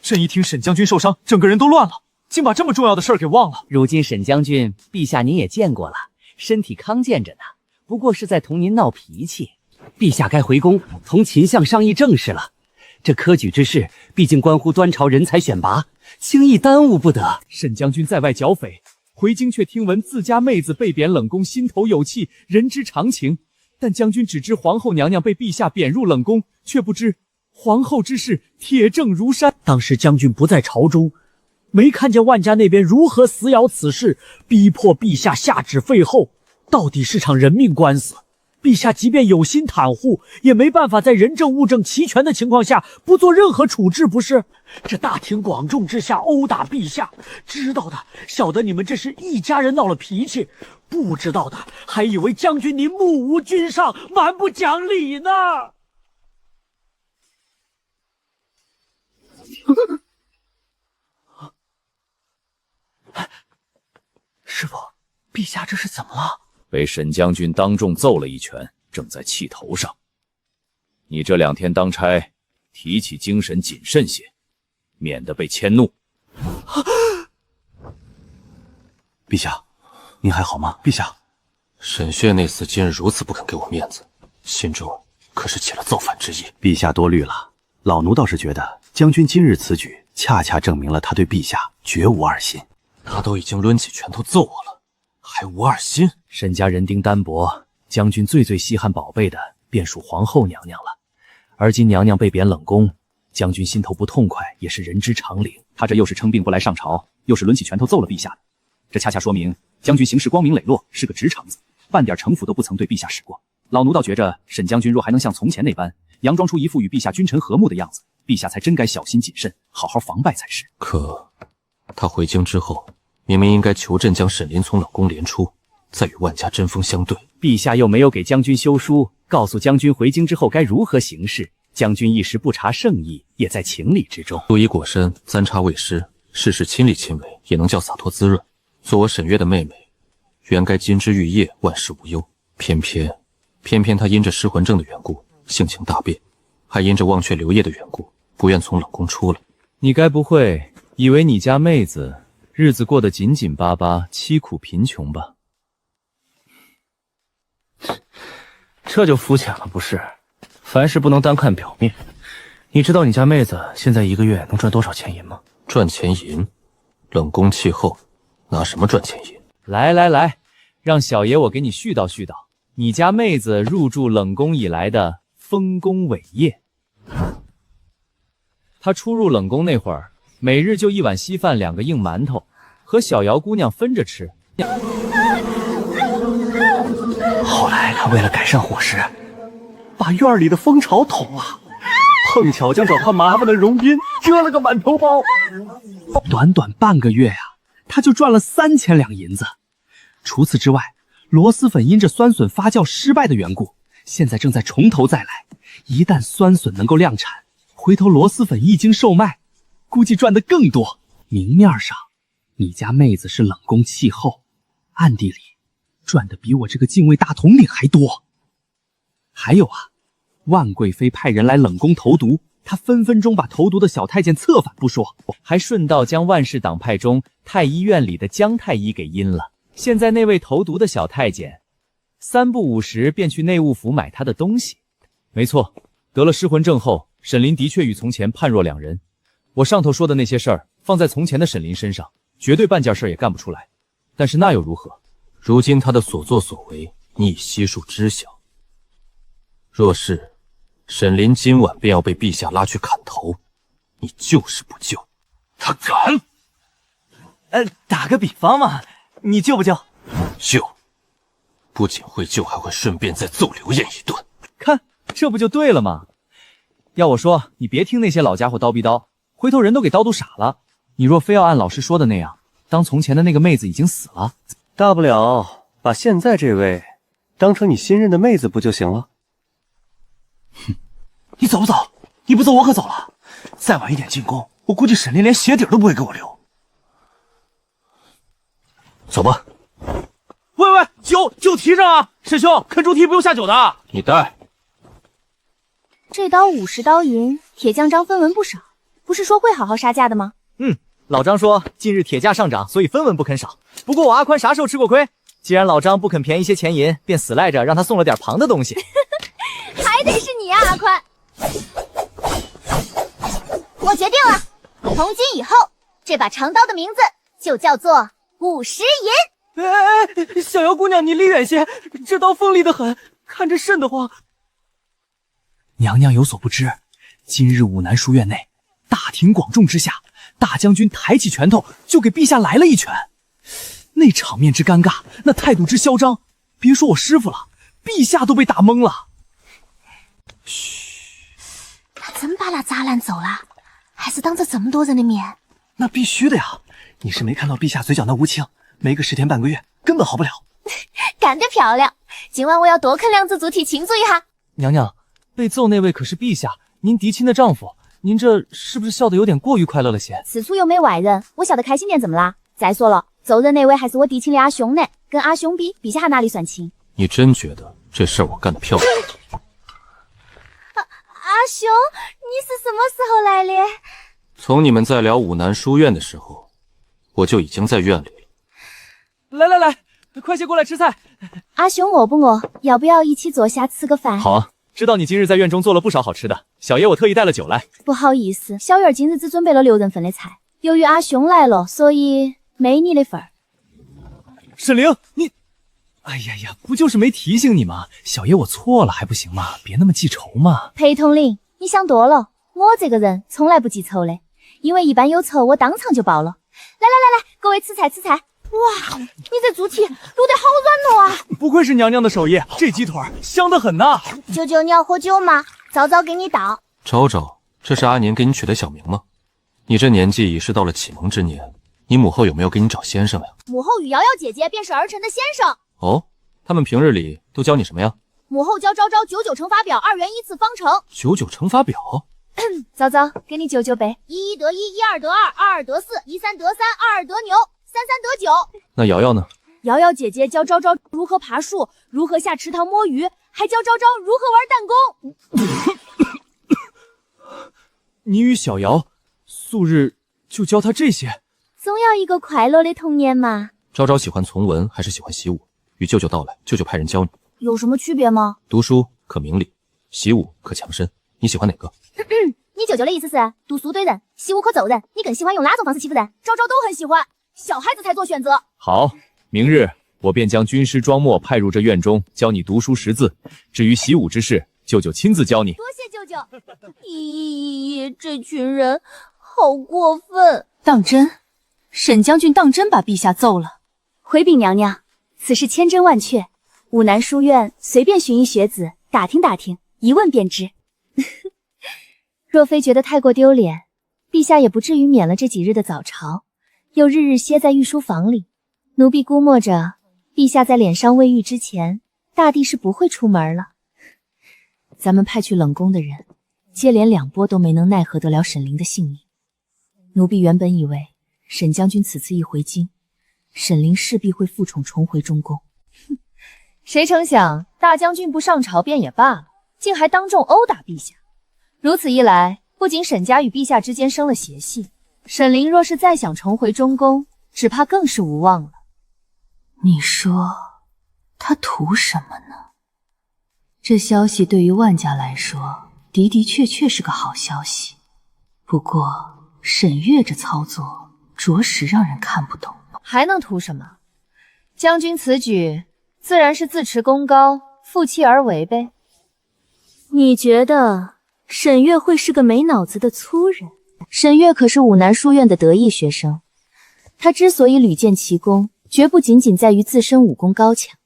朕一听沈将军受伤，整个人都乱了，竟把这么重要的事儿给忘了。如今沈将军，陛下您也见过了，身体康健着呢，不过是在同您闹脾气。陛下该回宫同秦相商议正事了。这科举之事，毕竟关乎端朝人才选拔，轻易耽误不得。沈将军在外剿匪，回京却听闻自家妹子被贬冷宫，心头有气，人之常情。但将军只知皇后娘娘被陛下贬入冷宫，却不知皇后之事铁证如山。当时将军不在朝中，没看见万家那边如何死咬此事，逼迫陛下下旨废后，到底是场人命官司。陛下即便有心袒护，也没办法在人证物证齐全的情况下不做任何处置，不是？这大庭广众之下殴打陛下，知道的晓得你们这是一家人闹了脾气，不知道的还以为将军您目无君上，蛮不讲理呢。师傅，陛下这是怎么了？被沈将军当众揍了一拳，正在气头上。你这2天当差，提起精神谨慎些，免得被迁怒。陛下，您还好吗？陛下，沈血那厮今日如此不肯给我面子，心中可是起了造反之意。陛下多虑了，老奴倒是觉得将军今日此举，恰恰证明了他对陛下绝无二心。他都已经抡起拳头揍我了，还无二心？沈家人丁单薄，将军最稀罕宝贝的便属皇后娘娘了。而今娘娘被贬冷宫，将军心头不痛快也是人之常理。他这又是称病不来上朝，又是抡起拳头揍了陛下的，这恰恰说明将军行事光明磊落，是个直肠子，半点城府都不曾对陛下使过。老奴倒觉着沈将军若还能像从前那般，佯装出一副与陛下君臣和睦的样子，陛下才真该小心谨慎，好好防备才是。可他回京之后，明明应该求朕将沈林从冷宫连出，再与万家针锋相对。陛下又没有给将军修书，告诉将军回京之后该如何行事，将军一时不察圣意，也在情理之中。杜以果身簪插未施，事事亲力亲为，也能叫洒脱滋润。做我沈月的妹妹，原该金枝玉叶，万事无忧。偏偏她因着失魂症的缘故，性情大变，还因着忘却刘烨的缘故，不愿从冷宫出来。你该不会以为你家妹子日子过得紧紧巴巴，凄苦贫穷吧？这就肤浅了，不是？凡事不能单看表面。你知道你家妹子现在1个月能赚多少钱银吗？赚钱银？冷宫气候，拿什么赚钱银？来，让小爷我给你絮叨絮叨你家妹子入住冷宫以来的丰功伟业。她初入冷宫那会儿，每日就1碗稀饭2个硬馒头，和小姚姑娘分着吃。好后来他为了改善伙食，把院里的蜂巢捅了，碰巧将找他麻烦的荣斌蛰了个满头包。短短半个月呀，他就赚了3000两银子。除此之外，螺蛳粉因着酸笋发酵失败的缘故，现在正在从头再来。一旦酸笋能够量产，回头螺蛳粉一经售卖，估计赚得更多。明面上，你家妹子是冷宫气候，暗地里赚的比我这个禁卫大统领还多。还有啊，万贵妃派人来冷宫投毒，她分分钟把投毒的小太监策反不说，还顺道将万氏党派中太医院里的姜太医给阴了。现在那位投毒的小太监，3不5时便去内务府买他的东西。没错，得了失魂症后，沈林的确与从前判若两人。我上头说的那些事儿，放在从前的沈林身上，绝对半件事也干不出来。但是那又如何？如今他的所作所为，你已悉数知晓。若是沈林今晚便要被陛下拉去砍头，你救是不救？他敢？打个比方嘛，你救不救？救，不仅会救，还会顺便再揍刘晏一顿。看，这不就对了吗？要我说，你别听那些老家伙叨逼叨，回头人都给叨嘟傻了。你若非要按老师说的那样，当从前的那个妹子已经死了，大不了把现在这位当成你新任的妹子不就行了？哼，你走不走？你不走我可走了。再晚一点进宫，我估计沈林连鞋底都不会给我留。走吧。喂，酒提上啊！沈兄，啃猪蹄不用下酒的。你带。这刀50刀银，铁匠张分文不少，不是说会好好杀价的吗？老张说近日铁价上涨，所以分文不肯少。不过我阿宽啥时候吃过亏？既然老张不肯便宜些钱银，便死赖着让他送了点旁的东西。还得是你啊，阿宽！我决定了，从今以后，这把长刀的名字就叫做50银。小姚姑娘，你离远些，这刀锋利得很，看着瘆得慌。娘娘有所不知，今日武南书院内大庭广众之下，大将军抬起拳头就给陛下来了一拳，那场面之尴尬，那态度之嚣张，别说我师傅了，陛下都被打懵了。嘘，他真把那渣男走了，还是当着这么多人的面？那必须的呀！你是没看到陛下嘴角那无情，没个10天半个月根本好不了。干得漂亮！今晚我要多啃2只猪蹄庆祝一下。娘娘，被揍那位可是陛下，您嫡亲的丈夫，您这是不是笑得有点过于快乐了些？此处又没外人，我笑得开心点怎么啦？再说了，揍人那位还是我嫡亲的阿兄呢，跟阿兄比，陛下还哪里算亲？你真觉得这事儿我干得漂亮？阿兄，你是什么时候来的？从你们在聊武南书院的时候，我就已经在院里了。来，快些过来吃菜。阿兄饿不饿？要不要一起坐下吃个饭？好啊，知道你今日在院中做了不少好吃的，小爷我特意带了酒来。不好意思，小院今日只准备了6人份的菜，由于阿兄来了，所以没你的份儿。沈凌，你，哎呀，不就是没提醒你吗？小爷我错了还不行吗？别那么记仇嘛。裴统领，你想多了，我这个人从来不记仇的，因为一般有仇我当场就报了。来，各位吃菜。哇，你这猪蹄卤得好软糯啊！不愧是娘娘的手艺，这鸡腿香得很呐。舅舅，你要喝酒吗？早早给你倒。昭昭，这是阿年给你取的小名吗？你这年纪已是到了启蒙之年，你母后有没有给你找先生呀？母后与瑶瑶姐姐便是儿臣的先生。哦，他们平日里都教你什么呀？母后教昭昭99乘法表，2元1次方程。99乘法表？早早给你9背，11得1，12得2，22得4，13得3，22得牛，33得9。那瑶瑶呢？瑶瑶姐姐教昭昭如何爬树，如何下池塘摸鱼，还教昭昭如何玩弹弓。你与小瑶素日就教她这些，总要一个快乐的童年嘛。昭昭喜欢从文还是喜欢习武？与舅舅道来，舅舅派人教你。有什么区别吗？读书可明理，习武可强身，你喜欢哪个？你舅舅的意思是读书怼人，习武可揍人，你更喜欢用哪种方式欺负人？昭昭都很喜欢，小孩子才做选择。好，明日我便将军师庄墨派入这院中，教你读书识字。至于习武之事，舅舅亲自教你。多谢舅舅。咦，这群人好过分！当真，沈将军当真把陛下揍了？回禀娘娘，此事千真万确。武南书院随便寻一学子，打听打听，一问便知。若非觉得太过丢脸，陛下也不至于免了这几日的早朝，又日日歇在御书房里。奴婢估摸着，陛下在脸上未愈之前，大抵是不会出门了。咱们派去冷宫的人，接连2波都没能奈何得了沈凌的性命。奴婢原本以为沈将军此次一回京，沈凌势必会负宠重回中宫。谁成想大将军不上朝便也罢了，竟还当众殴打陛下。如此一来，不仅沈家与陛下之间生了邪隙，沈凌若是再想重回中宫，只怕更是无望了。你说他图什么呢？这消息对于万家来说的的确确是个好消息，不过沈月这操作着实让人看不懂。还能图什么？将军此举自然是自持功高，负气而为呗。你觉得沈月会是个没脑子的粗人？沈月可是武南书院的得意学生，他之所以屡建奇功，绝不仅仅在于自身武功高强，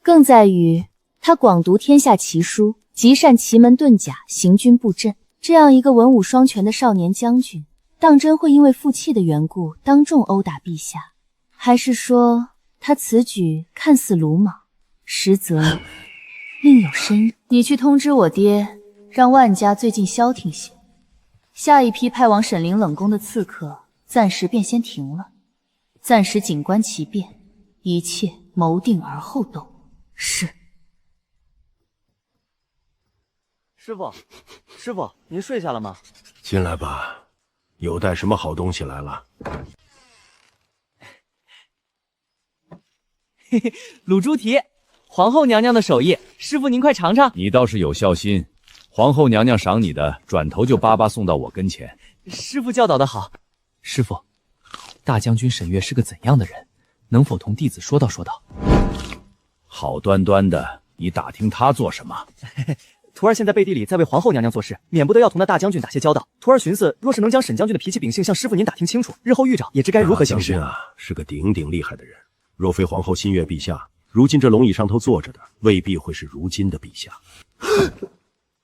更在于他广读天下奇书，极善奇门遁甲、行军布阵。这样一个文武双全的少年将军，当真会因为负气的缘故当众殴打陛下？还是说他此举看似鲁莽，实则另有深意？你去通知我爹，让万家最近消停些，下一批派往沈凌冷宫的刺客暂时便先停了，暂时静观其变，一切谋定而后动。是。师傅，您睡下了吗？进来吧，有带什么好东西来了？嘿嘿，卤猪蹄，皇后娘娘的手艺，师傅您快尝尝。你倒是有孝心，皇后娘娘赏你的，转头就巴巴送到我跟前。师傅教导的好。师傅，大将军沈月是个怎样的人？能否同弟子说道说道？好端端的，你打听他做什么？徒儿现在背地里在为皇后娘娘做事，免不得要同那大将军打些交道。徒儿寻思，若是能将沈将军的脾气秉性向师傅您打听清楚，日后遇着也知该如何行事。大将军啊，是个顶厉害的人。若非皇后心悦陛下，如今这龙椅上头坐着的，未必会是如今的陛下。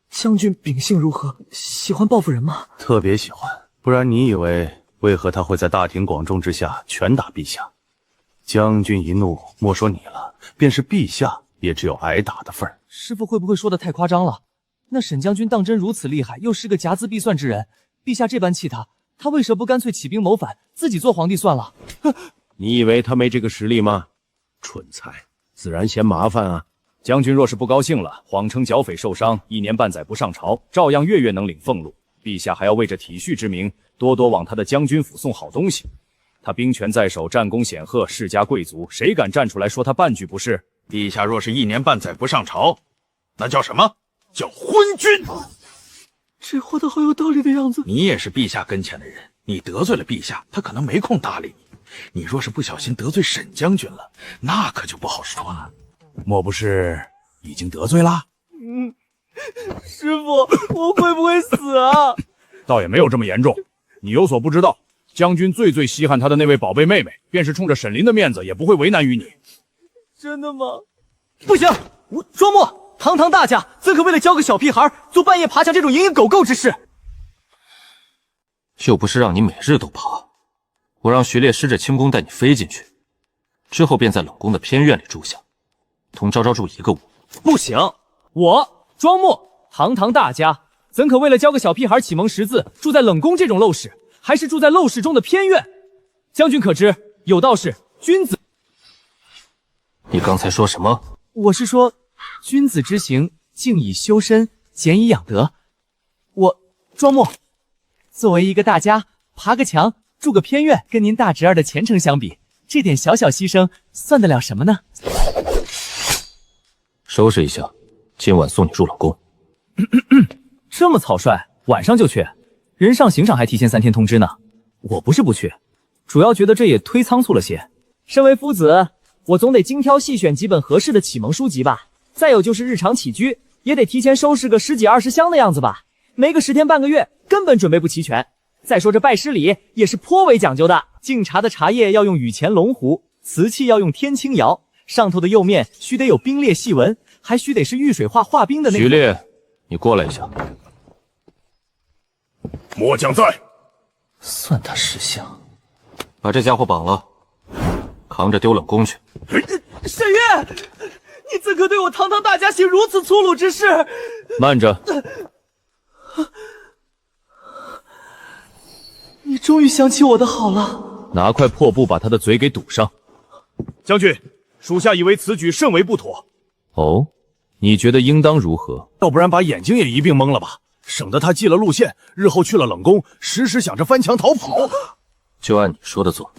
将军秉性如何？喜欢报复人吗？特别喜欢，不然你以为为何他会在大庭广众之下拳打陛下？将军一怒，莫说你了，便是陛下也只有挨打的份儿。师傅会不会说的太夸张了？那沈将军当真如此厉害，又是个睚眦必算之人，陛下这般气他为何不干脆起兵谋反，自己做皇帝算了？你以为他没这个实力吗？蠢材，自然嫌麻烦啊！将军若是不高兴了，谎称剿匪受伤，1年半载不上朝，照样月能领俸禄。陛下还要为这体恤之名，多往他的将军府送好东西。他兵权在手，战功显赫，世家贵族，谁敢站出来说他半句不是？陛下若是1年半载不上朝，那叫什么？叫昏君。这话的好有道理的样子。你也是陛下跟前的人，你得罪了陛下，他可能没空搭理你。你若是不小心得罪沈将军了，那可就不好说了。莫不是已经得罪了？师傅，我会不会死啊？倒也没有这么严重。你有所不知道，将军最稀罕他的那位宝贝妹妹，便是冲着沈凌的面子，也不会为难于你。真的吗？不行，我庄墨，堂堂大家，怎可为了教个小屁孩，做半夜爬墙这种蝇营狗构之事？又不是让你每日都爬，我让徐烈施着轻功带你飞进去，之后便在冷宫的偏院里住下，同昭昭住一个屋。不行，我庄墨，堂堂大家，怎可为了教个小屁孩启蒙识字，住在冷宫这种陋室，还是住在陋室中的偏院？将军可知，有道是君子。你刚才说什么？我是说，君子之行，静以修身，俭以养德。我庄墨，作为一个大家，爬个墙，住个偏院，跟您大侄儿的前程相比，这点小牺牲，算得了什么呢？收拾一下，今晚送你入冷宫。这么草率，晚上就去？人上刑场还提前3天通知呢。我不是不去，主要觉得这也忒仓促了些。身为夫子，我总得精挑细选几本合适的启蒙书籍吧。再有就是日常起居，也得提前收拾个10几20箱的样子吧。没个10天半个月，根本准备不齐全。再说这拜师礼也是颇为讲究的，敬茶的茶叶要用雨前龙壶，瓷器要用天青窑，上头的釉面须得有冰裂细纹，还须得是玉水化化冰的那种。徐烈，你过来一下。末将在。算他识相。把这家伙绑了，扛着丢冷宫去。沈月，你怎可对我堂堂大家行如此粗鲁之事？慢着。你终于想起我的好了。拿块破布把他的嘴给堵上。将军，属下以为此举甚为不妥。哦，你觉得应当如何？要不然把眼睛也一并蒙了吧，省得他记了路线，日后去了冷宫，时时想着翻墙逃跑。就按你说的做。